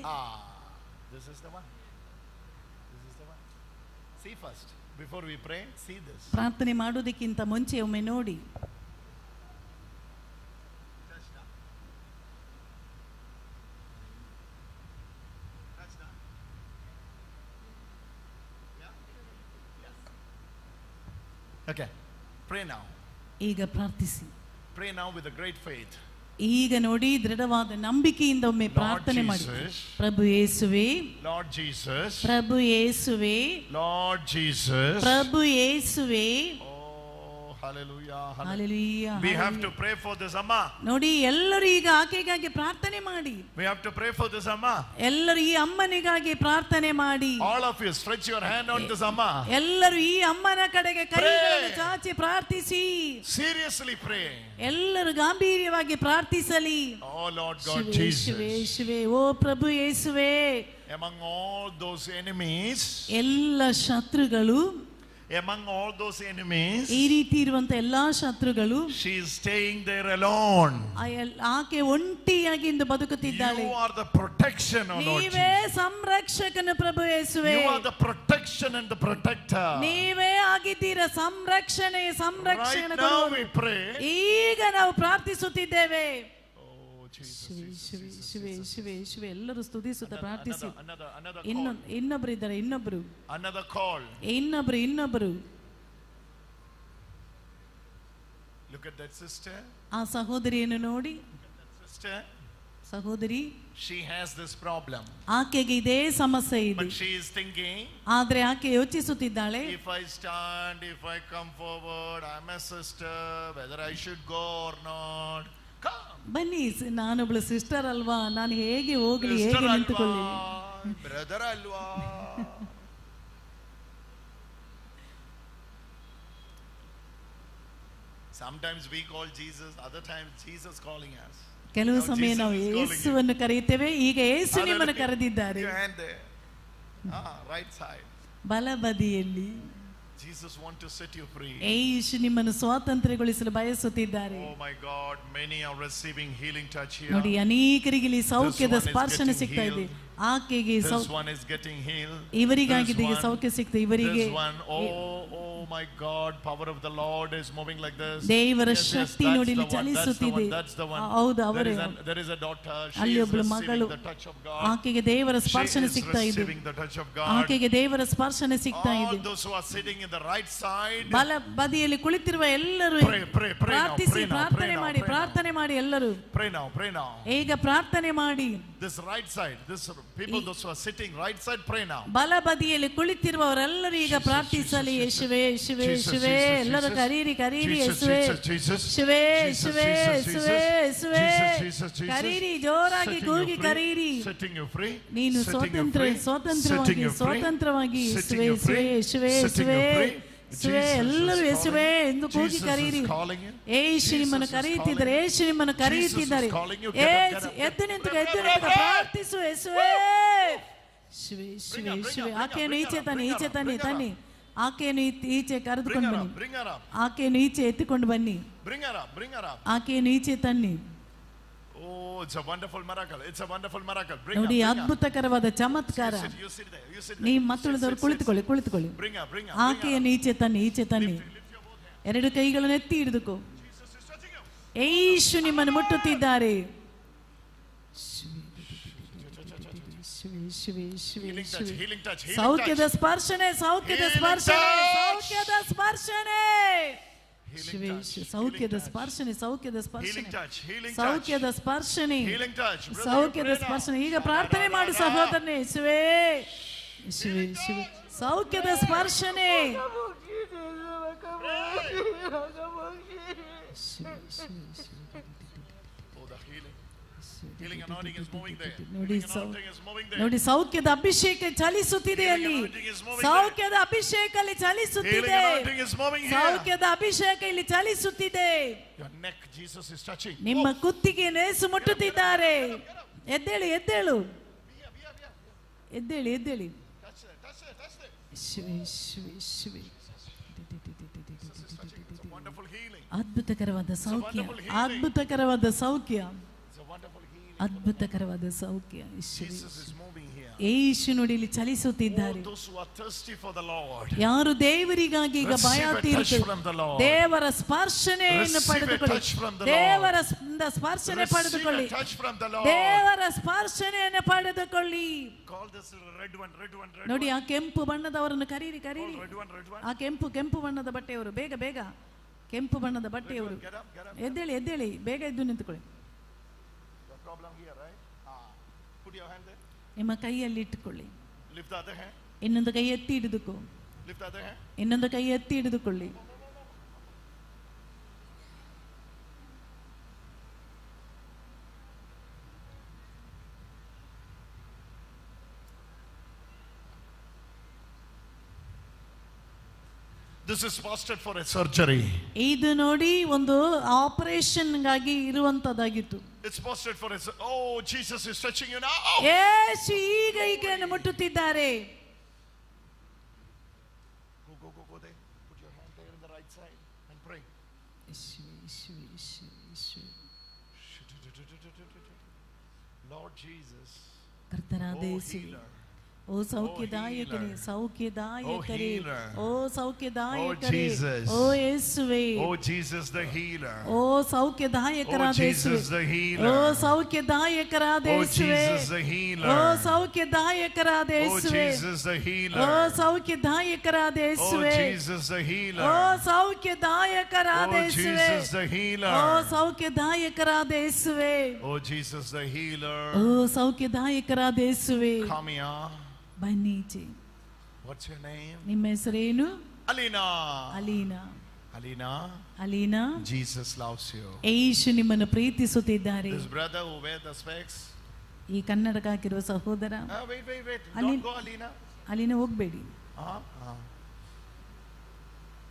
This is the one. See first. Before we pray, see this. ಪ್ರಾರ್ಥನೆ ಮಾಡೋದಕ್ಕಿಂತ ಮುಂಚೆ ಒಮ್ಮೆ ನೋಡಿ. Okay. Pray now. ಈಗ ಪ್ರಾರ್ಥಿಸಿ. Pray now with a great faith. ಈಗ ನೋಡಿ, ದೃಢವಾದ ನಂಬಿಕೆಯಿಂದ ಒಮ್ಮೆ ಪ್ರಾರ್ಥನೆ ಮಾಡಿ. ಪ್ರಭು ಯೇಸುವೇ, Lord Jesus. ಪ್ರಭು ಯೇಸುವೇ, Lord Jesus. ಪ್ರಭು ಯೇಸುವೇ. Oh, hallelujah. Hallelujah. We have to pray for this Amma. ನೋಡಿ, ಎಲ್ಲರೂ ಈಗ ಆಕೆಗಾಗಿ ಪ್ರಾರ್ಥನೆ ಮಾಡಿ. We have to pray for this Amma. ಎಲ್ಲರೂ ಈ ಅಮ್ಮನಿಗಾಗಿ ಪ್ರಾರ್ಥನೆ ಮಾಡಿ. All of you stretch your hand on this Amma. ಎಲ್ಲರೂ ಈ ಅಮ್ಮನ ಕಡೆಗೆ ಕೈಗಳನ್ನು ಚಾಚಿ ಪ್ರಾರ್ಥಿಸಿ. Seriously pray. ಎಲ್ಲರೂ ಗಾಂಭೀರ್ಯವಾಗಿ ಪ್ರಾರ್ಥಿಸಲಿ. Oh Lord God Jesus. ಯೇಸುವೇ, ಓ ಪ್ರಭು ಯೇಸುವೇ, among all those enemies, ಎಲ್ಲ ಶತ್ರುಗಳು, among all those enemies, ಈ ರೀತಿ ಇರುವಂತ ಎಲ್ಲಾ ಶತ್ರುಗಳು, she is staying there alone. ಆಕೆ ಒಂಟಿಯಾಗಿ ಇಂದು ಬದುಕುತ್ತಿದ್ದಾಳೆ. You are the protection, O Lord ನೀವೇ Jesus. ಸಂರಕ್ಷಕನು ಪ್ರಭು ಯೇಸುವೇ. You are the protection and the protector. ನೀವೇ ಆಗಿದ್ದೀರಾ ಸಂರಕ್ಷಣೆ, Right now we pray. ಈಗ ನಾವು ಪ್ರಾರ್ಥಿಸುತ್ತಿದ್ದೇವೆ. Jesus. ಎಲ್ಲರೂ ಸ್ತುತಿಸುತ್ತಾ ಪ್ರಾರ್ಥಿಸಿ. Another call. ಇನ್ನೊಬ್ರು ಇದ್ದಾರೆ, ಇನ್ನೊಬ್ರು Look at that sister. ಆ ಸಹೋದರಿಯನ್ನು ನೋಡಿ. Sister, ಸಹೋದರಿ, she has this problem. ಆಕೆಗೆ ಇದೇ ಸಮಸ್ಯೆ ಇದೆ. But she is thinking, ಆದ್ರೆ ಆಕೆ ಯೋಚಿಸುತ್ತಿದ್ದಾಳೆ, if I stand, if I come forward, I'm a sister, whether I should go or not. Come. ಬನ್ನಿ, ನಾನೊಬ್ಳು ಸಿಸ್ಟರ್ ಅಲ್ವಾ, ನಾನು ಹೇಗೆ ಹೋಗ್ಲಿ, ಹೇಗೆ ನಿಂತುಕೊಳ್ಳಿ. ಬ್ರದರ್ ಅಲ್ವಾ. Sometimes we call Jesus, other times Jesus calling us. ಕೆಲವು ಸಮಯ ನಾವು ಯೇಸುವನ್ನು ಕರೆಯುತ್ತೇವೆ, ಈಗ ಯೇಸು ನಿಮ್ಮನ್ನು ಕರೆದಿದ್ದಾರೆ. Right side. ಬಲಬದಿಯಲ್ಲಿ Jesus want to set you free. ಯೇಸು ನಿಮ್ಮನ್ನು ಸ್ವಾತಂತ್ರ್ಯಗೊಳಿಸಲು ಬಯಸುತ್ತಿದ್ದಾರೆ. Oh my God, many are receiving healing touch here. ನೋಡಿ, ಅನೇಕರಿಗೆ ಇಲ್ಲಿ ಸೌಖ್ಯದ ಸ್ಪರ್ಶನೆ ಸಿಗ್ತಾ ಇದೆ. ಆಕೆಗೆ this one is getting healed. ಇವರಿಗಾಗಿದೆ ಸೌಖ್ಯ ಸಿಗ್ತದೆ. ಇವರಿಗೆ this one, oh my God, power of the Lord is moving like this. ದೇವರ ಶಕ್ತಿ ನೋಡಿ ಇಲ್ಲಿ ಚಲಿಸುತ್ತಿದೆ. ಹೌದು, ಅವರೇ. There is a daughter, she ಅಲ್ಲಿ is ಒಬ್ಬಳು ಮಗಳು, receiving the touch of God. ಆಕೆಗೆ ದೇವರ ಸ್ಪರ್ಶನೆ ಸಿಗ್ತಾ ಇದೆ. ಆಕೆಗೆ ದೇವರ ಸ್ಪರ್ಶನೆ ಸಿಗ್ತಾ ಇದೆ. All those who are sitting in the right side, ಬಲ ಬದಿಯಲ್ಲಿ ಕುಳಿತಿರುವ ಎಲ್ಲರೂ ಪ್ರಾರ್ಥಿಸಿ, ಪ್ರಾರ್ಥನೆ ಮಾಡಿ, ಪ್ರಾರ್ಥನೆ ಮಾಡಿ. ಎಲ್ಲರೂ pray now. ಈಗ ಪ್ರಾರ್ಥನೆ ಮಾಡಿ. This right side, this people, those who are sitting right side, pray now. ಬಲ ಬದಿಯಲ್ಲಿ ಕುಳಿತಿರುವವರೆಲ್ಲರೂ ಈಗ ಪ್ರಾರ್ಥಿಸಲಿ. ಯೇಸುವೇ, ಯೇಸುವೇ, ಯೇಸುವೇ, ಎಲ್ಲರೂ ಕರೀರಿ, ಕರೀರಿ. ಯೇಸುವೇ, ಯೇಸುವೇ, ಯೇಸುವೇ, ಯೇಸುವೇ, ಯೇಸುವೇ, ಕರೀರಿ, ಜೋರಾಗಿ ಕೂಗಿ ಕರೀರಿ. ನೀನು ಸ್ವತಂತ್ರವಾಗಿ ಯೇಸುವೇ, ಯೇಸುವೇ, ಯೇಸುವೇ, ಯೇಸುವೇ, ಯೇಸುವೇ, ಎಲ್ಲರೂ ಯೇಸುವೇ ಎಂದು ಕೂಗಿ ಕರೀರಿ. ಯೇಸು ನಿಮ್ಮನ್ನು ಕರೆಯುತ್ತಿದ್ದಾರೆ, ಯೇಸು ನಿಮ್ಮನ್ನು ಕರೆಯುತ್ತಿದ್ದಾರೆ. ಎದ್ದು ನಿಂತು ಪ್ರಾರ್ಥಿಸು. ಯೇಸುವೇ, ಯೇಸುವೇ, ಯೇಸುವೇ, ಯೇಸುವೇ. ಆಕೆಯನ್ನು ಈಚೆ ತನ್ನಿ. ಆಕೆಯನ್ನು ಈಚೆ ಕರೆದುಕೊಂಡು ಬನ್ನಿ. ಆಕೆಯನ್ನು ಈಚೆ ಎತ್ತಿಕೊಂಡು ಬನ್ನಿ. ಆಕೆಯನ್ನು ಈಚೆ ತನ್ನಿ. Oh, it's a wonderful miracle. It's a wonderful miracle. ನೋಡಿ, ಅದ್ಭುತಕರವಾದ ಚಮತ್ಕಾರ. ನೀವು ಮತ್ತುಳಿದವರು ಕುಳಿತುಕೊಳ್ಳಿ. ಆಕೆಯನ್ನು ಈಚೆ ತನ್ನಿ. ಎರಡು ಕೈಗಳನ್ನು ಎತ್ತಿ ಹಿಡಿದುಕೋ. ಯೇಸು ನಿಮ್ಮನ್ನು ಮುಟ್ಟುತ್ತಿದ್ದಾರೆ. ಸೌಖ್ಯದ ಸ್ಪರ್ಶನೆ. ಸೌಖ್ಯದ ಸ್ಪರ್ಶನೆ. ಈಗ ಪ್ರಾರ್ಥನೆ ಮಾಡಿ ಸಹೋದರನೇ. ಯೇಸುವೇ, ಸೌಖ್ಯದ ಸ್ಪರ್ಶನೆ. ನೋಡಿ, ಸೌಖ್ಯದ ಅಭಿಷೇಕ ಚಲಿಸುತ್ತಿದೆ ಅಲ್ಲಿ. ಸೌಖ್ಯದ ಅಭಿಷೇಕ ಅಲ್ಲಿ ಚಲಿಸುತ್ತಿದೆ. ಸೌಖ್ಯದ ಅಭಿಷೇಕ ಇಲ್ಲಿ ಚಲಿಸುತ್ತಿದೆ. ನಿಮ್ಮ ಕುತ್ತಿಗೆ ನೇಸು ಮುಟ್ಟುತ್ತಿದ್ದಾರೆ. ಎದ್ದೇಳು. ಅದ್ಭುತಕರವಾದ ಸೌಖ್ಯ. ಯೇಸು ನೋಡಿ ಇಲ್ಲಿ ಚಲಿಸುತ್ತಿದ್ದಾರೆ. ಯಾರು ದೇವರಿಗಾಗಿ ಈಗ ಭಯ ತೀರುತ್ತಾರೆ, ದೇವರ ಸ್ಪರ್ಶನೆಯನ್ನು ಪಡೆದುಕೊಳ್ಳಿ. ದೇವರ ಸ್ಪರ್ಶನೆಯನ್ನು ಪಡೆದುಕೊಳ್ಳಿ. ನೋಡಿ, ಆ ಕೆಂಪು ಬಣ್ಣದವರನ್ನು ಕರೀರಿ. ಆ ಕೆಂಪು ಬಣ್ಣದ ಬಟ್ಟೆಯವರು, ಬೇಗ ಕೆಂಪು ಬಣ್ಣದ ಬಟ್ಟೆಯವರು, ಎದ್ದೇಳಿ, ಬೇಗ ಎದ್ದು ನಿಂತುಕೊಳ್ಳಿ. ನಿಮ್ಮ ಕೈಯಲ್ಲಿ ಇಟ್ಟುಕೊಳ್ಳಿ. ಇನ್ನೊಂದು ಕೈ ಎತ್ತಿ ಹಿಡಿದುಕೋ. ಇನ್ನೊಂದು ಕೈ ಎತ್ತಿ ಹಿಡಿದುಕೊಳ್ಳಿ. This is fasted for a surgery. ಇದು ನೋಡಿ ಒಂದು ಆಪರೇಷನ್ ಗಾಗಿ ಇರುವಂತದ್ದಾಗಿತ್ತು. It's fasted for a oh, Jesus is touching you now. ಯೇಸು ಈಗ ಈಗಲೇ ಮುಟ್ಟುತ್ತಿದ್ದಾರೆ. Go there. Put your hand there on the right side and pray. Lord Jesus. ಕರ್ತನಾದ ಯೇಸುವೇ, ಓ ಸೌಖ್ಯದಾಯಕನೇ, ಸೌಖ್ಯದಾಯಕರೇ, ಓ ಸೌಖ್ಯದಾಯಕರೇ, ಓ ಯೇಸುವೇ, Oh Jesus the healer. O ಸೌಖ್ಯದಾಯಕರಾದ Oh ಯೇಸುವೇ, Jesus the O healer. ಸೌಖ್ಯದಾಯಕರಾದ Oh ಯೇಸುವೇ, Jesus the healer. O ಸೌಖ್ಯದಾಯಕರಾದ Oh ಯೇಸುವೇ, Jesus the O healer. ಸೌಖ್ಯದಾಯಕರಾದ Oh ಯೇಸುವೇ, Jesus the O healer. ಸೌಖ್ಯದಾಯಕರಾದ Oh ಯೇಸುವೇ, Jesus the ಓ healer. ಸೌಖ್ಯದಾಯಕರಾದ ಯೇಸುವೇ, Oh Jesus the O healer. ಸೌಖ್ಯದಾಯಕರಾದ ಯೇಸುವೇ. Come here. ಬನ್ನಿ ಈಚೆ. What's your name? ನಿಮ್ಮ ಹೆಸರೇನು? Alina. Alina. Alina. Alina, Jesus loves you. ಯೇಸು ನಿಮ್ಮನ್ನು ಪ್ರೀತಿಸುತ್ತಿದ್ದಾರೆ. This brother who wear the specs. ಈ ಕನ್ನಡಕ ಹಾಕಿರುವ ಸಹೋದರ. Wait. Alin- Don't go, Alina. Alina ಹೋಗ್ಬೇಡಿ.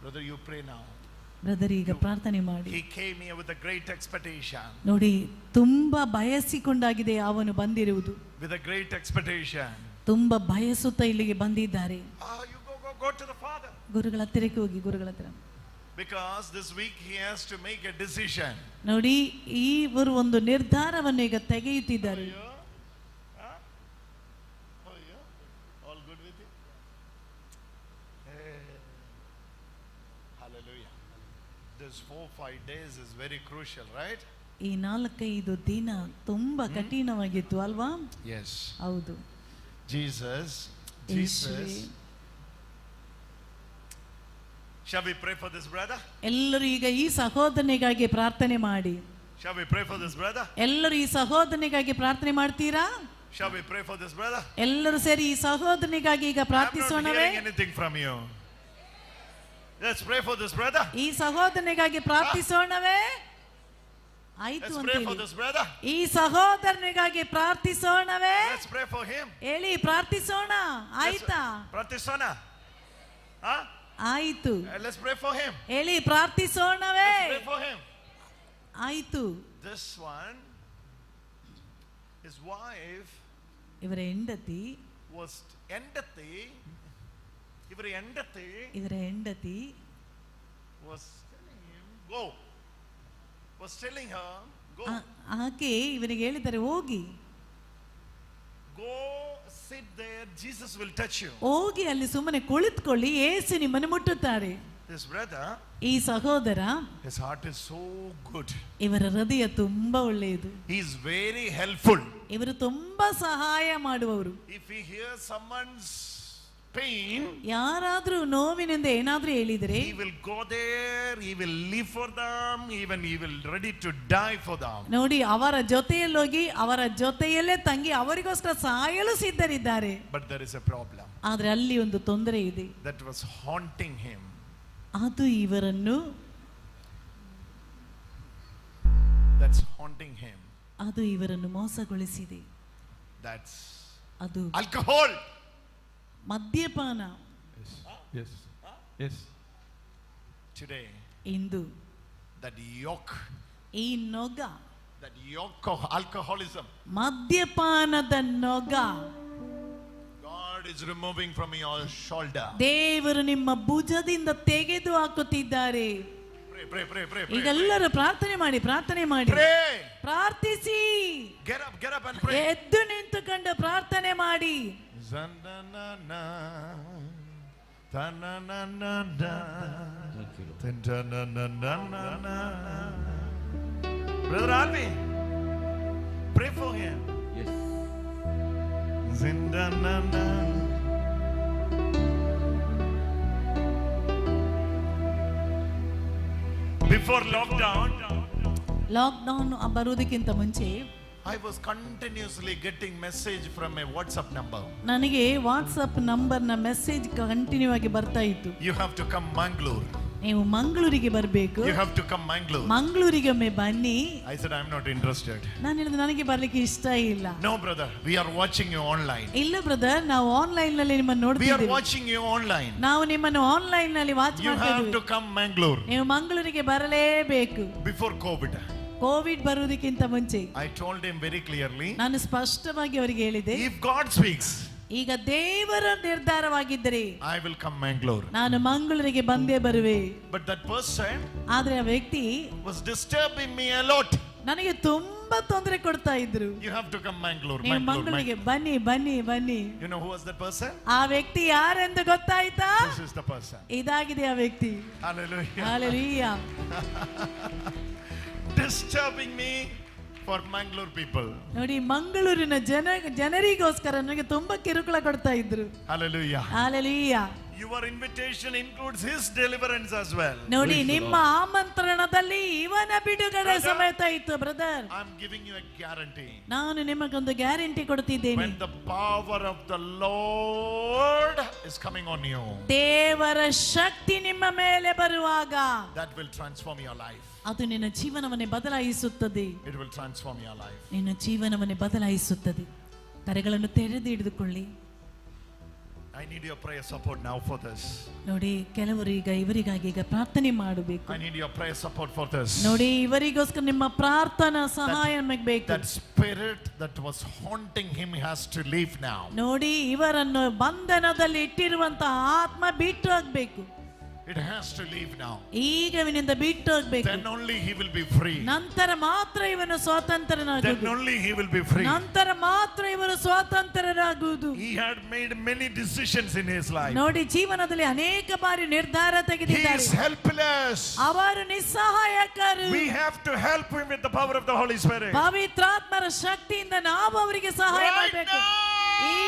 Brother, you pray now. Brother ಈಗ ಪ್ರಾರ್ಥನೆ ಮಾಡಿ. He came here with a great expectation. ನೋಡಿ, ತುಂಬಾ ಬಯಸಿಕೊಂಡಾಗಿದೆ ಅವನು ಬಂದಿರುವುದು. With a great expectation. ತುಂಬಾ ಬಯಸುತ್ತಾ ಇಲ್ಲಿಗೆ ಬಂದಿದ್ದಾರೆ. You go to the Father. ಗುರುಗಳ ಹತ್ತಿರಕ್ಕೆ ಹೋಗಿ, ಗುರುಗಳ ಹತ್ತಿರ. Because this week he has to make a decision. ನೋಡಿ, ಇವರು ಒಂದು ನಿರ್ಧಾರವನ್ನು ಈಗ ತೆಗೆಯುತ್ತಿದ್ದಾರೆ. All good with you? Hallelujah. This 4-5 days is very crucial, right? ಈ 4-5 ದಿನ ತುಂಬಾ ಕಠಿಣವಾಗಿತ್ತು ಅಲ್ವಾ? Yes. ಹೌದು. Jesus. Shall we pray for this brother? ಎಲ್ಲರೂ ಈಗ ಈ ಸಹೋದರನಿಗಾಗಿ ಪ್ರಾರ್ಥನೆ ಮಾಡಿ. Shall we pray for this brother? ಎಲ್ಲರೂ ಈ ಸಹೋದರನಿಗಾಗಿ ಪ್ರಾರ್ಥನೆ ಮಾಡ್ತೀರಾ? Shall we pray for this brother? ಎಲ್ಲರೂ ಸೇರಿ ಈ ಸಹೋದರನಿಗಾಗಿ ಈಗ I'm not ಪ್ರಾರ್ಥಿಸೋಣವೇ? hearing anything from you. Let's pray for this brother. ಈ ಸಹೋದರನಿಗಾಗಿ ಪ್ರಾರ್ಥಿಸೋಣವೇ? ಆಯ್ತು Let's ಅಂತ pray for ಹೇಳಿ. this brother. ಈ ಸಹೋದರನಿಗಾಗಿ ಪ್ರಾರ್ಥಿಸೋಣವೇ? Let's pray for him. ಹೇಳಿ, ಪ್ರಾರ್ಥಿಸೋಣ. ಆಯ್ತಾ? Pratisona. Huh? ಆಯ್ತು. Let's pray for him. ಹೇಳಿ, ಪ್ರಾರ್ಥಿಸೋಣವೇ? Let's pray for him. ಆಯ್ತು. This one, his wife ಇವರ ಹೆಂಡತಿ, was ಇವರ ಹೆಂಡತಿ was telling him, go. Was telling her, go. ಆಕೆ ಇವನಿಗೆ ಹೇಳಿದ್ದಾರೆ, ಹೋಗಿ, Go sit there, Jesus will touch you. ಹೋಗಿ ಅಲ್ಲಿ ಸುಮ್ಮನೆ ಕುಳಿತುಕೊಳ್ಳಿ, ಯೇಸು ನಿಮ್ಮನ್ನು ಮುಟ್ಟುತ್ತಾರೆ. This brother, ಈ ಸಹೋದರ, his heart is so good. ಇವರ ಹೃದಯ ತುಂಬಾ ಒಳ್ಳೆಯದು. He is very helpful. ಇವರು ತುಂಬಾ ಸಹಾಯ ಮಾಡುವವರು. If he hears someone's pain, ಯಾರಾದ್ರೂ ನೋವಿನಿಂದ ಏನಾದ್ರೂ ಹೇಳಿದರೆ, he will go there, he will live for them, even he will ready to die for them. ನೋಡಿ, ಅವರ ಜೊತೆಯಲ್ಲಿ ಹೋಗಿ ಅವರ ಜೊತೆಯಲ್ಲೇ ತಂಗಿ ಅವರಿಗೋಸ್ಕರ ಸಾಯಲು ಸಿದ್ಧರಿದ್ದಾರೆ. But there is a problem. ಆದ್ರೆ ಅಲ್ಲಿ ಒಂದು ತೊಂದರೆ ಇದೆ. That was haunting him. ಅದು ಇವರನ್ನು, That's haunting him. ಅದು ಇವರನ್ನು ಮೋಸಗೊಳಿಸಿದೆ. That's ಅದು alcohol. ಮದ್ಯಪಾನ. Yes. Today, into that yoke of alcoholism, ಮದ್ಯಪಾನದ ನೊಗ God is removing from your shoulder. ದೇವರು ನಿಮ್ಮ ಭುಜದಿಂದ ತೆಗೆದು ಹಾಕುತ್ತಿದ್ದಾರೆ. Pray. ಈಗೆಲ್ಲರೂ ಪ್ರಾರ್ಥನೆ ಮಾಡಿ. Pray. ಪ್ರಾರ್ಥಿಸಿ. Get up and pray. ಎದ್ದು ನಿಂತುಕೊಂಡು ಪ್ರಾರ್ಥನೆ ಮಾಡಿ. Zandanana, tananana, tananana. Brother Alvi, pray for him. Yes. Zindanana. Before lockdown, ಬರುವುದಕ್ಕಿಂತ ಮುಂಚೆ I was continuously getting message from a WhatsApp number. ನನಗೆ ವಾಟ್ಸ್ಆಪ್ ನಂಬರ್ನ ಮೆಸೇಜ್ ಕಂಟಿನ್ಯೂ ಆಗಿ ಬರ್ತಾ ಇತ್ತು. You have to come Mangalore. ನೀವು ಮಂಗಳೂರಿಗೆ ಬರಬೇಕು. You have to come Mangalore. ಮಂಗಳೂರಿಗೆ ಒಮ್ಮೆ ಬನ್ನಿ. I said, I'm not interested. ನಾನು ಹೇಳಿದೆ ನನಗೆ ಬರ್ಲಿಕ್ಕೆ ಇಷ್ಟ ಇಲ್ಲ. No, brother, we are watching you online. ಇಲ್ಲ ಬ್ರದರ್, ನಾವು ಆನ್ಲೈನ್ ನಲ್ಲಿ ನಿಮ್ಮನ್ನು We are ನೋಡ್ತಿದ್ದೀವಿ. watching you online. ನಾವು ನಿಮ್ಮನ್ನು ಆನ್ಲೈನ್ ನಲ್ಲಿ ವಾಚ್ You have ಮಾಡ್ತಿದ್ದೀವಿ. to come Mangalore ನೀವು ಮಂಗಳೂರಿಗೆ ಬರಲೇಬೇಕು. before COVID. ಕೋವಿಡ್ ಬರುವುದಕ್ಕಿಂತ ಮುಂಚೆ I told him very clearly, ನಾನು ಸ್ಪಷ್ಟವಾಗಿ ಅವರಿಗೆ ಹೇಳಿದೆ, if God speaks, ಈಗ ದೇವರ ನಿರ್ಧಾರವಾಗಿದ್ದರೆ I will come Mangalore. ನಾನು ಮಂಗಳೂರಿಗೆ ಬಂದೇ ಬರುವೆ. But that person ಆದ್ರೆ ಆ ವ್ಯಕ್ತಿ was disturbing me a lot. ನನಗೆ ತುಂಬಾ ತೊಂದರೆ ಕೊಡ್ತಾ ಇದ್ರು. You have to come Mangalore. ನೀವು Mangalore. ಮಂಗಳೂರಿಗೆ ಬನ್ನಿ ಬನ್ನಿ ಬನ್ನಿ. You know who was that person? ಆ ವ್ಯಕ್ತಿ ಯಾರೆಂದು ಗೊತ್ತಾಯ್ತಾ? This is the person. ಇದಾಗಿದೆ ಆ ವ್ಯಕ್ತಿ. Hallelujah. Hallelujah. Disturbing me for Mangalore people. ನೋಡಿ, ಮಂಗಳೂರಿನ ಜನರಿಗೋಸ್ಕರ ನನಗೆ ತುಂಬಾ ಕಿರುಕುಳ ಕೊಡ್ತಾ ಇದ್ರು. Hallelujah. Hallelujah. Your invitation includes his deliverance as well. ನೋಡಿ, ನಿಮ್ಮ ಆಮಂತ್ರಣದಲ್ಲಿ ಇವನ ಬಿಡುಗಡೆ ಸಮೇತ ಇತ್ತು brother. I'm giving you a guarantee. ನಾನು ನಿಮಗೊಂದು guarantee ಕೊಡ್ತಿದ್ದೇನೆ. When the power of the Lord is coming on you, ದೇವರ ಶಕ್ತಿ ನಿಮ್ಮ ಮೇಲೆ ಬರುವಾಗ that will transform your life. ಅದು ನಿನ್ನ ಜೀವನವನ್ನೇ ಬದಲಾಯಿಸುತ್ತದೆ. It will transform your life. ನಿನ್ನ ಜೀವನವನ್ನೇ ಬದಲಾಯಿಸುತ್ತದೆ. ಕರೆಗಳನ್ನು ತೆರೆದು ಹಿಡಿದುಕೊಳ್ಳಿ. I need your prayer support now for this. ನೋಡಿ, ಕೆಲವರು ಈಗ ಇವರಿಗಾಗಿ ಈಗ ಪ್ರಾರ್ಥನೆ ಮಾಡಬೇಕು. I need your prayer support for this. ನೋಡಿ, ಇವರಿಗೋಸ್ಕರ ನಿಮ್ಮ ಪ್ರಾರ್ಥನಾ ಸಹಾಯ ನಮಗೆ ಬೇಕು. That spirit that was haunting him has to leave now. ನೋಡಿ, ಇವರನ್ನು ಬಂಧನದಲ್ಲಿ ಇಟ್ಟಿರುವಂತಹ ಆತ್ಮ ಬಿಟ್ಟು ಹೋಗ್ಬೇಕು. It has to leave now. ಈಗ ಇವನಿಂದ ಬಿಟ್ಟು ಹೋಗ್ಬೇಕು. Then only he will be free. ನಂತರ ಮಾತ್ರ ಇವನು Then ಸ್ವಾತಂತ್ರ್ಯನಾಗುವುದು. only he will be free. ನಂತರ ಮಾತ್ರ ಇವನು ಸ್ವಾತಂತ್ರ್ಯರಾಗುವುದು. He had made many decisions in his life. ನೋಡಿ, ಜೀವನದಲ್ಲಿ ಅನೇಕ ಬಾರಿ ನಿರ್ಧಾರ He ತೆಗೆದಿದ್ದಾರೆ. is helpless. ಅವರು ನಿಸ್ಸಹಾಯಕರು. We have to help him with the power of the Holy Spirit. ಪವಿತ್ರಾತ್ಮರ ಶಕ್ತಿಯಿಂದ ನಾವು ಅವರಿಗೆ ಸಹಾಯ Right ಮಾಡಬೇಕು. now,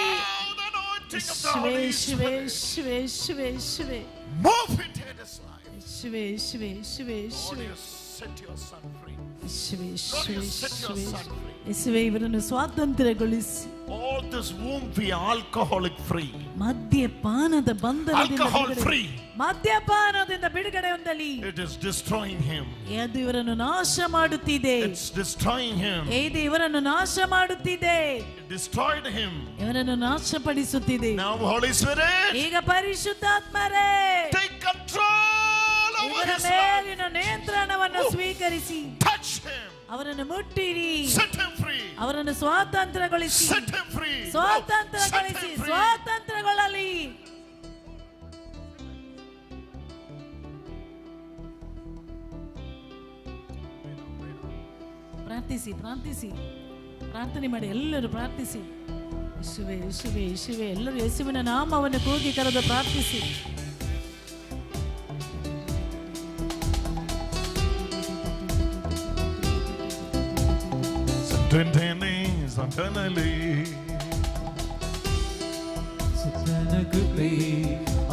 the anointing of the Holy ಶಿವೆ Spirit. ಶಿವೆ ಶಿವೆ ಶಿವೆ Move it in his life. ಶಿವೆ ಶಿವೆ ಶಿವೆ Lord, ಶಿವೆ you set your son free. ಶಿವೆ Lord, ಶಿವೆ you set your ಶಿವೆ son free. ಯೇಸುವೇ, ಇವರನ್ನು ಸ್ವಾತಂತ್ರ್ಯಗೊಳಿಸಿ. All this womb we are alcoholic free. ಮದ್ಯಪಾನದ ಬಂಧನದಿಂದ Alcohol ಬಿಡುಗಡೆ. free. ಮದ್ಯಪಾನದಿಂದ ಬಿಡುಗಡೆ ಹೊಂದಲಿ. It is destroying him. ಅದು ಇವರನ್ನು ನಾಶ ಮಾಡುತ್ತಿದೆ. It's destroying him. ಇದು ಇವರನ್ನು ನಾಶ ಮಾಡುತ್ತಿದೆ. It destroyed him. ಇವರನ್ನು ನಾಶಪಡಿಸುತ್ತಿದೆ. Now, Holy Spirit, ಈಗ ಪರಿಶುದ್ಧಾತ್ಮರೇ, take control over ಇವರ his life. ಮೇಲಿನ ನಿಯಂತ್ರಣವನ್ನು ಸ್ವೀಕರಿಸಿ Touch him. ಅವರನ್ನು ಮುಟ್ಟಿರಿ. Set him free. ಅವರನ್ನು ಸ್ವಾತಂತ್ರ್ಯಗೊಳಿಸಿ. Set him free. ಸ್ವಾತಂತ್ರ್ಯಗೊಳಿಸಿ. Set him free. ಸ್ವಾತಂತ್ರ್ಯಗೊಳ್ಳಲಿ. ಪ್ರಾರ್ಥಿಸಿ ಪ್ರಾರ್ಥಿಸಿ ಪ್ರಾರ್ಥನೆ ಮಾಡಿ. ಎಲ್ಲರೂ ಪ್ರಾರ್ಥಿಸಿ. ಯೇಸುವೇ ಯೇಸುವೇ ಯೇಸುವೇ. ಎಲ್ಲರೂ ಯೇಸುವಿನ ನಾಮವನ್ನು ಕೂಗಿ ಕರೆದು ಪ್ರಾರ್ಥಿಸಿ. ಸುತನ ಕೃಪೆ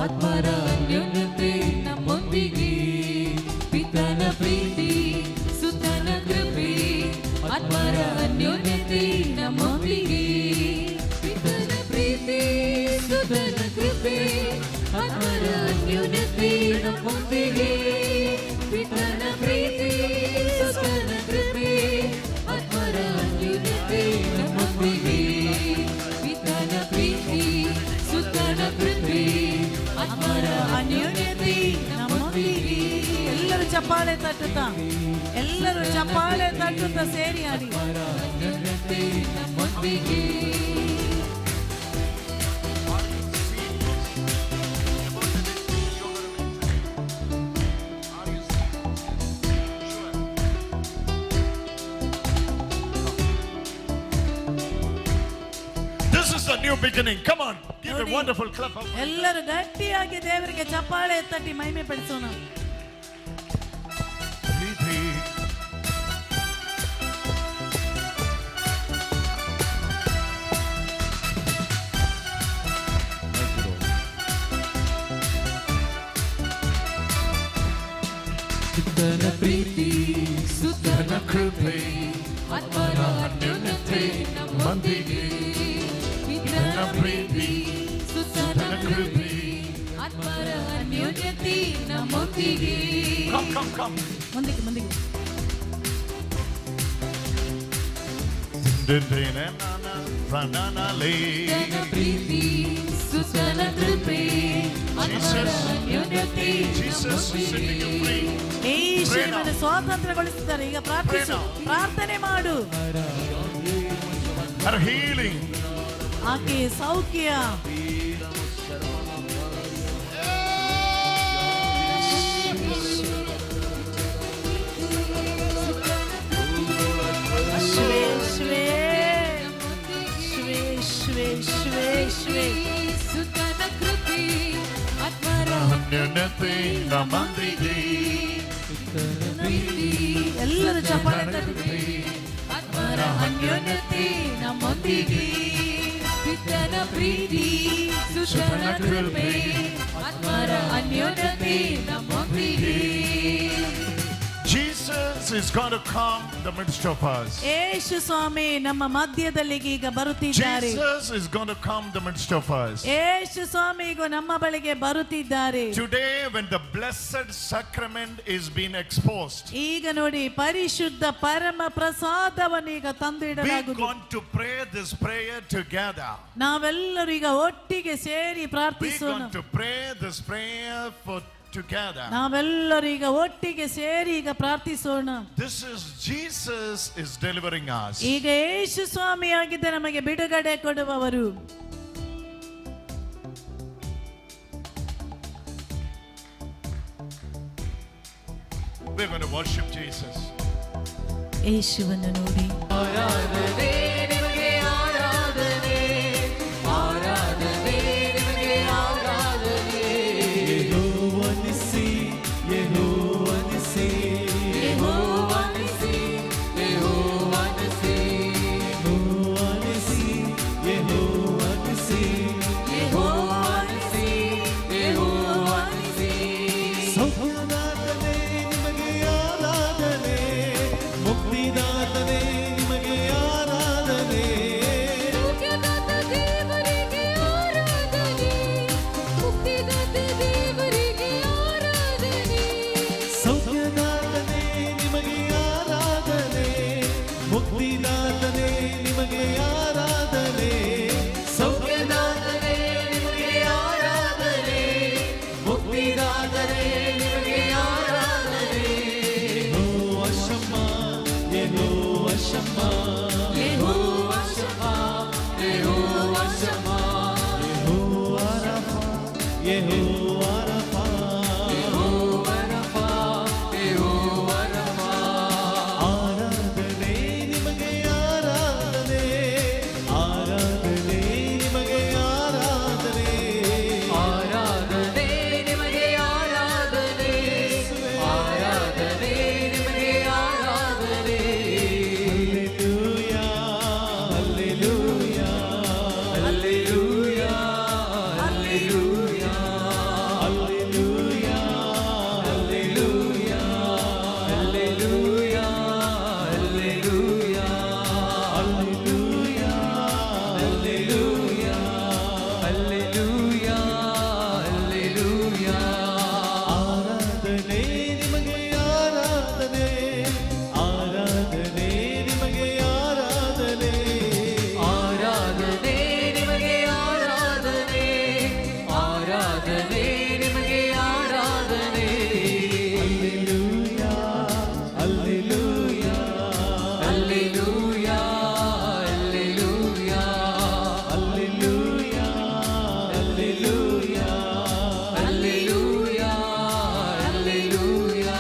ಆತ್ಮರ ಅನ್ಯೋನ್ಯತೆ ನಮ್ಮೊಂದಿಗೆ. ಪಿತನ ಪ್ರೀತಿ ಸುತನ ಕೃಪೆ ಆತ್ಮರ ಅನ್ಯೋನ್ಯತೆ ನಮ್ಮೊಂದಿಗೆ. ಪಿತನ ಪ್ರೀತಿ ಸುತನ ಕೃಪೆ ಆತ್ಮರ ಅನ್ಯೋನ್ಯತೆ ನಮ್ಮೊಂದಿಗೆ. ಪಿತನ ಪ್ರೀತಿ ಸುತನ ಕೃಪೆ ಆತ್ಮರ ಅನ್ಯೋನ್ಯತೆ ನಮ್ಮೊಂದಿಗೆ. ಪಿತನ ಪ್ರೀತಿ ಸುತನ ಕೃಪೆ ಆತ್ಮರ ಅನ್ಯೋನ್ಯತೆ ನಮ್ಮೊಂದಿಗೆ. ಎಲ್ಲರೂ ಚಪ್ಪಾಳೆ ತಟ್ಟುತ್ತಾ, ಎಲ್ಲರೂ ಚಪ್ಪಾಳೆ ತಟ್ಟುತ್ತಾ ಸೇರಿ ಆಡಿ. ಅನ್ಯೋನ್ಯತೆ ನಮ್ಮೊಂದಿಗೆ. This is the new beginning. Come on, give a ನೋಡಿ, wonderful clap of ಎಲ್ಲರೂ ಗಟ್ಟಿಯಾಗಿ ದೇವರಿಗೆ ಚಪ್ಪಾಳೆ ತಟ್ಟಿ ಮಹಿಮೆ ಪಡಿಸೋಣ. ಪ್ರೀತಿ. ಸುತನ ಪ್ರೀತಿ ಸುತನ ಕೃಪೆ ಆತ್ಮರ ಅನ್ಯೋನ್ಯತೆ ನಮ್ಮೊಂದಿಗೆ. ಪಿತನ ಪ್ರೀತಿ ಸುತನ ಕೃಪೆ ಆತ್ಮರ ಅನ್ಯೋನ್ಯತೆ ನಮ್ಮೊಂದಿಗೆ. Come. ಮುಂದಕ್ಕೆ ತನ್ನ ಪ್ರೀತಿ ಸುತನ ಕೃಪೆ ಆತ್ಮರ ಅನ್ಯೋನ್ಯತೆ ನಮ್ಮೊಂದಿಗೆ. ಯೇಸು ನಿಮ್ಮನ್ನು ಸ್ವಾತಂತ್ರ್ಯಗೊಳಿಸಿದ್ದಾರೆ. ಈಗ ಪ್ರಾರ್ಥನೆ ಮಾಡು. Her healing. ಆಕೆ ಸೌಖ್ಯ. ಸುತನ ಕೃಪೆ ಆತ್ಮರ ಅನ್ಯೋನ್ಯತೆ ನಮ್ಮೊಂದಿಗೆ. ಎಲ್ಲರೂ ಚಪ್ಪಾಳೆ ತಟ್ಟಿ. ಆತ್ಮರ ಅನ್ಯೋನ್ಯತೆ ನಮ್ಮೊಂದಿಗೆ. ಪಿತನ ಪ್ರೀತಿ ಸುತನ ಕೃಪೆ ಆತ್ಮರ ಅನ್ಯೋನ್ಯತೆ ನಮ್ಮೊಂದಿಗೆ. Jesus is going to come in the midst of us. ಯೇಸು ಸ್ವಾಮಿ ನಮ್ಮ ಮಧ್ಯದಲ್ಲಿ ಈಗ ಬರುತ್ತಿದ್ದಾರೆ. Jesus is going to come in the midst of us. ಯೇಸು ಸ್ವಾಮಿ ಈಗ ನಮ್ಮ ಬಳಿಗೆ ಬರುತ್ತಿದ್ದಾರೆ. Today when the blessed sacrament is being exposed, ಈಗ ನೋಡಿ ಪರಿಶುದ್ಧ ಪರಮ ಪ್ರಸಾದವನ್ನು ಈಗ ತಂದು we ಇಡಲಾಗುವುದು. going to pray this prayer together. ನಾವೆಲ್ಲರೂ ಈಗ ಒಟ್ಟಿಗೆ ಸೇರಿ We ಪ್ರಾರ್ಥಿಸೋಣ. going to pray this prayer for together. ನಾವೆಲ್ಲರೂ ಈಗ ಒಟ್ಟಿಗೆ ಸೇರಿ ಈಗ ಪ್ರಾರ್ಥಿಸೋಣ. This is Jesus is delivering us. ಈಗ ಯೇಸು ಸ್ವಾಮಿ ಆಗಿದ್ದ ನಮಗೆ ಬಿಡುಗಡೆ ಕೊಡುವವರು. We're going to worship Jesus. ಯೇಸುವನ್ನು ನೋಡಿ ಆರಾಧನೆ ನಿಮಗೆ ಆರಾಧನೆ ಆರಾಧನೆ ನಿಮಗೆ ಆರಾಧನೆ. ಯೆಹೋವನಿಸಿ ಯೆಹೋವನಿಸಿ ಯೆಹೋವನಿಸಿ ಯೆಹೋವನಿಸಿ ಯೆಹೋವನಿಸಿ ಯೆಹೋವನಿಸಿ ಯೆಹೋವನಿಸಿ ಯೆಹೋವನಿಸಿ. ಸೌಖ್ಯದಾತನೇ ನಿಮಗೆ ಆರಾಧನೆ, ಮುಕ್ತಿದಾತನೇ ನಿಮಗೆ ಆರಾಧನೆ. ಸೌಖ್ಯದಾತ ದೇವರಿಗೆ ಆರಾಧನೆ, ಮುಕ್ತಿದಾತ ದೇವರಿಗೆ ಆರಾಧನೆ. ಸೌಖ್ಯದಾತನೇ ನಿಮಗೆ ಆರಾಧನೆ, ಮುಕ್ತಿದಾತನೇ ನಿಮಗೆ ಆರಾಧನೆ. ಸೌಖ್ಯದಾತನೇ ನಿಮಗೆ ಆರಾಧನೆ, ಮುಕ್ತಿದಾತನೇ ನಿಮಗೆ ಆರಾಧನೆ. ಯೆಹೋವ ಶಮ್ಮ, ಯೆಹೋವ ಶಮ್ಮ, ಯೆಹೋವ ಶಮ್ಮ, ಯೆಹೋವ ಶಮ್ಮ, ಯೆಹೋವ ರಫಾ, ಯೆಹೋವ ರಫಾ. ಯೆಹೋವ ರಫಾ, ಯೆಹೋವ ರಫಾ. ಆರಾಧನೆ ನಿಮಗೆ ಆರಾಧನೆ, ಆರಾಧನೆ ನಿಮಗೆ ಆರಾಧನೆ. ಆರಾಧನೆ ನಿಮಗೆ ಆರಾಧನೆ, ಆರಾಧನೆ ನಿಮಗೆ ಆರಾಧನೆ. Hallelujah, hallelujah, hallelujah, hallelujah, hallelujah, hallelujah, hallelujah, hallelujah, hallelujah, hallelujah, hallelujah. ಆರಾಧನೆ ನಿಮಗೆ ಆರಾಧನೆ, ಆರಾಧನೆ ನಿಮಗೆ ಆರಾಧನೆ. ಆರಾಧನೆ ನಿಮಗೆ ಆರಾಧನೆ, ಆರಾಧನೆ ನಿಮಗೆ ಆರಾಧನೆ. Hallelujah, hallelujah, hallelujah, hallelujah, hallelujah, hallelujah. Hallelujah, hallelujah.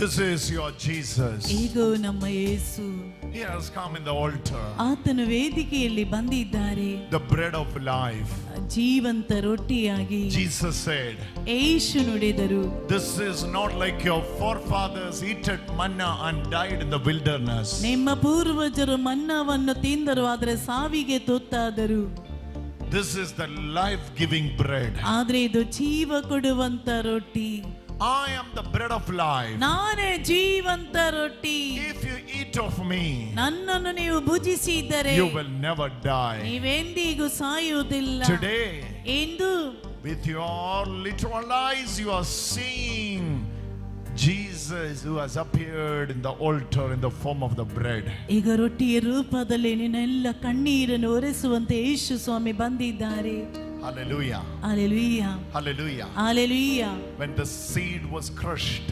This is your Jesus. ಈಗ ನಮ್ಮ ಯೇಸು He has come in the altar. ಆತನು ವೇದಿಕೆಯಲ್ಲಿ ಬಂದಿದ್ದಾರೆ. The bread of life. ಜೀವಂತ ರೊಟ್ಟಿಯಾಗಿ Jesus said, ಯೇಸು ನುಡಿದರು, this is not like your forefathers eaten manna and died in the wilderness. ನಿಮ್ಮ ಪೂರ್ವಜರು ಮನ್ನವನ್ನು ತಿಂದರು ಆದರೆ ಸಾವಿಗೆ ತುತ್ತಾದರು. This is the life-giving bread. ಆದ್ರೆ ಇದು ಜೀವ ಕೊಡುವಂತ ರೊಟ್ಟಿ. I am the bread of life. ನಾನೇ ಜೀವಂತ ರೊಟ್ಟಿ. If you eat of me, ನನ್ನನ್ನು ನೀವು ಭುಜಿಸಿದರೆ you will never die. ನೀವೆಂದಿಗೂ ಸಾಯುವುದಿಲ್ಲ. Today, ಎಂದು with your literal eyes you are seeing Jesus who has appeared in the altar in the form of the bread. ಈಗ ರೊಟ್ಟಿಯ ರೂಪದಲ್ಲಿ ನಿನ್ನೆಲ್ಲ ಕಣ್ಣೀರನ್ನು ಒರೆಸುವಂತೆ ಯೇಸು ಸ್ವಾಮಿ ಬಂದಿದ್ದಾರೆ. Hallelujah. Hallelujah. Hallelujah. Hallelujah. When the seed was crushed,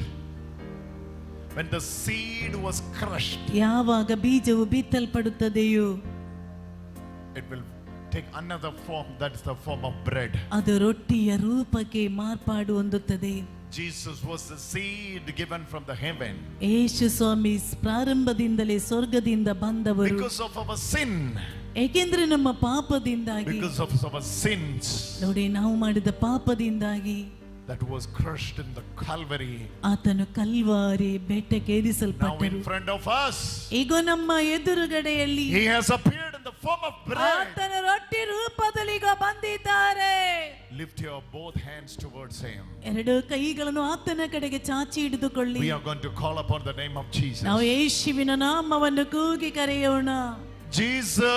when the seed was crushed, ಯಾವಾಗ ಬೀಜವು ಬಿತ್ತಲ್ಪಡುತ್ತದೆಯೋ it will take another form, that is the form of bread. ಅದು ರೊಟ್ಟಿಯ ರೂಪಕ್ಕೆ ಮಾರ್ಪಾಡು ಹೊಂದುತ್ತದೆ. Jesus was the seed given from the heaven. ಯೇಸು ಸ್ವಾಮಿ ಪ್ರಾರಂಭದಿಂದಲೇ ಸ್ವರ್ಗದಿಂದ ಬಂದವರು. Because of our sin, ಏಕೆಂದ್ರೆ ನಮ್ಮ ಪಾಪದಿಂದಾಗಿ, because of our sins, ನೋಡಿ ನಾವು ಮಾಡಿದ ಪಾಪದಿಂದಾಗಿ that was crushed in the Calvary. ಆತನು ಕಲ್ವಾರಿ ಬೆಟ್ಟಕ್ಕೆ Now ಏರಿಸಲ್ಪಟ್ಟರು. in front of us, ಈಗ ನಮ್ಮ ಎದುರುಗಡೆಯಲ್ಲಿ he has appeared in the form of bread. ಆತನ ರೊಟ್ಟಿ ರೂಪದಲ್ಲಿ ಈಗ ಬಂದಿದ್ದಾರೆ. Lift your both hands towards him. ಎರಡು ಕೈಗಳನ್ನು ಆತನ ಕಡೆಗೆ ಚಾಚಿ ಹಿಡಿದುಕೊಳ್ಳಿ. We are going to call upon the name of Jesus. ನಾವು ಯೇಸುವಿನ ನಾಮವನ್ನು ಕೂಗಿ ಕರೆಯೋಣ. Jesus.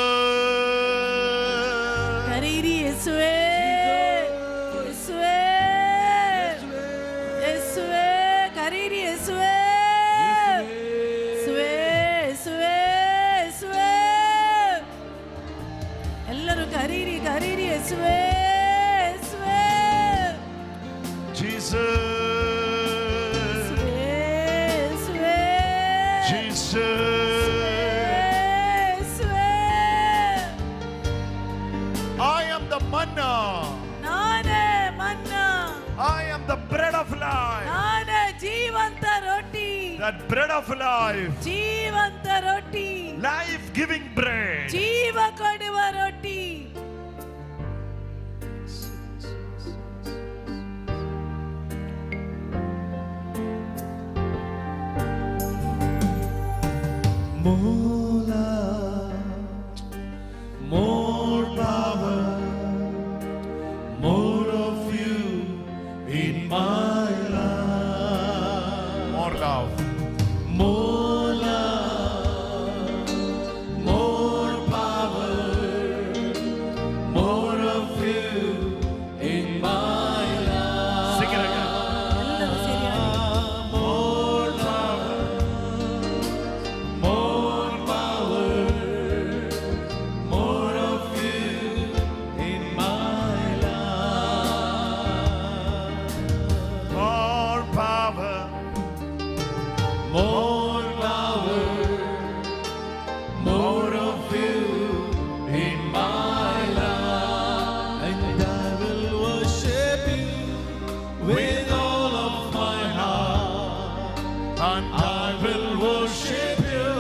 ಕರೀರಿ ಯೇಸುವೇ, ಯೇಸುವೇ, ಯೇಸುವೇ, ಕರೀರಿ ಯೇಸುವೇ, ಯೇಸುವೇ, ಯೇಸುವೇ, ಯೇಸುವೇ. ಎಲ್ಲರೂ ಕರೀರಿ, ಕರೀರಿ ಯೇಸುವೇ, ಯೇಸುವೇ, Jesus. ಯೇಸುವೇ, ಯೇಸುವೇ. Jesus. I am the manna. ನಾನೇ ಮನ್ನ, I am the bread of life. ನಾನೇ ಜೀವಂತ ರೊಟ್ಟಿ, That bread of life. ಜೀವಂತ ರೊಟ್ಟಿ, Life giving bread. ಜೀವ ಕೊಡುವ ರೊಟ್ಟಿ. More power, more of you in my life. More love. More love, more power, more of you in my life. Sing it again. ಎಲ್ಲರೂ ಸೇರಿ ಹಾಡಿ. More power, more power, more of you in my life. More power. More power, more of you in my life. And I will worship you with all of my heart. And I will worship you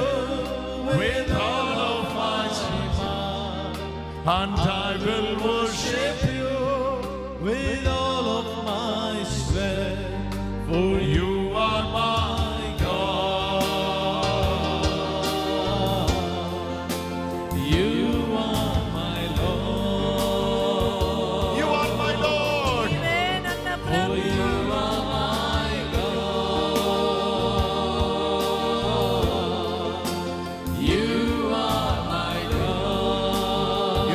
with all of my heart. and I will worship you with all of my strength. For you are my God. You are my Lord. you are my Lord. ನೀವೇ ನನ್ನ For Prabhu. you are my God. You are my God.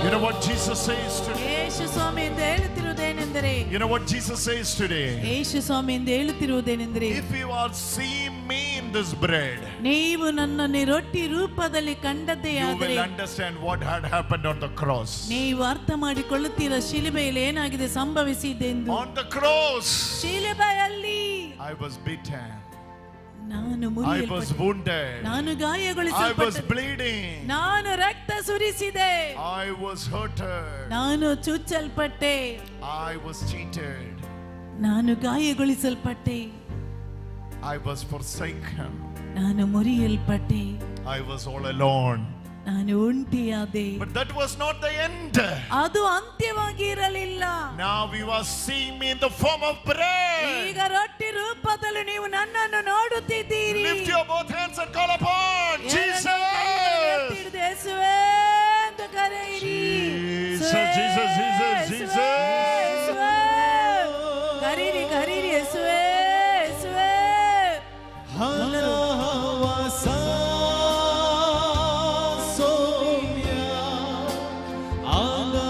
You know what Jesus says today? ಯೇಸು ಸ್ವಾಮಿ ಎಂದು ಹೇಳುತ್ತಿರುವುದೇನೆಂದರೆ, You know what Jesus says today? ಯೇಸು ಸ್ವಾಮಿ ಎಂದು ಹೇಳುತ್ತಿರುವುದೇನೆಂದರೆ, If you are seeing me in this bread, ನೀವು ನನ್ನನ್ನು ರೊಟ್ಟಿ ರೂಪದಲ್ಲಿ ಕಂಡದ್ದೇ you ಆದರೆ will understand what had happened on the cross. ನೀವು ಅರ್ಥ ಮಾಡಿಕೊಳ್ಳುತ್ತೀರ ಶಿಲುಬೆಯಲ್ಲಿ ಏನಾಗಿದೆ ಸಂಭವಿಸಿದೆಂದು. On the cross, ಶಿಲುಬೆಯಲ್ಲಿ I was beaten. ನಾನು I was ಮುರಿಯಲ್ಪಟ್ಟೆ, wounded. ನಾನು I was ಗಾಯಗೊಳಿಸಲ್ಪಟ್ಟೆ, bleeding. ನಾನು ರಕ್ತ ಸುರಿಸಿದೆ, I was hurted. ನಾನು ಚುಚ್ಚಲ್ಪಟ್ಟೆ, I was cheated. ನಾನು ಗಾಯಗೊಳಿಸಲ್ಪಟ್ಟೆ, I was forsaken. ನಾನು ಮುರಿಯಲ್ಪಟ್ಟೆ, I was all alone. ನಾನು ಒಂಟಿಯಾದೆ. But that was not the end. ಅದು ಅಂತ್ಯವಾಗಿ ಇರಲಿಲ್ಲ. Now you are seeing me in the form of bread. ಈಗ ರೊಟ್ಟಿ ರೂಪದಲ್ಲಿ ನೀವು ನನ್ನನ್ನು ನೋಡುತ್ತಿದ್ದೀರಿ. Lift your both hands and call upon Jesus. ಎತ್ತಿಹಿಡಿದು ಯೇಸುವೇ ಎಂದು ಕರೆಯಿರಿ. Jesus, Jesus, Jesus, ಯೇಸುವೇ, ಯೇಸುವೇ. ಕರೀರಿ, ಕರೀರಿ ಯೇಸುವೇ, ಯೇಸುವೇ. Soumya, Anda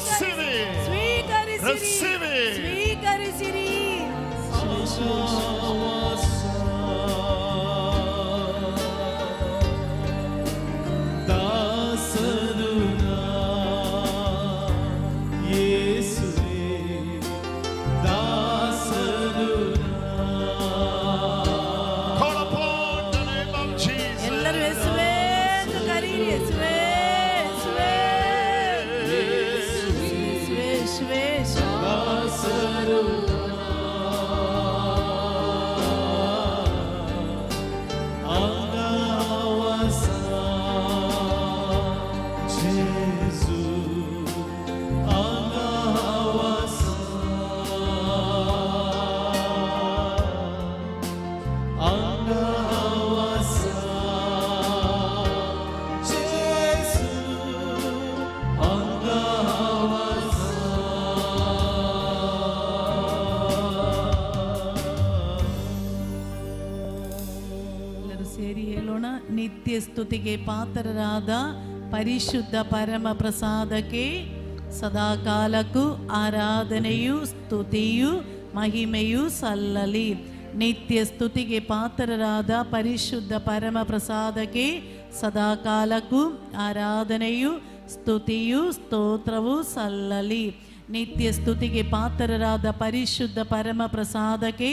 Receive it. ಸ್ವೀಕರಿಸಿರಿ Receive it. ಸ್ವೀಕರಿಸಿರಿ. ದಾಸನು ನಾ ಯೇಸುವೇ, ದಾಸನು ನಾ. Call upon the name of Jesus. ಎಲ್ಲರೂ ಯೇಸುವೇ ಎಂದು ಕರೀರಿ. ಯೇಸುವೇ ಯೇಸುವೇ ಯೇಸುವೇ ಯೇಸುವೇ ಯೇಸುವೇ. ದಾಸನು ಎಲ್ಲರೂ ಸೇರಿ ಹೇಳೋಣ. ನಿತ್ಯ ಸ್ತುತಿಗೆ ಪಾತ್ರರಾದ ಪರಿಶುದ್ಧ ಪರಮ ಪ್ರಸಾದಕ್ಕೆ ಸದಾಕಾಲಕ್ಕೂ ಆರಾಧನೆಯು ಸ್ತುತಿಯು ಮಹಿಮೆಯು ಸಲ್ಲಲಿ. ನಿತ್ಯ ಸ್ತುತಿಗೆ ಪಾತ್ರರಾದ ಪರಿಶುದ್ಧ ಪರಮ ಪ್ರಸಾದಕ್ಕೆ ಸದಾಕಾಲಕ್ಕೂ ಆರಾಧನೆಯು ಸ್ತುತಿಯು ಸ್ತೋತ್ರವು ಸಲ್ಲಲಿ. ನಿತ್ಯ ಸ್ತುತಿಗೆ ಪಾತ್ರರಾದ ಪರಿಶುದ್ಧ ಪರಮ ಪ್ರಸಾದಕ್ಕೆ